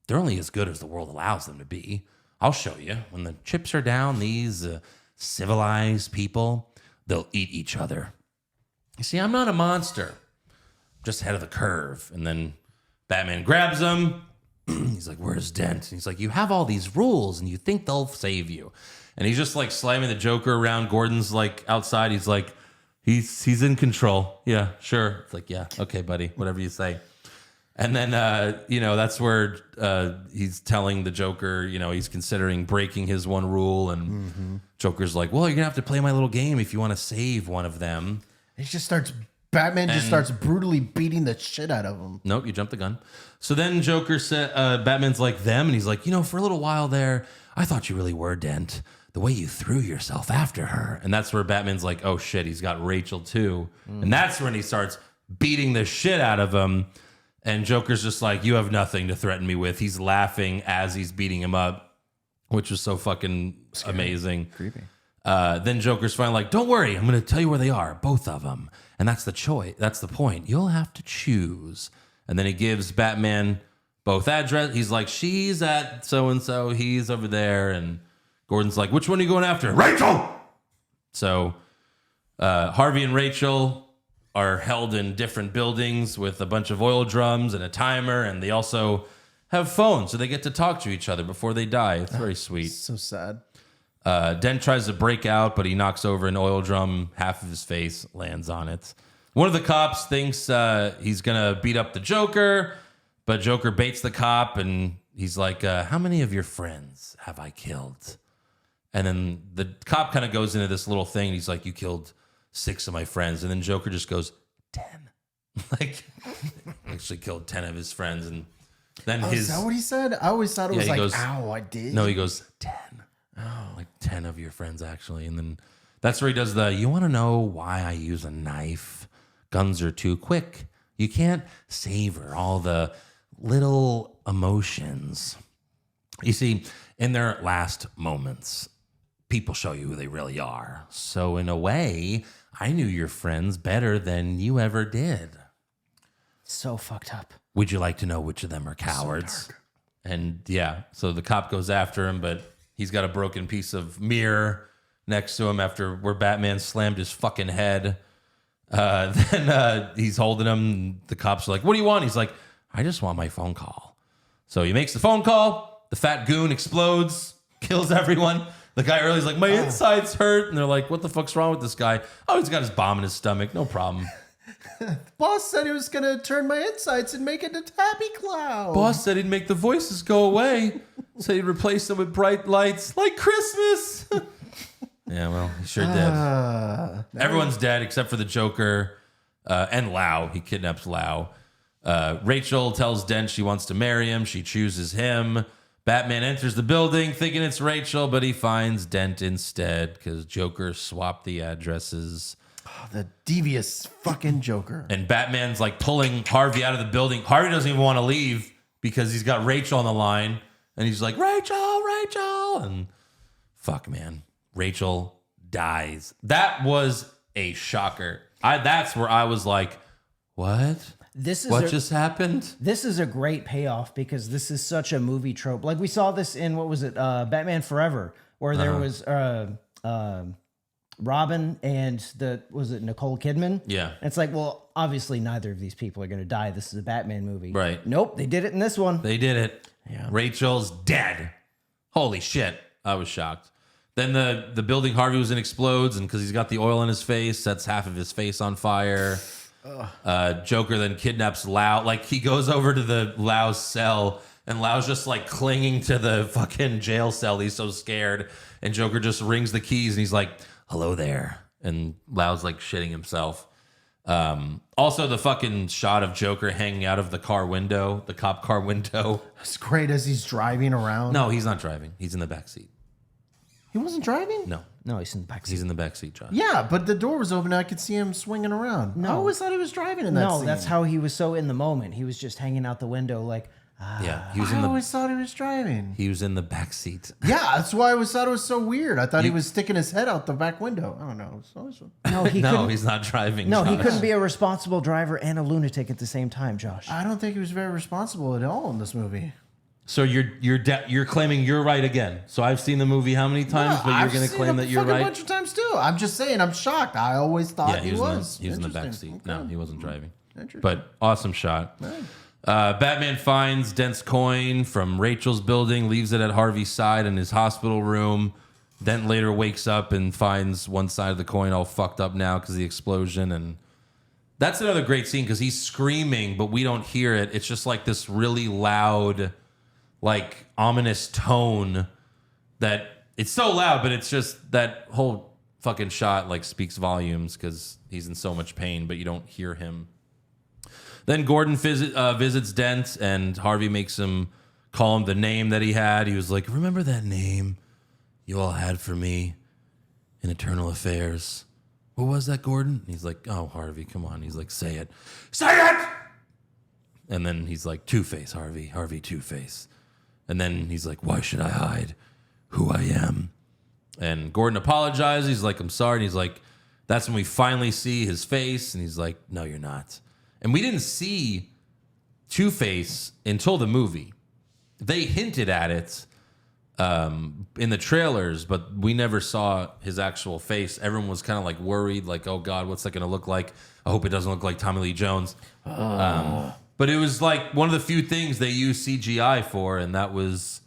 They're only as good as the world allows them to be. I'll show you. When the chips are down, these civilized people, they'll eat each other. You see, I'm not a monster. I'm just ahead of the curve. And then Batman grabs him. He's like, where's Dent? And he's like, you have all these rules and you think they'll save you. And he's just like slamming the Joker around. Gordon's like outside. He's like, he's in control. Yeah, sure. It's like, yeah, okay, buddy, whatever you say. And then, that's where he's telling the Joker, he's considering breaking his one rule. And Joker's like, well, you're going to have to play my little game if you want to save one of them. Batman just starts brutally beating the shit out of him. Nope, you jumped the gun. So then Joker said, Batman's like them. And he's like, for a little while there, I thought you really were Dent. The way you threw yourself after her. And that's where Batman's like, oh shit, he's got Rachel too. And that's when he starts beating the shit out of him. And Joker's just like, you have nothing to threaten me with. He's laughing as he's beating him up, which was so fucking amazing. Creepy. Then Joker's finally like, don't worry, I'm going to tell you where they are, both of them. And that's the choice. That's the point. You'll have to choose. And then he gives Batman both address. He's like, she's at so-and-so, he's over there. And Gordon's like, which one are you going after? Rachel! So Harvey and Rachel are held in different buildings with a bunch of oil drums and a timer, and they also have phones, so they get to talk to each other before they die. It's very sweet. So sad. Dent tries to break out, but he knocks over an oil drum. Half of his face lands on it. One of the cops thinks he's going to beat up the Joker, but Joker baits the cop, and he's like, how many of your friends have I killed? And then the cop kind of goes into this little thing. And he's like, you killed 6 of my friends. And then Joker just goes, 10. Like, actually killed 10 of his friends. And then Is that what he said? I always thought it was he like, goes, ow, I did. No, he goes, 10. Oh, like 10 of your friends, actually. And then that's where he does you want to know why I use a knife? Guns are too quick. You can't savor all the little emotions. You see, in their last moments, people show you who they really are. So in a way, I knew your friends better than you ever did. So fucked up. Would you like to know which of them are cowards? And yeah, so the cop goes after him, but he's got a broken piece of mirror next to him after where Batman slammed his fucking head. Then he's holding him. The cops are like, what do you want? He's like, I just want my phone call. So he makes the phone call. The fat goon explodes, kills everyone. The guy early's like, my insides hurt. And they're like, what the fuck's wrong with this guy? Oh, he's got his bomb in his stomach. No problem. Boss said he was going to turn my insides and make it a happy cloud. Boss said he'd make the voices go away. Said he'd replace them with bright lights like Christmas. Yeah, well, he sure did. Everyone's dead except for the Joker and Lau. He kidnaps Lau. Rachel tells Dent she wants to marry him. She chooses him. Batman enters the building thinking it's Rachel, but he finds Dent instead because Joker swapped the addresses. Oh, the devious fucking Joker. And Batman's like pulling Harvey out of the building. Harvey doesn't even want to leave because he's got Rachel on the line. And he's like, Rachel, Rachel. And fuck, man. Rachel dies. That was a shocker. That's where I was like, what? What just happened? This is a great payoff because this is such a movie trope. Like we saw this in, what was it? Batman Forever, where there was Robin and was it Nicole Kidman? Yeah. And it's like, well, obviously neither of these people are going to die. This is a Batman movie. Right. Nope. They did it in this one. They did it. Yeah. Rachel's dead. Holy shit. I was shocked. Then the building Harvey was in explodes, and because he's got the oil in his face, sets half of his face on fire. Joker then kidnaps Lau. Like, he goes over to the Lau's cell, and Lau's just like clinging to the fucking jail cell. He's so scared. And Joker just rings the keys, and he's like, hello there. And Lau's like shitting himself. Also, the fucking shot of Joker hanging out of the car window, the cop car window. It's great as he's driving around. No, he's not driving. He's in the back seat. He wasn't driving? No, he's in the back seat. he's in the back seat, Josh. Yeah, but the door was open. I could see him swinging around. No. I always thought he was driving in that No, scene. that's how he was so in the moment. He was just hanging out the window like, Yeah, he was I in the always thought he was driving. he was in the back seat. Yeah, that's why I always thought it was so weird. I thought he was sticking his head out the back window. I don't know. It's always- no, he No, couldn't. he's not driving. No, he Josh. couldn't be a responsible driver and a lunatic at the same time, Josh. I don't think he was very responsible at all in this movie. So you're claiming you're right again. So I've seen the movie how many times, but you're going to claim that you're a right. bunch of times too. I'm just saying. I'm shocked. I always thought Yeah, he was. In the back Interesting. seat. No, he wasn't driving. Interesting. But awesome shot. Batman finds Dent's coin from Rachel's building, leaves it at Harvey's side in his hospital room. Dent later wakes up and finds one side of the coin all fucked up now because of the explosion. And that's another great scene because he's screaming, but we don't hear it. It's just like this really loud, like ominous tone that it's so loud, but it's just that whole fucking shot like speaks volumes because he's in so much pain, but you don't hear him. Then Gordon visits Dent, and Harvey makes him call him the name that he had. He was like, remember that name you all had for me in Eternal Affairs? What was that, Gordon? And he's like, oh, Harvey, come on. He's like, say it. Say it! And then he's like, Two-Face, Harvey Two-Face. And then he's like, why should I hide who I am? And Gordon apologizes. He's like, I'm sorry. And he's like, that's when we finally see his face. And he's like, no, you're not. And we didn't see Two-Face until the movie. They hinted at it in the trailers, but we never saw his actual face. Everyone was kind of like worried, like, oh God, what's that going to look like? I hope it doesn't look like Tommy Lee Jones. But it was like one of the few things they used CGI for, and that was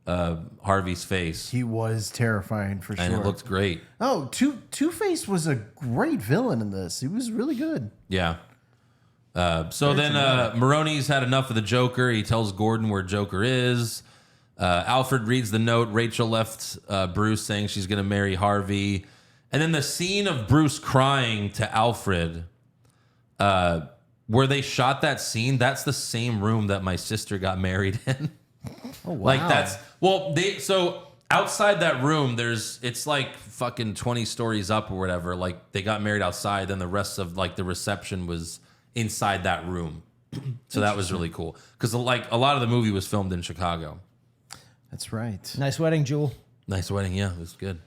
Harvey's face. He was terrifying for sure. And it looked great. Oh, Two-Face was a great villain in this. He was really good. Yeah. So then Maroney's had enough of the Joker. He tells Gordon where Joker is. Alfred reads the note. Rachel left Bruce saying she's going to marry Harvey. And then the scene of Bruce crying to Alfred, where they shot that scene, that's the same room that my sister got married in. Oh, wow. Like that's, well, so outside that room, it's like fucking 20 stories up or whatever. Like they got married outside. Then the rest of like the reception was inside that room. So that was really cool. Because like a lot of the movie was filmed in Chicago. That's right. Nice wedding, Jewel. Nice wedding. Yeah, it was good.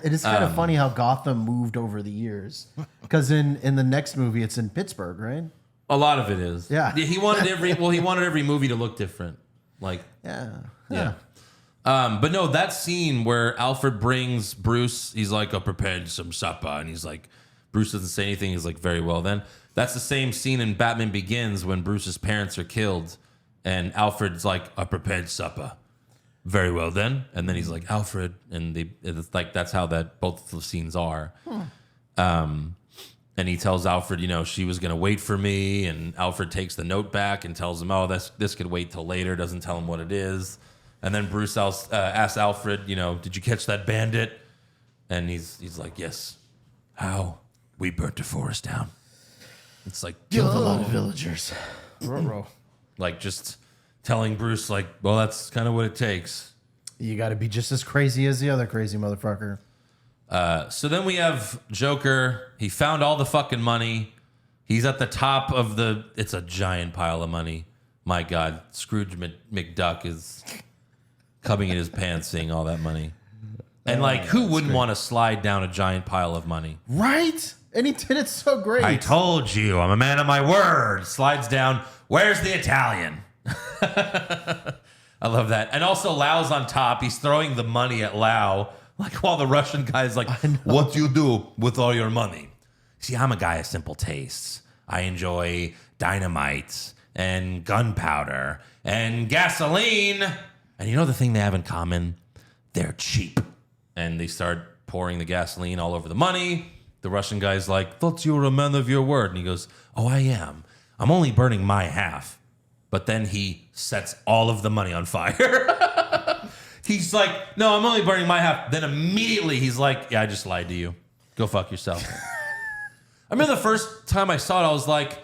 It is kind of funny how Gotham moved over the years. Because in the next movie, it's in Pittsburgh, right? A lot of it is. Yeah. He wanted every movie to look different. Like, Yeah. but no, that scene where Alfred brings Bruce, he's like, I prepared some supper. And he's like, Bruce doesn't say anything. He's like, very well then. That's the same scene in Batman Begins when Bruce's parents are killed. And Alfred's like, I prepared supper. Very well then. And then he's like, Alfred. And it's like, that's how that both the scenes are. And he tells Alfred, she was going to wait for me. And Alfred takes the note back and tells him, oh, this could wait till later. Doesn't tell him what it is. And then Bruce asks Alfred, did you catch that bandit? And he's like, yes. How? We burnt the forest down. It's like, Killed a lot of villagers. like just telling Bruce, like, well, that's kind of what it takes. You got to be just as crazy as the other crazy motherfucker. So then we have Joker. He found all the fucking money. He's at the top of it's a giant pile of money. My God, Scrooge McDuck is coming in his pants seeing all that money. And like, who wouldn't want to slide down a giant pile of money? Right? And he did it so great. I told you, I'm a man of my word. Slides down. Where's the Italian? I love that. And also Lau's on top. He's throwing the money at Lau. Like while the Russian guy's like, what do you do with all your money? See, I'm a guy of simple tastes. I enjoy dynamite and gunpowder and gasoline. And you know the thing they have in common? They're cheap. And they start pouring the gasoline all over the money. the Russian guy's like, thought you were a man of your word. And he goes, oh, I am. I'm only burning my half. But then he sets all of the money on fire. He's like, no, I'm only burning my half. Then immediately he's like, yeah, I just lied to you. Go fuck yourself. I remember the first time I saw it, I was like,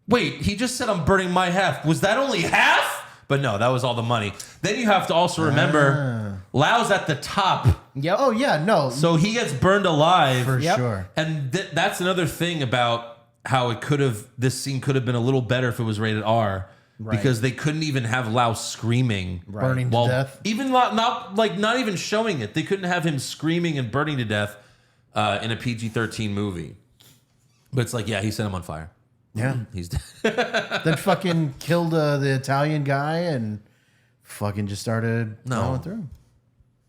wait, he just said I'm burning my half. Was that only half? But no, that was all the money. Then you have to also remember, Lau's at the top. Yep. Oh yeah, no. So he gets burned alive. For sure. And that's another thing about how this scene could have been a little better if it was rated R. Right. Because they couldn't even have Lau screaming. Burning to death. Even not even showing it. They couldn't have him screaming and burning to death in a PG-13 movie. But it's like, yeah, he set him on fire. Yeah. He's dead. Then fucking killed the Italian guy and fucking just started going through.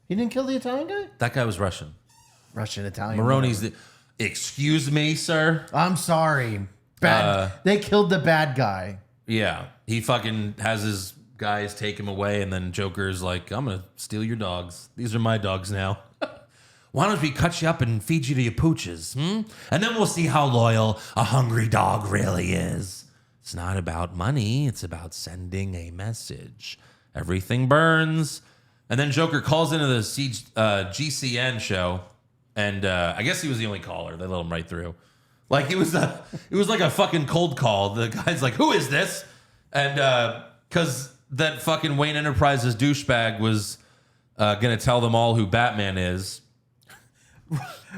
He didn't kill the Italian guy? That guy was Russian. Russian, Italian. Maroney's excuse me, sir. I'm sorry. Bad. They killed the bad guy. Yeah. He fucking has his guys take him away, and then Joker's like, I'm going to steal your dogs. These are my dogs now. Why don't we cut you up and feed you to your pooches? And then we'll see how loyal a hungry dog really is. It's not about money. It's about sending a message. Everything burns. And then Joker calls into the GCN show, and I guess he was the only caller. They let him right through. Like it was like a fucking cold call. The guy's like, "Who is this?" And because that fucking Wayne Enterprises douchebag was gonna tell them all who Batman is.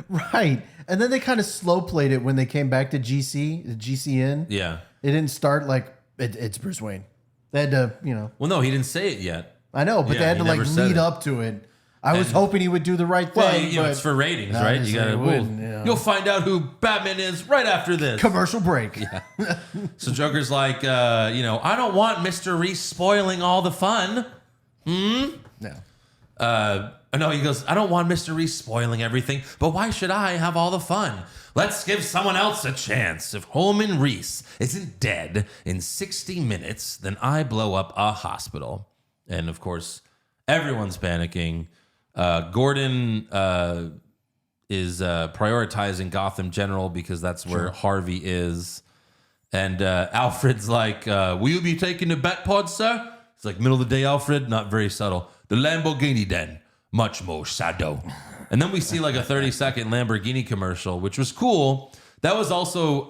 Right. And then they kind of slow played it when they came back to GCN. Yeah. It didn't start like it's Bruce Wayne. They had to, Well, no, he didn't say it yet. I know, but Yeah, they had he to like never said lead it. up to it. I was hoping he would do the right thing. Well, but it's for ratings, right? You obviously gotta. he wouldn't, You'll find out who Batman is right after this. Commercial break. So Joker's like, I don't want Mr. Reese spoiling all the fun. No. No, he goes, I don't want Mr. Reese spoiling everything, but why should I have all the fun? Let's give someone else a chance. If Holman Reese isn't dead in 60 minutes, then I blow up a hospital. And of course, everyone's panicking. Gordon is prioritizing Gotham General because that's where Harvey is. And Alfred's like, will you be taking the bat pod, sir? It's like, middle of the day, Alfred, not very subtle. The Lamborghini then, much more shadow. And then we see like a 30-second Lamborghini commercial, which was cool. That was also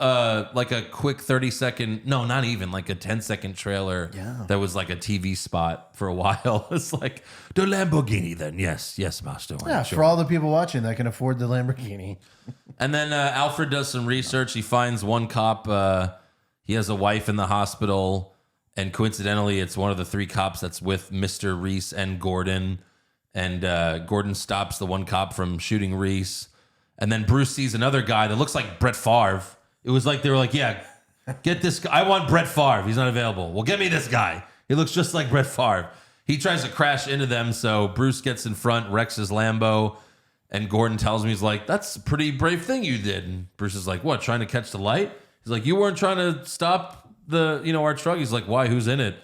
like a quick 30-second, no, not even, like a 10-second trailer. Yeah. That was like a TV spot for a while. It's like, the Lamborghini then, yes, Master Wayne. Yeah, sure. for all the people watching that can afford the Lamborghini. And then Alfred does some research. He finds one cop. He has a wife in the hospital. And coincidentally, it's one of the three cops that's with Mr. Reese and Gordon. And Gordon stops the one cop from shooting Reese. And then Bruce sees another guy that looks like Brett Favre. It was like they were like, yeah, get this guy. I want Brett Favre. He's not available. Well, get me this guy. He looks just like Brett Favre. He tries to crash into them. So Bruce gets in front, wrecks his Lambo. And Gordon tells him, he's like, that's a pretty brave thing you did. And Bruce is like, what, trying to catch the light? He's like, you weren't trying to stop our truck. He's like, why? Who's in it?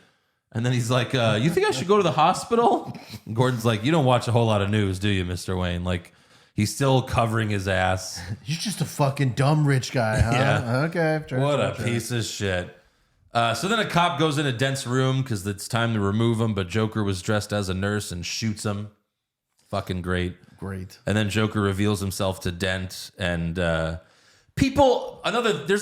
And then he's like, you think I should go to the hospital? And Gordon's like, you don't watch a whole lot of news, do you, Mr. Wayne? Like, he's still covering his ass. You're just a fucking dumb rich guy, huh? Yeah. Okay. What a piece of shit. So then a cop goes in a Dent's room because it's time to remove him, but Joker was dressed as a nurse and shoots him. Fucking great. Great. And then Joker reveals himself to Dent, and there's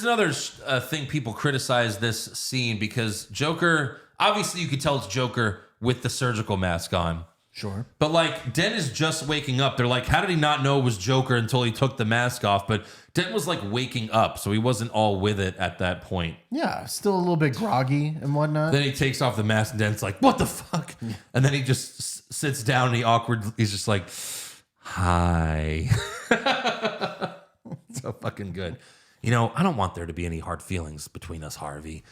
another thing people criticize this scene because Joker, obviously you could tell it's Joker with the surgical mask on. Sure. But like Dent is just waking up. They're like, how did he not know it was Joker until he took the mask off? But Dent was like waking up, so he wasn't all with it at that point. Yeah, still a little bit groggy and whatnot. Then he takes off the mask, and Dent's like, what the fuck? And then he just sits down and he's just like, hi. So fucking good. I don't want there to be any hard feelings between us, Harvey.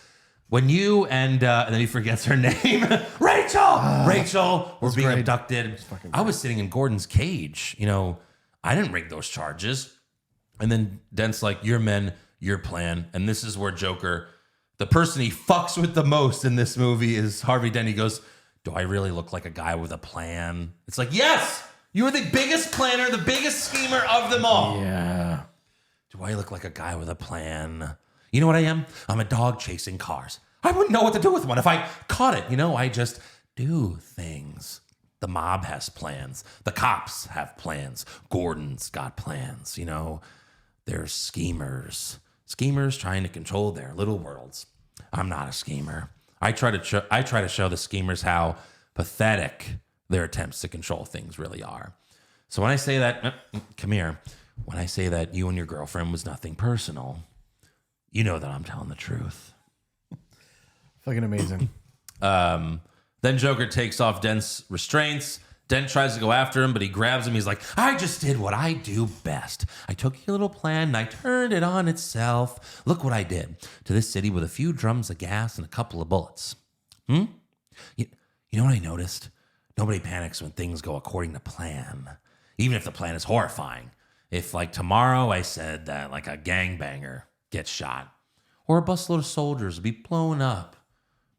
When you and then he forgets her name, Rachel, were being great. abducted. I was sitting in Gordon's cage. I didn't rig those charges. And then Dent's like, your men, your plan. And this is where Joker, the person he fucks with the most in this movie is Harvey Dent. He goes, do I really look like a guy with a plan? It's like, yes, you are the biggest planner, the biggest schemer of them all. Yeah. Do I look like a guy with a plan? You know what I am? I'm a dog chasing cars. I wouldn't know what to do with one if I caught it. I just do things. The mob has plans. The cops have plans. Gordon's got plans. They're schemers. Schemers trying to control their little worlds. I'm not a schemer. I try to show the schemers how pathetic their attempts to control things really are. So when I say that, come here. When I say that you and your girlfriend was nothing personal, you know that I'm telling the truth. Fucking amazing. Then Joker takes off Dent's restraints. Dent tries to go after him, but he grabs him. He's like, I just did what I do best. I took your little plan and I turned it on itself. Look what I did to this city with a few drums of gas and a couple of bullets. You know what I noticed? Nobody panics when things go according to plan, even if the plan is horrifying. If, like, tomorrow I said that, like, a gangbanger gets shot or a busload of soldiers will be blown up,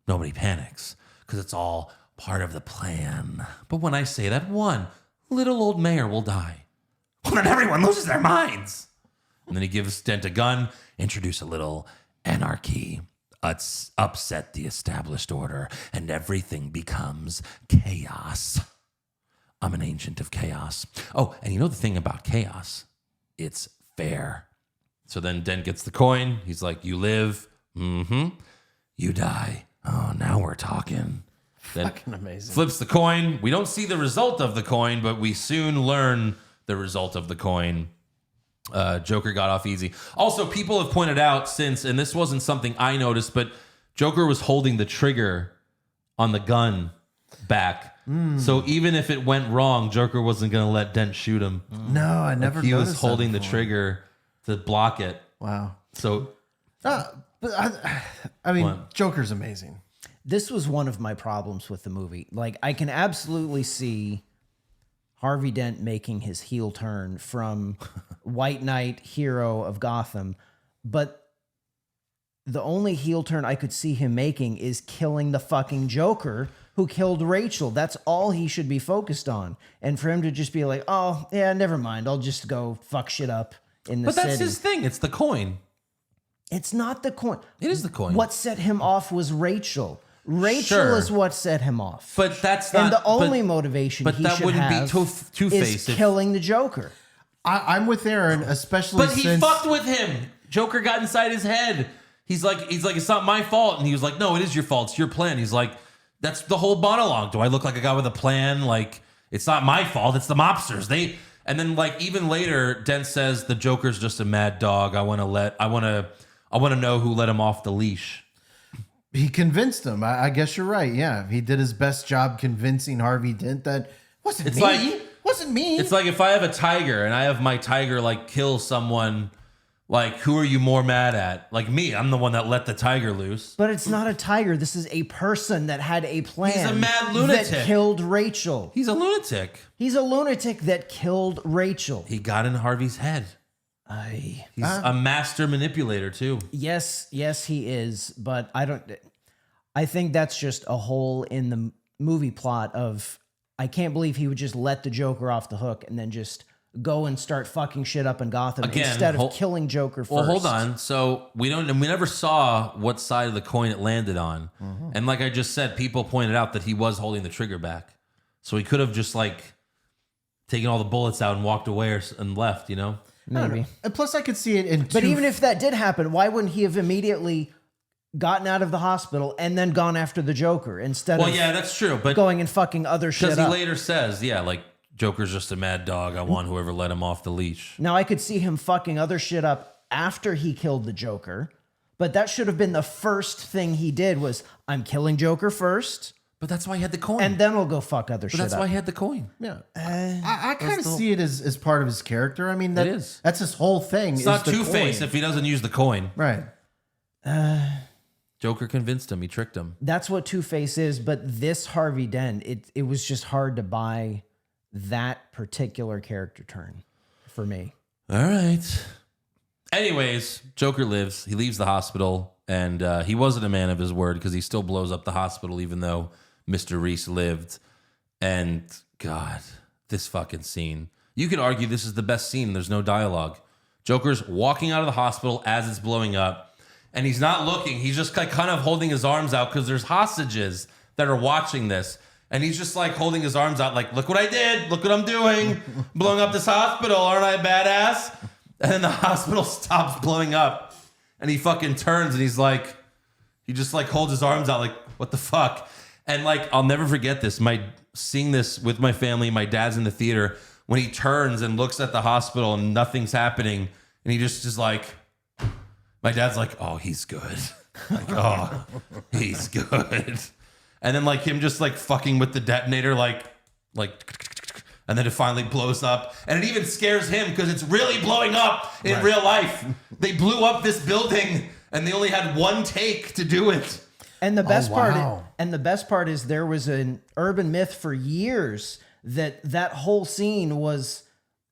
nobody panics because it's all part of the plan. But when I say that one little old mayor will die, well, then everyone loses their minds. And then he gives Dent a gun, introduce a little anarchy, upset the established order, and everything becomes chaos. I'm an agent of chaos. Oh, and the thing about chaos? It's fair. So then Dent gets the coin. He's like, you live. You die. Oh, now we're talking. Then Fucking amazing. flips the coin. We don't see the result of the coin, but we soon learn the result of the coin. Joker got off easy. Also, people have pointed out since, and this wasn't something I noticed, but Joker was holding the trigger on the gun back. So even if it went wrong, Joker wasn't going to let Dent shoot him. No, I never He noticed was holding that the before. trigger to block it. Wow. So But I mean, What? Joker's amazing. This was one of my problems with the movie. Like, I can absolutely see Harvey Dent making his heel turn from White Knight, hero of Gotham, but the only heel turn I could see him making is killing the fucking Joker who killed Rachel. That's all he should be focused on. And for him to just be like, oh, yeah, never mind. I'll just go fuck shit up in the But city. that's his thing. It's the coin. It's not the coin. It is the coin. What set him off was Rachel. Rachel Sure. is what set him off. But that's not. And the only but, motivation but he that should wouldn't be have Two-Face is if- killing the Joker. I'm with Aaron, especially But he since fucked with him. Joker got inside his head. He's like, it's not my fault. And he was like, no, it is your fault. It's your plan. He's like, that's the whole monologue. Do I look like a guy with a plan? Like, it's not my fault. It's the mobsters. And then like even later, Dent says the Joker's just a mad dog. I want to know who let him off the leash. he convinced him. I guess you're right. Yeah, he did his best job convincing Harvey Dent that wasn't It's me. like- wasn't me. It's like if I have a tiger and I have my tiger like kill someone, like who are you more mad at? Like me, I'm the one that let the tiger loose. But it's not a tiger. This is a person that had a plan. He's a mad lunatic. That killed Rachel. He's a lunatic. He's a lunatic that killed Rachel. He got in Harvey's head. He's a master manipulator too. Yes, he is. But I think that's just a hole in the movie plot of, I can't believe he would just let the Joker off the hook and then just go and start fucking shit up in Gotham Again, instead of killing Joker first. Well, hold on. So we never saw what side of the coin it landed on. And like I just said, people pointed out that he was holding the trigger back. So he could have just like taken all the bullets out and walked away and left, I don't Maybe. know. And plus, I could see it in. But even if that did happen, why wouldn't he have immediately gotten out of the hospital and then gone after the Joker instead Well, of yeah, that's true. But going and fucking other shit because he up? later says, yeah, like Joker's just a mad dog. I want whoever let him off the leash. Now, I could see him fucking other shit up after he killed the Joker, but that should have been the first thing he did was, I'm killing Joker first, But that's why he had the coin. and then we'll go fuck other but shit that's up. why he had the coin. yeah, I kind of see it as part of his character. I mean, It is. That's his whole thing. It's not Two-Face if he doesn't use the coin. Right. Joker convinced him. He tricked him. That's what Two-Face is, but this Harvey Dent, it was just hard to buy that particular character turn for me. All right. Anyways, Joker lives. He leaves the hospital, and he wasn't a man of his word because he still blows up the hospital even though Mr. Reese lived. And God, this fucking scene. You could argue this is the best scene. There's no dialogue. Joker's walking out of the hospital as it's blowing up, and he's not looking. He's just like kind of holding his arms out because there's hostages that are watching this. And he's just like holding his arms out like, look what I did. Look what I'm doing. Blowing up this hospital. Aren't I badass? And then the hospital stops blowing up. And he fucking turns and he's like, he just like holds his arms out like, what the fuck? And like, I'll never forget this. Seeing this with my family, my dad's in the theater, when he turns and looks at the hospital and nothing's happening. And he just is like, my dad's like, oh, he's good. Like, oh, he's good. And then like him just like fucking with the detonator, like, and then it finally blows up. And it even scares him because it's really blowing up in real life. They blew up this building and they only had one take to do it. And the best part is there was an urban myth for years that whole scene was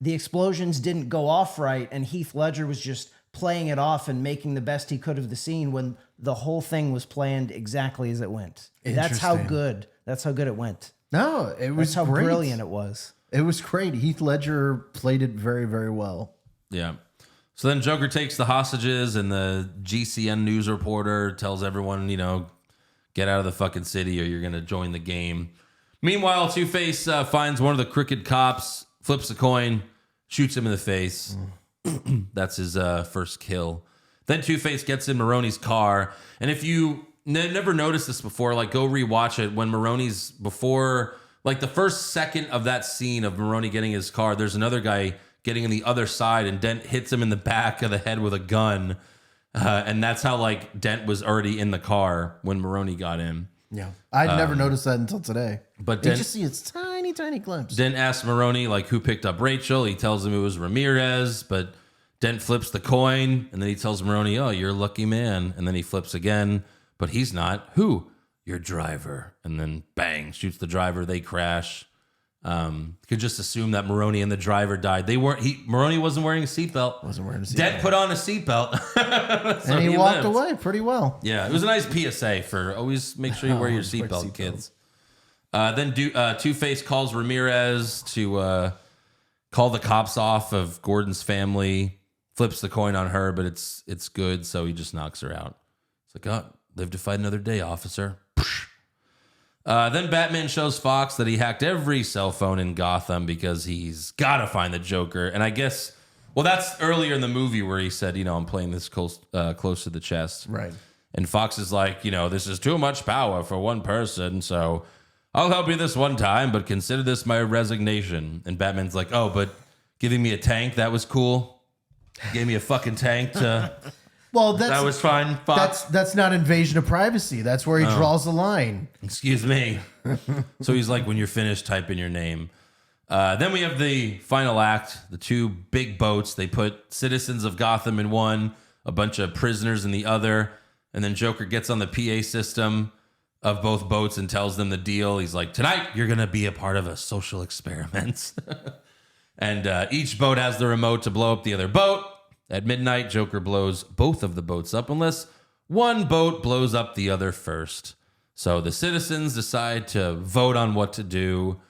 the explosions didn't go off right, and Heath Ledger was just playing it off and making the best he could of the scene when the whole thing was planned exactly as it went. That's how good it went. No, it was That's how great. brilliant it was. It was great. Heath Ledger played it very, very well. Yeah. So then Joker takes the hostages and the GCN news reporter tells everyone, get out of the fucking city or you're going to join the game. Meanwhile, Two-Face finds one of the crooked cops, flips a coin, shoots him in the face. That's his first kill. Then Two-Face gets in Maroni's car. And if you never noticed this before, like go rewatch it. When Maroni's before, like the first second of that scene of Maroni getting his car, there's another guy getting in the other side and Dent hits him in the back of the head with a gun. And that's how like Dent was already in the car when Maroni got in. Yeah. I'd never noticed that until today. But you just see its tiny, tiny glimpse. Dent asks Maroni like who picked up Rachel. He tells him it was Ramirez, but Dent flips the coin and then he tells Maroni, oh, you're a lucky man. And then he flips again, but he's not. Who? Your driver. And then bang, shoots the driver. They crash. Could just assume that Maroni and the driver died. Maroni wasn't wearing a seatbelt. Dent put on a seatbelt. So and he walked away pretty well. Yeah, it was a nice PSA for always make sure you wear your seatbelt, kids. Then Two-Face calls Ramirez to call the cops off of Gordon's family, flips the coin on her, but it's good, so he just knocks her out. It's like, oh, live to fight another day, officer. Then Batman shows Fox that he hacked every cell phone in Gotham because he's got to find the Joker. And I guess, well, that's earlier in the movie where he said, I'm playing this close to the chest. Right. And Fox is like, this is too much power for one person, so I'll help you this one time, but consider this my resignation. And Batman's like, oh, but giving me a tank, that was cool. Gave me a fucking tank to... Well, that was fine, Fox. That's not invasion of privacy. That's where he draws the line. Excuse me. So he's like, when you're finished, type in your name. Then we have the final act, the two big boats. They put citizens of Gotham in one, a bunch of prisoners in the other, and then Joker gets on the PA system of both boats and tells them the deal. He's like, tonight, you're going to be a part of a social experiment. And each boat has the remote to blow up the other boat. At midnight, Joker blows both of the boats up unless one boat blows up the other first. So the citizens decide to vote on what to do.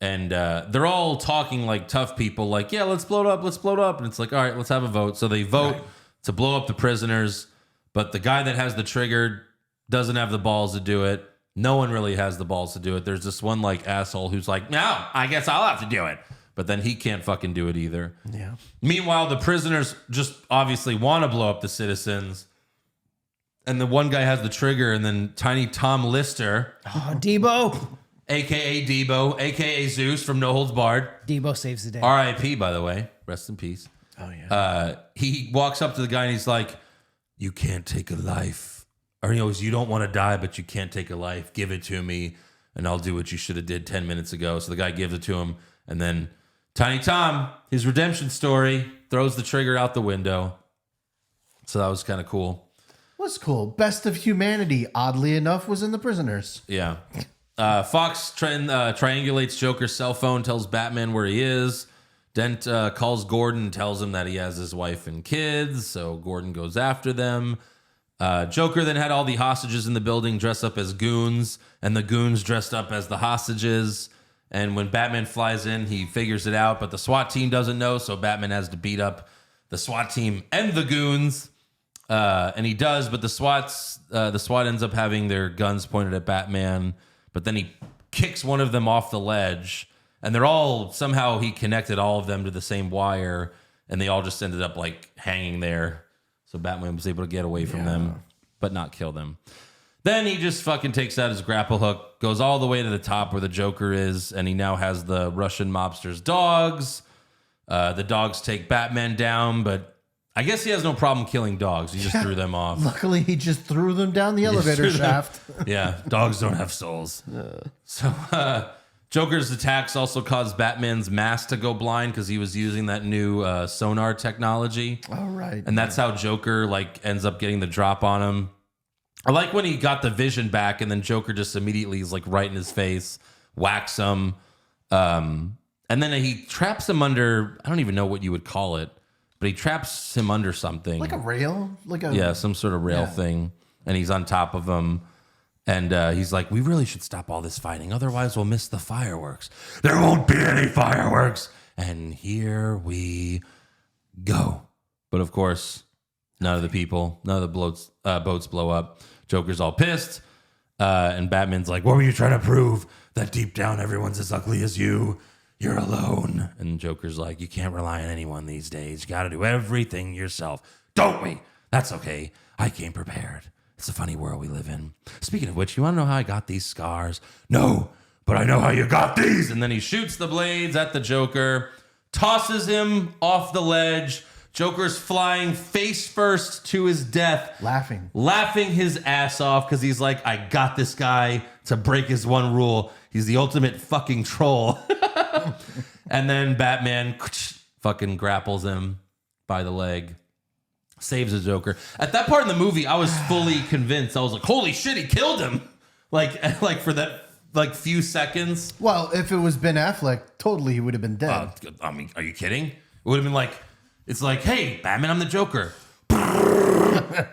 And they're all talking like tough people, like, yeah, let's blow it up, let's blow it up. And it's like, all right, let's have a vote. So they vote to blow up the prisoners. But the guy that has the trigger doesn't have the balls to do it. No one really has the balls to do it. There's this one like asshole who's like, no, I guess I'll have to do it. But then he can't fucking do it either. Yeah. Meanwhile, the prisoners just obviously want to blow up the citizens. And the one guy has the trigger, and then Tiny Tom Lister. Oh, Debo. A.K.A. Debo, a.k.a. Zeus from No Holds Barred. Debo saves the day. R.I.P., by the way. Rest in peace. Oh, yeah. He walks up to the guy, and he's like, you can't take a life. Or, you don't want to die, but you can't take a life. Give it to me, and I'll do what you should have did 10 minutes ago. So the guy gives it to him, and then Tiny Tom, his redemption story, throws the trigger out the window. So that was kind of cool. What's cool? Best of humanity, oddly enough, was in the prisoners. Yeah. Fox triangulates Joker's cell phone, tells Batman where he is. Dent calls Gordon and tells him that he has his wife and kids. So Gordon goes after them. Joker then had all the hostages in the building dress up as goons, and the goons dressed up as the hostages. And when Batman flies in, he figures it out, but the SWAT team doesn't know, so Batman has to beat up the SWAT team and the goons. And he does, but the SWAT ends up having their guns pointed at Batman, but then he kicks one of them off the ledge, and they're all, somehow he connected all of them to the same wire, and they all just ended up like hanging there. So Batman was able to get away from them, but not kill them. Then he just fucking takes out his grapple hook, goes all the way to the top where the Joker is, and he now has the Russian mobster's dogs. The dogs take Batman down, but I guess he has no problem killing dogs. He just threw them off. Luckily, he just threw them down the elevator shaft. Yeah, dogs don't have souls. So Joker's attacks also caused Batman's mask to go blind because he was using that new sonar technology. All right. And that's how Joker like ends up getting the drop on him. I like when he got the vision back and then Joker just immediately is like right in his face, whacks him. And then he traps him under, I don't even know what you would call it, but he traps him under something. Like a rail? Some sort of rail thing. And he's on top of him. And he's like, we really should stop all this fighting. Otherwise, we'll miss the fireworks. There won't be any fireworks. And here we go. But of course, none of the boats blow up. Joker's all pissed. And Batman's like, what were you trying to prove? That deep down, everyone's as ugly as you. You're alone. And Joker's like, you can't rely on anyone these days. You got to do everything yourself. Don't we? That's okay. I came prepared. It's a funny world we live in. Speaking of which, you want to know how I got these scars? No, but I know how you got these. And then he shoots the blades at the Joker, tosses him off the ledge. Joker's flying face first to his death. Laughing his ass off because he's like, I got this guy to break his one rule. He's the ultimate fucking troll. And then Batman fucking grapples him by the leg, saves the Joker. At that part in the movie, I was fully convinced. I was like, holy shit, he killed him. Like for that like few seconds. Well, if it was Ben Affleck, totally he would have been dead. I mean, are you kidding? It would have been like, it's like, hey, Batman, I'm the Joker.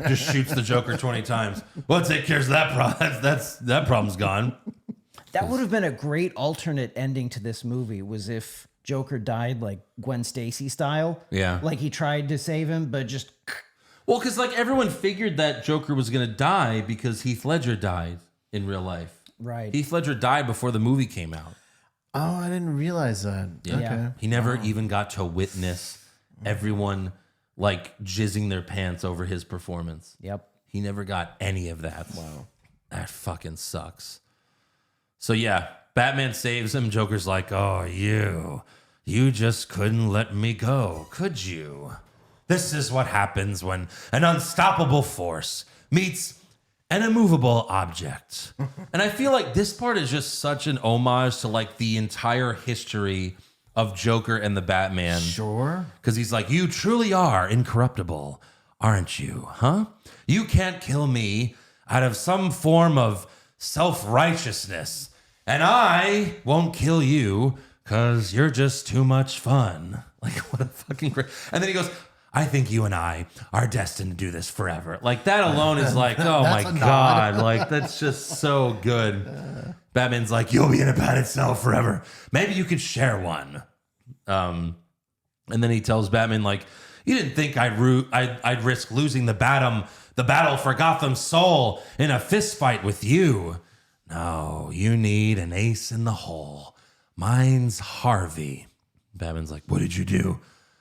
Just shoots the Joker 20 times. Well, take care of that problem. That problem's gone. That would have been a great alternate ending to this movie, was if Joker died like Gwen Stacy style. Yeah. Like he tried to save him, but just... Well, because like everyone figured that Joker was going to die because Heath Ledger died in real life. Right. Heath Ledger died before the movie came out. Oh, I didn't realize that. Yeah. Okay. He never even got to witness everyone like jizzing their pants over his performance. Yep. He never got any of that. Wow. That fucking sucks. So yeah, Batman saves him. Joker's like, oh, you just couldn't let me go, could you? This is what happens when an unstoppable force meets an immovable object. And I feel like this part is just such an homage to like the entire history of Joker and the Batman. Sure. Because he's like, you truly are incorruptible, aren't you? Huh? You can't kill me out of some form of self-righteousness. And I won't kill you because you're just too much fun. Like, what a fucking great... And then he goes, I think you and I are destined to do this forever. Like, that alone is like, oh my God. Like, that's just so good. Batman's like, you'll be in a padded cell forever. Maybe you could share one. And then he tells Batman, like, you didn't think I'd risk losing the battle for Gotham's soul in a fist fight with you. No, you need an ace in the hole. Mine's Harvey. Batman's like, what did you do?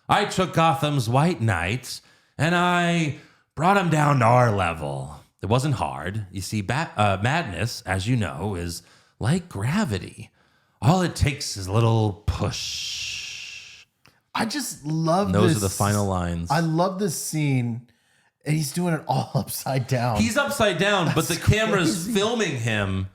I took Gotham's White Knight and I brought him down to our level. It wasn't hard. You see, madness, as you know, is like gravity. All it takes is a little push. I just love this. Those are the final lines. I love this scene. And he's doing it all upside down. He's upside down, but the camera's filming him.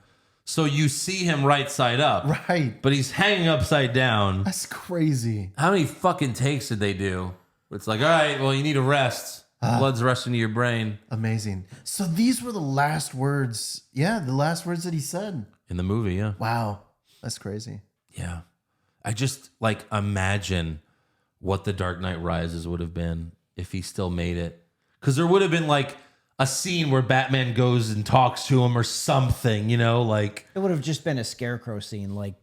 So you see him right side up. Right. But he's hanging upside down. That's crazy. How many fucking takes did they do? It's like, all right, well, you need a rest. Blood's rushing to your brain. Amazing. So these were the last words. Yeah, the last words that he said. In the movie, yeah. Wow. That's crazy. Yeah. I just, like, imagine what The Dark Knight Rises would have been if he still made it. Because there would have been, like, a scene where Batman goes and talks to him or something, you know, like... It would have just been a Scarecrow scene, like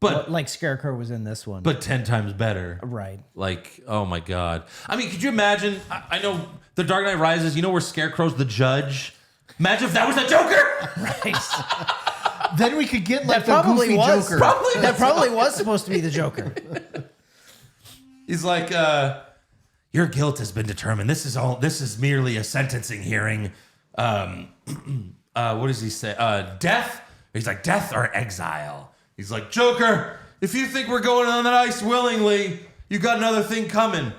But like Scarecrow was in this one. but 10 times better. Right. Like, oh my God. I mean, could you imagine? I know The Dark Knight Rises, you know where Scarecrow's the judge? Imagine if that was the Joker. Right. Then we could get like That the probably goofy was. Joker. That probably was supposed to be the Joker. He's like, your guilt has been determined. This is merely a sentencing hearing. What does he say? Death? He's like, death or exile. He's like, Joker, if you think we're going on that ice willingly, you got another thing coming.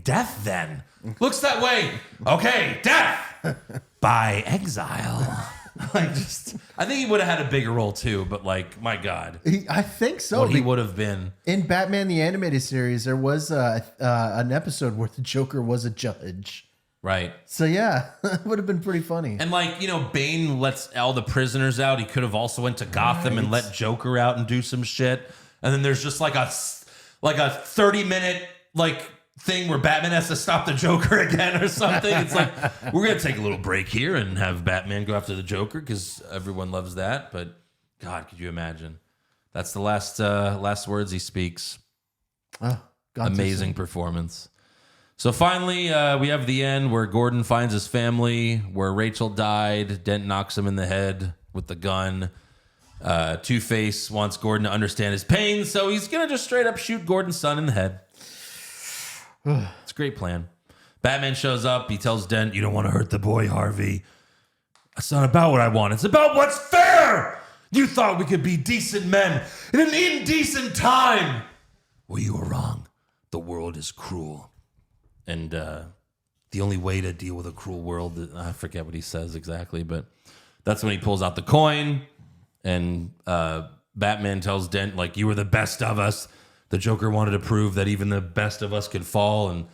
Death then. Looks that way. Okay, death by exile. I think he would have had a bigger role too, but like, my God. I think so. What he would have been. In Batman the Animated Series, there was an episode where the Joker was a judge. Right. So yeah, it would have been pretty funny. And like, Bane lets all the prisoners out. He could have also went to Gotham and let Joker out and do some shit. And then there's just like a 30-minute like thing where Batman has to stop the Joker again or something. It's like, we're going to take a little break here and have Batman go after the Joker because everyone loves that. But God, could you imagine? That's the last words he speaks. Amazing performance. So finally, we have the end where Gordon finds his family, where Rachel died. Dent knocks him in the head with the gun. Two-Face wants Gordon to understand his pain, so he's going to just straight up shoot Gordon's son in the head. It's a great plan. Batman shows up. He tells Dent, you don't want to hurt the boy, Harvey. It's not about what I want. It's about what's fair. You thought we could be decent men in an indecent time. Well, you were wrong. The world is cruel. And the only way to deal with a cruel world, I forget what he says exactly, but that's when he pulls out the coin and Batman tells Dent, like, you were the best of us. The Joker wanted to prove that even the best of us could fall. And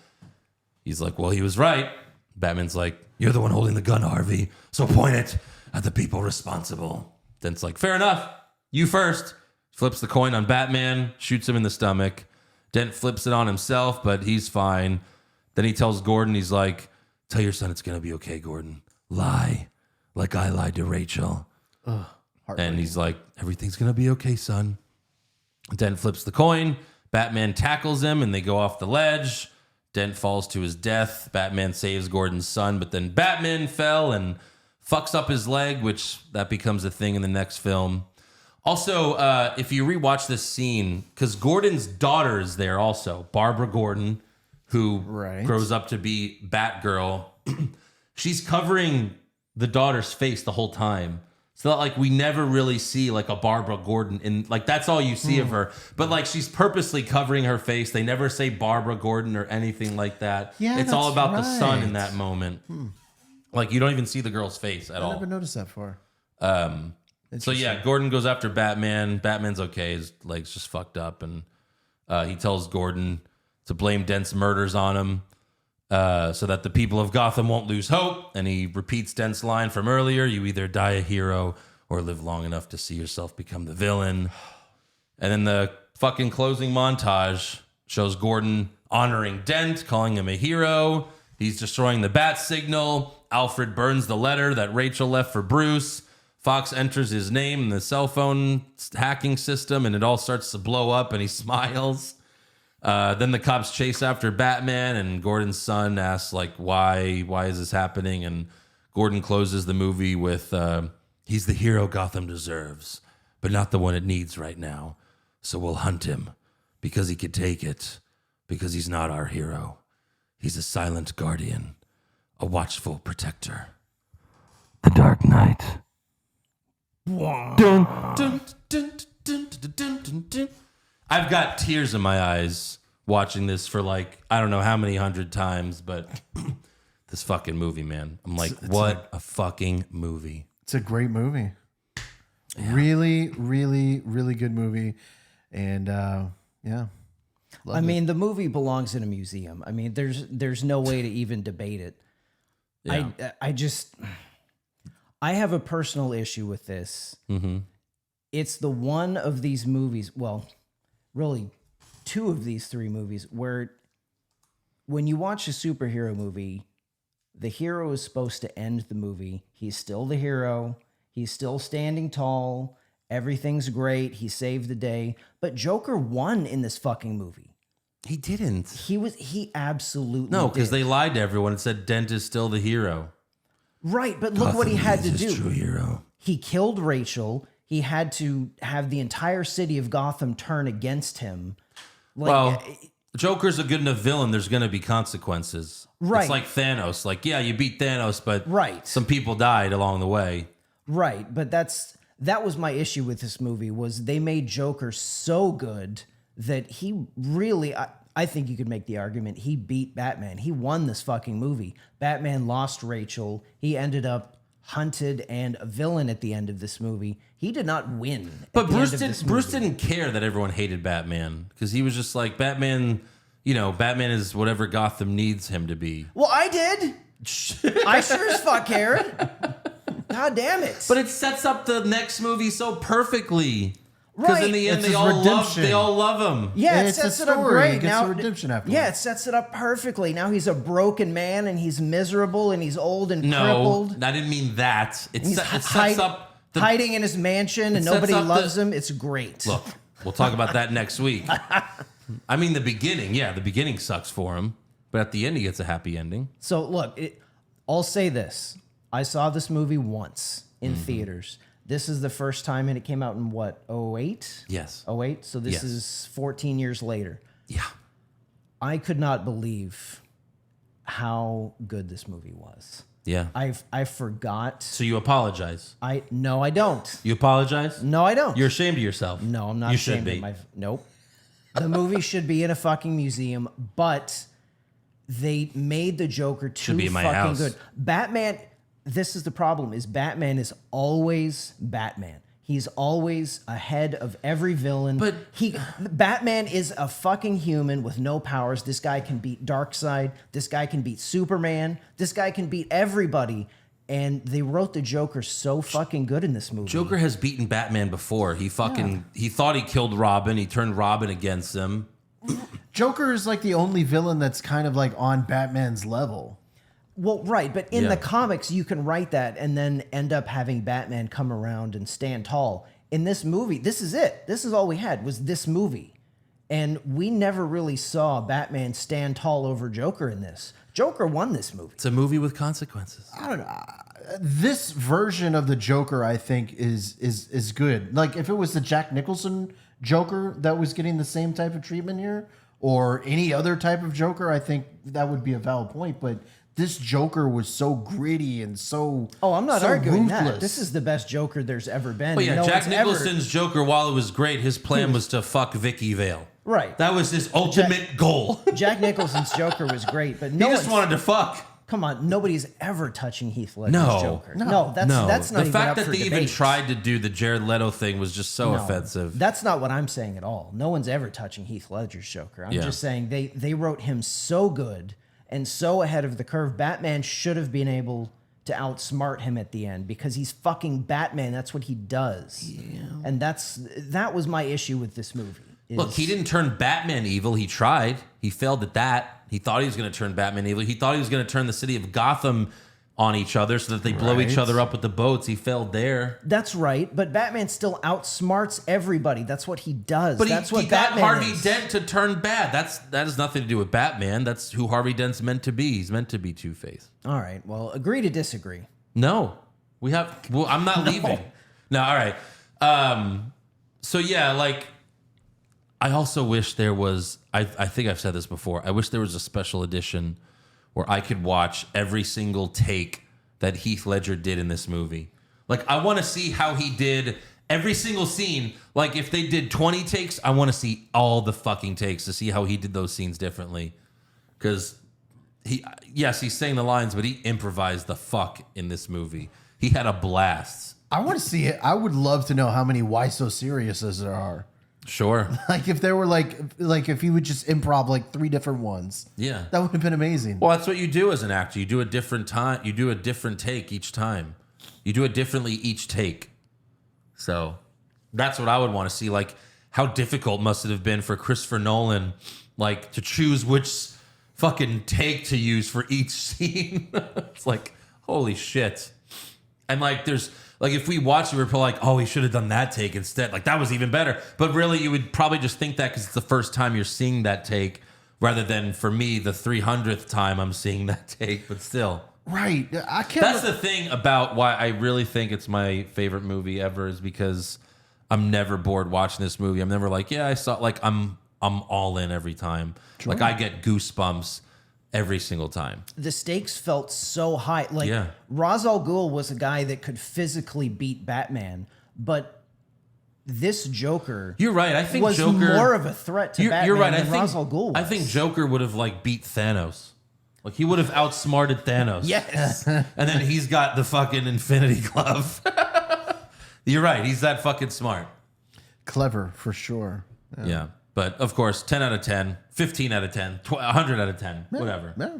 he's like, well, he was right. Batman's like, you're the one holding the gun, Harvey. So point it at the people responsible. Dent's like, fair enough. You first. Flips the coin on Batman, shoots him in the stomach. Dent flips it on himself, but he's fine. Then he tells Gordon, he's like, tell your son it's going to be okay, Gordon. Lie like I lied to Rachel. And he's like, everything's going to be okay, son. Dent flips the coin. Batman tackles him, and they go off the ledge. Dent falls to his death. Batman saves Gordon's son, but then Batman fell and fucks up his leg, which that becomes a thing in the next film. Also, if you rewatch this scene, because Gordon's daughter is there also, Barbara Gordon, who grows up to be Batgirl. She's covering the daughter's face the whole time. So that, like, we never really see like a Barbara Gordon in, like, that's all you see of her. But like, she's purposely covering her face. They never say Barbara Gordon or anything like that. Yeah, it's all about the son in right. that moment. Like, you don't even see the girl's face at all. I never noticed that before. So yeah, Gordon goes after Batman. Batman's okay. His leg's just fucked up. And he tells Gordon to blame Dent's murders on him so that the people of Gotham won't lose hope. And he repeats Dent's line from earlier, you either die a hero or live long enough to see yourself become the villain. And then the fucking closing montage shows Gordon honoring Dent, calling him a hero. He's destroying the bat signal. Alfred burns the letter that Rachel left for Bruce. Fox enters his name in the cell phone hacking system, and it all starts to blow up, and he smiles. Then the cops chase after Batman, and Gordon's son asks, like, why is this happening? And Gordon closes the movie with, he's the hero Gotham deserves, but not the one it needs right now. So we'll hunt him because he could take it, because he's not our hero. He's a silent guardian, a watchful protector. The Dark Knight. Dun, dun, dun, dun, dun, dun, dun, dun. I've got tears in my eyes watching this for like, I don't know how many 100 times, but this fucking movie, man. I'm like, what a fucking movie. It's a great movie. Yeah. Really, really, really good movie. And yeah. I mean, the movie belongs in a museum. I mean, there's no way to even debate it. Yeah. I have a personal issue with this. Mm-hmm. It's the one of these movies, well, really two of these three movies, where when you watch a superhero movie, the hero is supposed to end the movie. He's still the hero. He's still standing tall. Everything's great. He saved the day. But Joker won in this fucking movie. He didn't. He absolutely No, because did. they lied to everyone and said Dent is still the hero. Right, but look what he had to do. True hero. He killed Rachel. He had to have the entire city of Gotham turn against him. Like, Well, Joker's a good enough villain. There's going to be consequences. Right. It's like Thanos. Like, yeah, you beat Thanos, but Right. some people died along the way. right, but that was my issue with this movie was they made Joker so good that he really I think you could make the argument he beat Batman. He won this fucking movie. Batman lost Rachel. He ended up hunted and a villain at the end of this movie. He did not win. But Bruce didn't care that everyone hated Batman because he was just like, Batman, Batman is whatever Gotham needs him to be. Well, I did. I sure as fuck cared. God damn it. But it sets up the next movie so perfectly. Because in the end, It's they his all redemption. love him. yeah, And it it's a sets it up story. great. He gets Now, a redemption afterwards. yeah, it sets it up perfectly. Now he's a broken man and he's miserable and he's old and No, crippled. I didn't mean that. It He's sets up the... hiding in his mansion and sets nobody up the- loves him. It's great. Look, we'll talk about that next week. I mean, the beginning. Yeah, the beginning sucks for him. But at the end, he gets a happy ending. So look, I'll say this. I saw this movie once in theaters. This is the first time, and it came out in what, 08? Yes. 08? So this Yes. is 14 years later. Yeah. I could not believe how good this movie was. Yeah. I forgot. So you apologize. No, I don't. You apologize? No, I don't. You're ashamed of yourself. No, I'm not You ashamed should be. of my nope. The movie should be in a fucking museum, but they made the Joker too be in my fucking house. good. Batman, this is the problem, is Batman is always Batman. He's always ahead of every villain. But- Batman is a fucking human with no powers. This guy can beat Darkseid. This guy can beat Superman. This guy can beat everybody. And they wrote the Joker so fucking good in this movie. Joker has beaten Batman before. He thought he killed Robin. He turned Robin against him. Joker is like the only villain that's kind of like on Batman's level. Well, right, but in Yeah. the comics, you can write that and then end up having Batman come around and stand tall. In this movie, this is it. This is all we had was this movie. And we never really saw Batman stand tall over Joker in this. Joker won this movie. It's a movie with consequences. I don't know. This version of the Joker, I think, is good. Like if it was the Jack Nicholson Joker that was getting the same type of treatment here, or any other type of Joker, I think that would be a valid point. But this Joker was so gritty and so I'm not so arguing that. ruthless. This is the best Joker there's ever been. But yeah, No Jack one's ever- Nicholson's Joker, while it was great, his plan was to fuck Vicky Vale. Right. That was his ultimate goal. Jack Nicholson's Joker was great, but He no just one's- wanted to fuck. Come on, nobody's ever touching Heath Ledger's No. Joker. No, that's No, not the even fact up that for they even debate. tried to do the Jared Leto thing was just so No, offensive. That's not what I'm saying at all. No one's ever touching Heath Ledger's Joker. I'm Yeah. just saying they wrote him so good and so ahead of the curve. Batman should have been able to outsmart him at the end because he's fucking Batman. That's what he does. Yeah. And that was my issue with this movie. Look, he didn't turn Batman evil. He tried. He failed at that. He thought he was going to turn Batman evil. He thought he was going to turn the city of Gotham on each other so that they blow each Right. other up with the boats. He failed there. That's right, but Batman still outsmarts everybody. That's what he does. But That's he what got Batman Harvey is. Dent to turn bad. That has nothing to do with Batman. That's who Harvey Dent's meant to be. He's meant to be Two-Face. All right, well, agree to disagree. No, I'm not leaving. No, all right. So yeah, like I also wish there was. I think I've said this before. I wish there was a special edition where I could watch every single take that Heath Ledger did in this movie. Like I want to see how he did every single scene. Like if they did 20 takes, I want to see all the fucking takes to see how he did those scenes differently. Because he's saying the lines, but he improvised the fuck in this movie. He had a blast. I want to see it. I would love to know how many Why So Seriouses there are. Sure. Like if there were like if he would just improv like 3 different ones. Yeah. That would have been amazing. Well, that's what you do as an actor. You do a different time. You do a different take each time. You do it differently each take. So that's what I would want to see. Like how difficult must it have been for Christopher Nolan, like to choose which fucking take to use for each scene. It's like, holy shit. And like, there's like, if we watch it, we're probably like, oh, he should have done that take instead. Like, that was even better. But really, you would probably just think that because it's the first time you're seeing that take, rather than for me, the 300th time I'm seeing that take. But still, Right. I can't. that's the thing about why I really think it's my favorite movie ever, is because I'm never bored watching this movie. I'm never like, yeah, I saw. Like, I'm all in every time. Like, I get goosebumps every single time. The stakes felt so high. Like, Yeah. Ra's al Ghul was a guy that could physically beat Batman, but this Joker You're right. I think was Joker more of a threat to Batman you're right. than Ra's al Ghul was. I think Joker would have like beat Thanos. Like, he would have outsmarted Thanos. Yes. And then he's got the fucking Infinity Glove. You're right. He's that fucking smart. Clever for sure. Yeah. But of course, 10 out of 10, 15 out of 10, 100 out of 10, whatever. Yeah.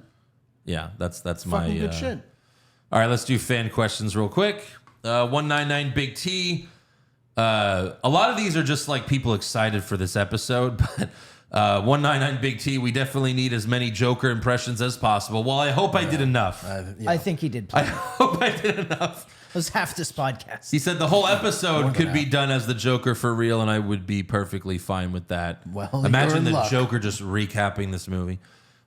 Yeah, that's my Fucking good shit. All right, let's do fan questions real quick. 199 Big T. A lot of these are just like people excited for this episode, but 199 Big T, we definitely need as many Joker impressions as possible. Well, I hope I did enough. I think he did I play. hope I did enough. It was half this podcast. He said the whole episode could be done as the Joker for real, and I would be perfectly fine with that. Well, you're imagine in the luck. Joker just recapping this movie.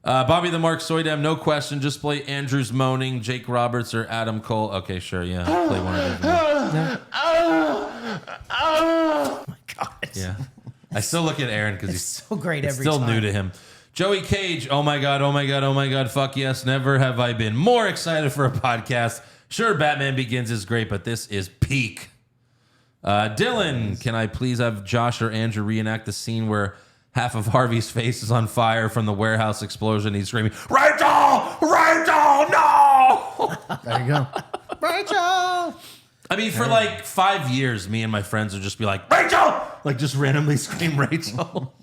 Bobby the Mark Soydam, no question. Just play Andrew's moaning, Jake Roberts, or Adam Cole. Okay, sure, yeah. Play one of those. Oh my God. Yeah. I still look at Aaron because he's So great every still time. new to him. Joey Cage, oh my God, oh my God, oh my God, fuck yes. Never have I been more excited for a podcast. Sure, Batman Begins is great, but this is peak. Dylan, can I please have Josh or Andrew reenact the scene where half of Harvey's face is on fire from the warehouse explosion? He's screaming, Rachel! Rachel, no! There you go. Rachel! I mean, for like 5 years, me and my friends would just be like, Rachel! Like, just randomly scream Rachel.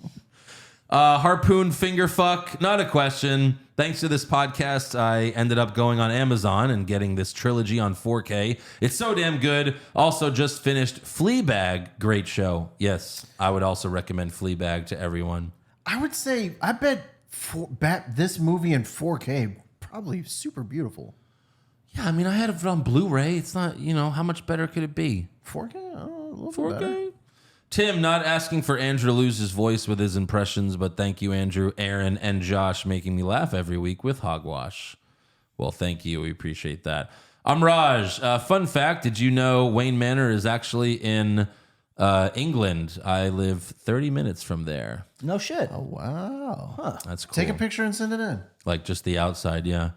Harpoon finger fuck, not a question. Thanks to this podcast, I ended up going on Amazon and getting this trilogy on 4K. It's so damn good. Also just finished Fleabag. Great show. Yes, I would also recommend Fleabag to everyone. I would say, I bet this movie in 4K probably super beautiful. Yeah, I mean, I had it on Blu-ray. It's not, how much better could it be? 4K? Oh, a little bit 4K? better. Tim, not asking for Andrew to lose his voice with his impressions, but thank you, Andrew, Aaron, and Josh, making me laugh every week with Hogwash. Well, thank you. We appreciate that. I'm Raj. Fun fact, did you know Wayne Manor is actually in England? I live 30 minutes from there. No shit. Oh, wow. That's cool. Take a picture and send it in. Like just the outside, yeah.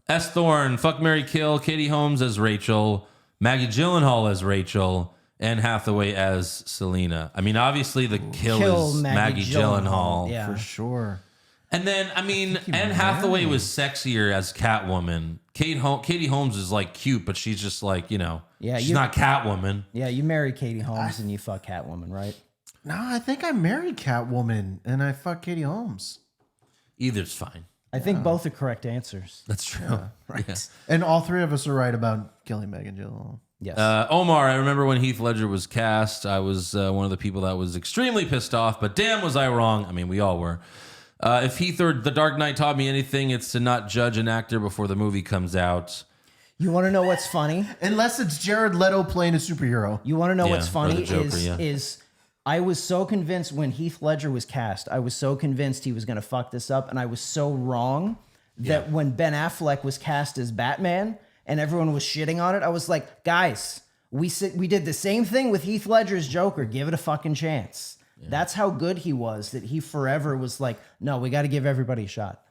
S. Thorne, fuck, marry, kill, Katie Holmes as Rachel, Maggie Gyllenhaal as Rachel, Anne Hathaway as Selena. I mean, obviously the kill is Maggie Gyllenhaal. Yeah. For sure. And then, I mean, Anne Hathaway was sexier as Catwoman. Katie Holmes is like cute, but she's just like, Yeah, she's not Catwoman. Yeah, you marry Katie Holmes and you fuck Catwoman, right? No, I think I married Catwoman and I fucked Katie Holmes. Either's fine. I think both are correct answers. That's true. Right. Yeah. And all three of us are right about killing Megan Gyllenhaal. Yes. Omar, I remember when Heath Ledger was cast. I was one of the people that was extremely pissed off, but damn was I wrong. I mean, we all were. If Heath or The Dark Knight taught me anything, it's to not judge an actor before the movie comes out. You want to know what's funny? Unless it's Jared Leto playing a superhero. You want to know Yeah, what's or funny the Joker, is I was so convinced when Heath Ledger was cast, I was so convinced he was going to fuck this up, and I was so wrong that when Ben Affleck was cast as Batman and everyone was shitting on it, I was like, guys, we did the same thing with Heath Ledger's Joker. Give it a fucking chance. Yeah. That's how good he was, that he forever was like, no, we got to give everybody a shot.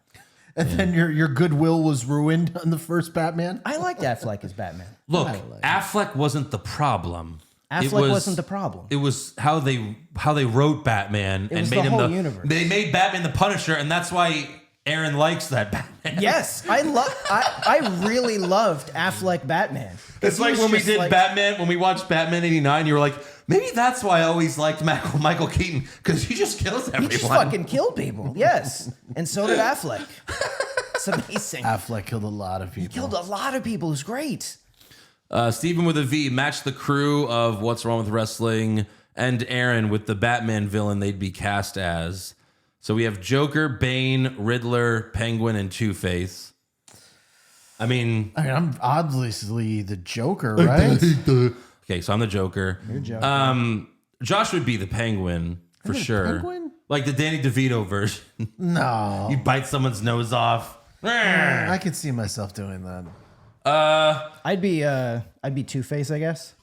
And then your goodwill was ruined on the first Batman. I liked Affleck as Batman. Look, Affleck wasn't the problem. Affleck wasn't the problem. It was how they wrote Batman and was made the him whole universe. They made Batman the Punisher, and that's why Aaron likes that Batman. Yes, I really loved Affleck Batman. It's like when we did Batman, when we watched Batman '89, you were like, maybe that's why I always liked Michael Keaton, because he just kills everyone. He just fucking killed people. Yes, and so did Affleck. It's amazing. Affleck killed a lot of people. He killed a lot of people. It was great. Steven with a V, match the crew of What's Wrong with Wrestling and Aaron with the Batman villain they'd be cast as. So we have Joker, Bane, Riddler, Penguin, and Two-Face. I mean, I'm obviously the Joker, right? okay, so I'm the Joker. You're Joker. Josh would be the Penguin for the sure. Penguin? Like the Danny DeVito version. No. You bite someone's nose off. I could see myself doing that. I'd be Two-Face, I guess.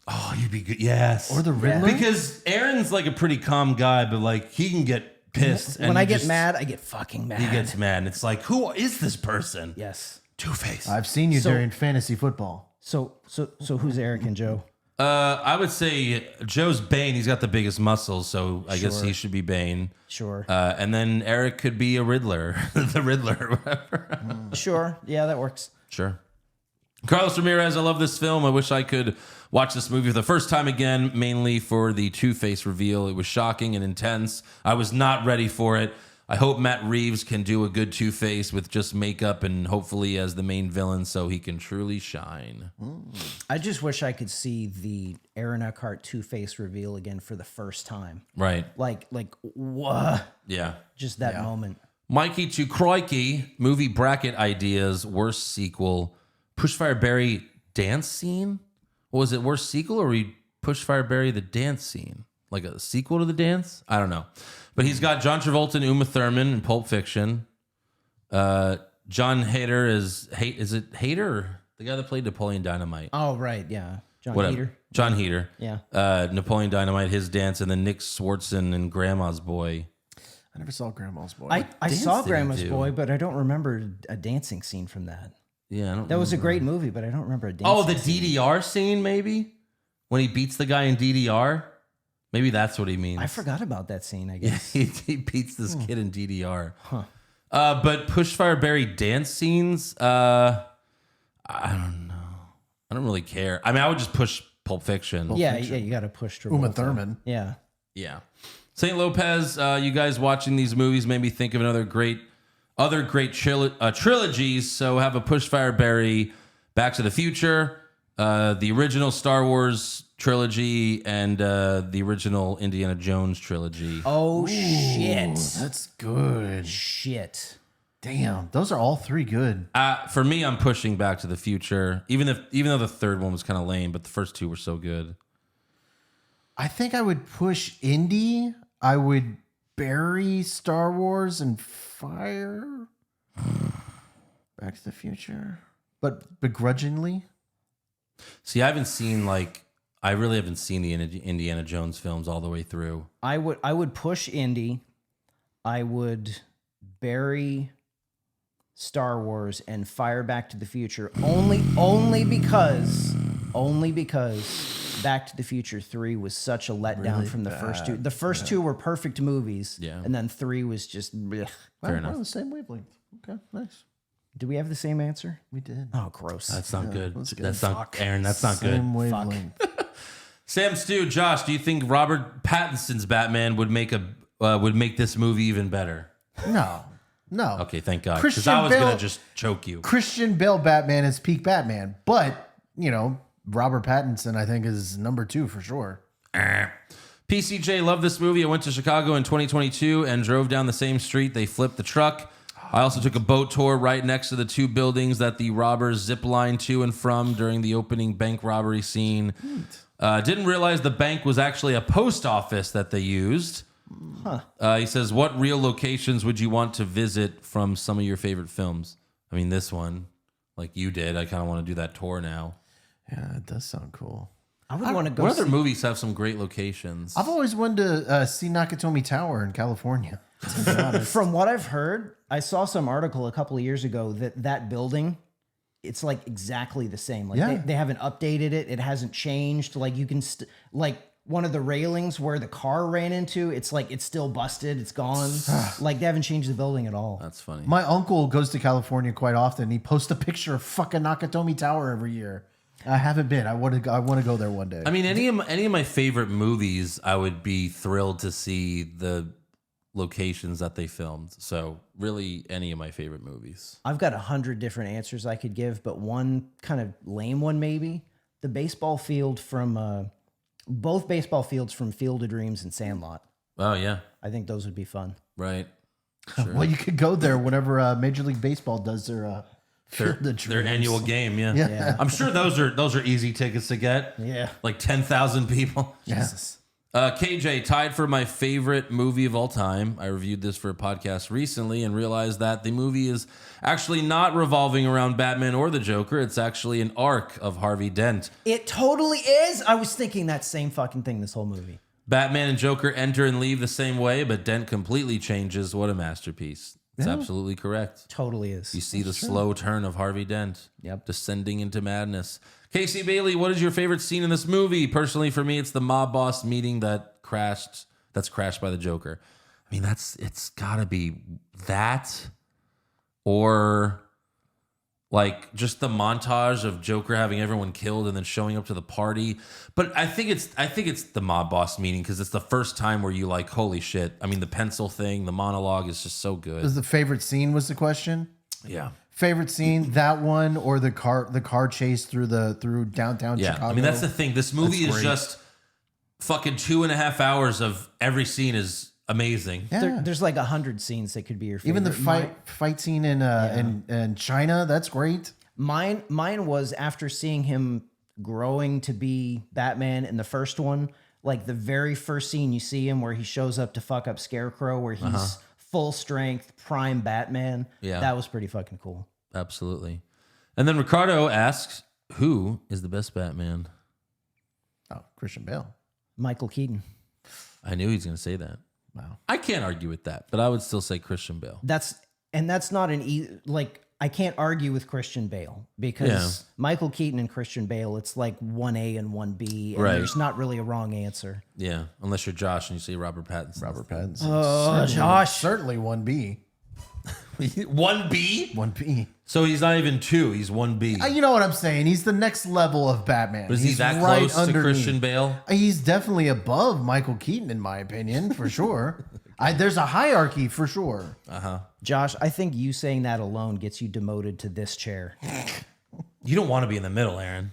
Oh, you'd be good. Yes. Or the Riddler? Because Aaron's like a pretty calm guy, but like he can get pissed. When and I get mad, I get fucking mad. he gets mad. And it's like, who is this person? Yes. Two-Face. I've seen you So- during fantasy football. So who's Eric and Joe? I would say Joe's Bane. He's got the biggest muscles, so I guess he should be Bane. Sure. And then Eric could be a Riddler, the Riddler, or whatever. Sure. Yeah, that works. Sure. Carlos Ramirez, I love this film. I wish I could watch this movie for the first time again, mainly for the Two-Face reveal. It was shocking and intense. I was not ready for it. I hope Matt Reeves can do a good Two-Face with just makeup and hopefully as the main villain so he can truly shine. I just wish I could see the Aaron Eckhart Two-Face reveal again for the first time. Right. Like what? Yeah. Just that moment. Mikey to Crikey, movie bracket ideas, worst sequel. Pushfire Barry dance scene? What was it, worst sequel or we Pushfire Barry the dance scene? Like a sequel to the dance? I don't know. But he's got John Travolta and Uma Thurman in Pulp Fiction. John Hader is it Hader? Or the guy that played Napoleon Dynamite. Oh, right. Yeah. John Whatever. Peter. John Heater. Yeah. Napoleon Dynamite, his dance, and then Nick Swartzen and Grandma's Boy. I never saw Grandma's Boy. I dance saw did he Grandma's do? Boy, but I don't remember a dancing scene from that. Yeah, I don't That was a remember. great movie, but I don't remember a dancing Oh, the scene. DDR scene, maybe? When he beats the guy in DDR? Maybe that's what he means. I forgot about that scene, I guess. he beats this kid in DDR. But Pushfire Barry dance scenes, I don't know. I don't really care. I mean, I would just push Pulp Fiction. Yeah, you got to push Travolta. Uma Thurman. Yeah. Yeah. St. Lopez, you guys watching these movies made me think of other great trilogies. So have a Pushfire Barry, Back to the Future, the original Star Wars trilogy, and the original Indiana Jones trilogy. Oh, shit. That's good. Shit. Damn, those are all three good. For me, I'm pushing Back to the Future, even though the third one was kind of lame, but the first two were so good. I think I would push Indy. I would bury Star Wars and fire Back to the Future, but begrudgingly. See, I really haven't seen the Indiana Jones films all the way through. I would push Indy. I would bury Star Wars and fire Back to the Future only because Back to the Future 3 was such a letdown Really from the first two. bad. The first two were perfect movies. Yeah. And then 3 was just blech. Fair We're enough. on the same wavelength. Okay, nice. Do we have the same answer? We did. Oh, gross. That's not good. that's good. That's not Aaron. That's not good. Same wavelength. Sam Stu, Josh, do you think Robert Pattinson's Batman would make this movie even better? No. Okay, thank God. Because Christian I was Bale- gonna just choke you. Christian Bale Batman is peak Batman, but Robert Pattinson I think is number 2 for sure. PCJ, love this movie. I went to Chicago in 2022 and drove down the same street. They flipped the truck. I also took a boat tour right next to the two buildings that the robbers zip-lined to and from during the opening bank robbery scene. Didn't realize the bank was actually a post office that they used. He says, what real locations would you want to visit from some of your favorite films? I mean, this one, like you did. I kind of want to do that tour now. Yeah, it does sound cool. I would want to go What other see- movies have some great locations? I've always wanted to see Nakatomi Tower in California. To be honest. From what I've heard, I saw some article a couple of years ago that building, it's like exactly the same. Like Yeah. they haven't updated it. It hasn't changed. Like you can like one of the railings where the car ran into, it's like it's still busted. It's gone. Like they haven't changed the building at all. That's funny. My uncle goes to California quite often. He posts a picture of fucking Nakatomi Tower every year. I haven't been. I want to go there one day. I mean, any of my favorite movies, I would be thrilled to see the locations that they filmed. So really, any of my favorite movies. I've got 100 different answers I could give, but one kind of lame one maybe. The baseball field from both baseball fields from Field of Dreams and Sandlot. Oh yeah, I think those would be fun. right. Well, you could go there whenever Major League Baseball does their their annual game. Yeah. Yeah. I'm sure those are easy tickets to get. Yeah. Like 10,000 people. Jesus. KJ, tied for my favorite movie of all time. I reviewed this for a podcast recently and realized that the movie is actually not revolving around Batman or the Joker. It's actually an arc of Harvey Dent. It totally is. I was thinking that same fucking thing this whole movie. Batman and Joker enter and leave the same way, but Dent completely changes. What a masterpiece. It's absolutely correct. Totally is. You see the slow turn of Harvey Dent. Yep. Descending into madness. Casey Bailey, what is your favorite scene in this movie? Personally, for me, it's the mob boss meeting that's crashed by the Joker. I mean, it's gotta be that, or like just the montage of Joker having everyone killed and then showing up to the party. But I think it's the mob boss meeting because it's the first time where you like, holy shit. I mean, the pencil thing, the monologue is just so good. Was the favorite scene was the question? Yeah. Favorite scene, that one or the car chase through downtown Chicago? I mean, that's the thing. This movie That's is great. just fucking 2.5 hours of every scene is amazing. Yeah. There's like 100 scenes that could be your favorite. Even the fight scene in China, that's great. Mine was after seeing him growing to be Batman in the first one, like the very first scene you see him where he shows up to fuck up Scarecrow, where he's full strength, prime Batman. Yeah. That was pretty fucking cool. Absolutely. And then Ricardo asks, who is the best Batman? Oh, Christian Bale. Michael Keaton. I knew he was going to say that. Wow. I can't argue with that, but I would still say Christian Bale. That's not I can't argue with Christian Bale because Michael Keaton and Christian Bale, it's like 1A and 1B, and Right. there's not really a wrong answer. Yeah, unless you're Josh and you say Robert Pattinson. Robert Pattinson. Oh, Josh. Certainly 1B. 1B? 1B. So he's not even 2, he's 1B. You know what I'm saying? He's the next level of Batman. But is he He's that right close to underneath. Christian Bale? He's definitely above Michael Keaton, in my opinion, for sure. There's a hierarchy for sure. Josh, I think you saying that alone gets you demoted to this chair. You don't want to be in the middle, Aaron.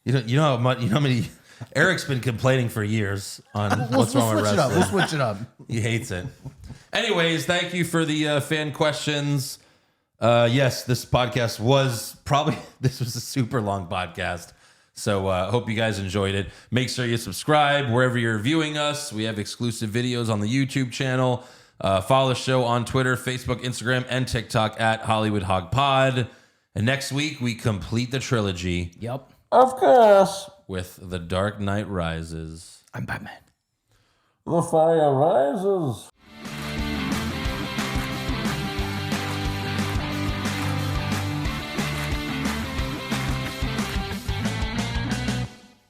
You know how many Eric's been complaining for years on what's wrong with wrestling. We'll switch it up. He hates it. Anyways, thank you for the fan questions. Yes, this podcast was this was a super long podcast. So hope you guys enjoyed it. Make sure you subscribe wherever you're viewing us. We have exclusive videos on the YouTube channel. Follow the show on Twitter, Facebook, Instagram, and TikTok at Hollywood Hog Pod. And next week, we complete the trilogy. Yep. Of course. With The Dark Knight Rises. I'm Batman. The fire rises.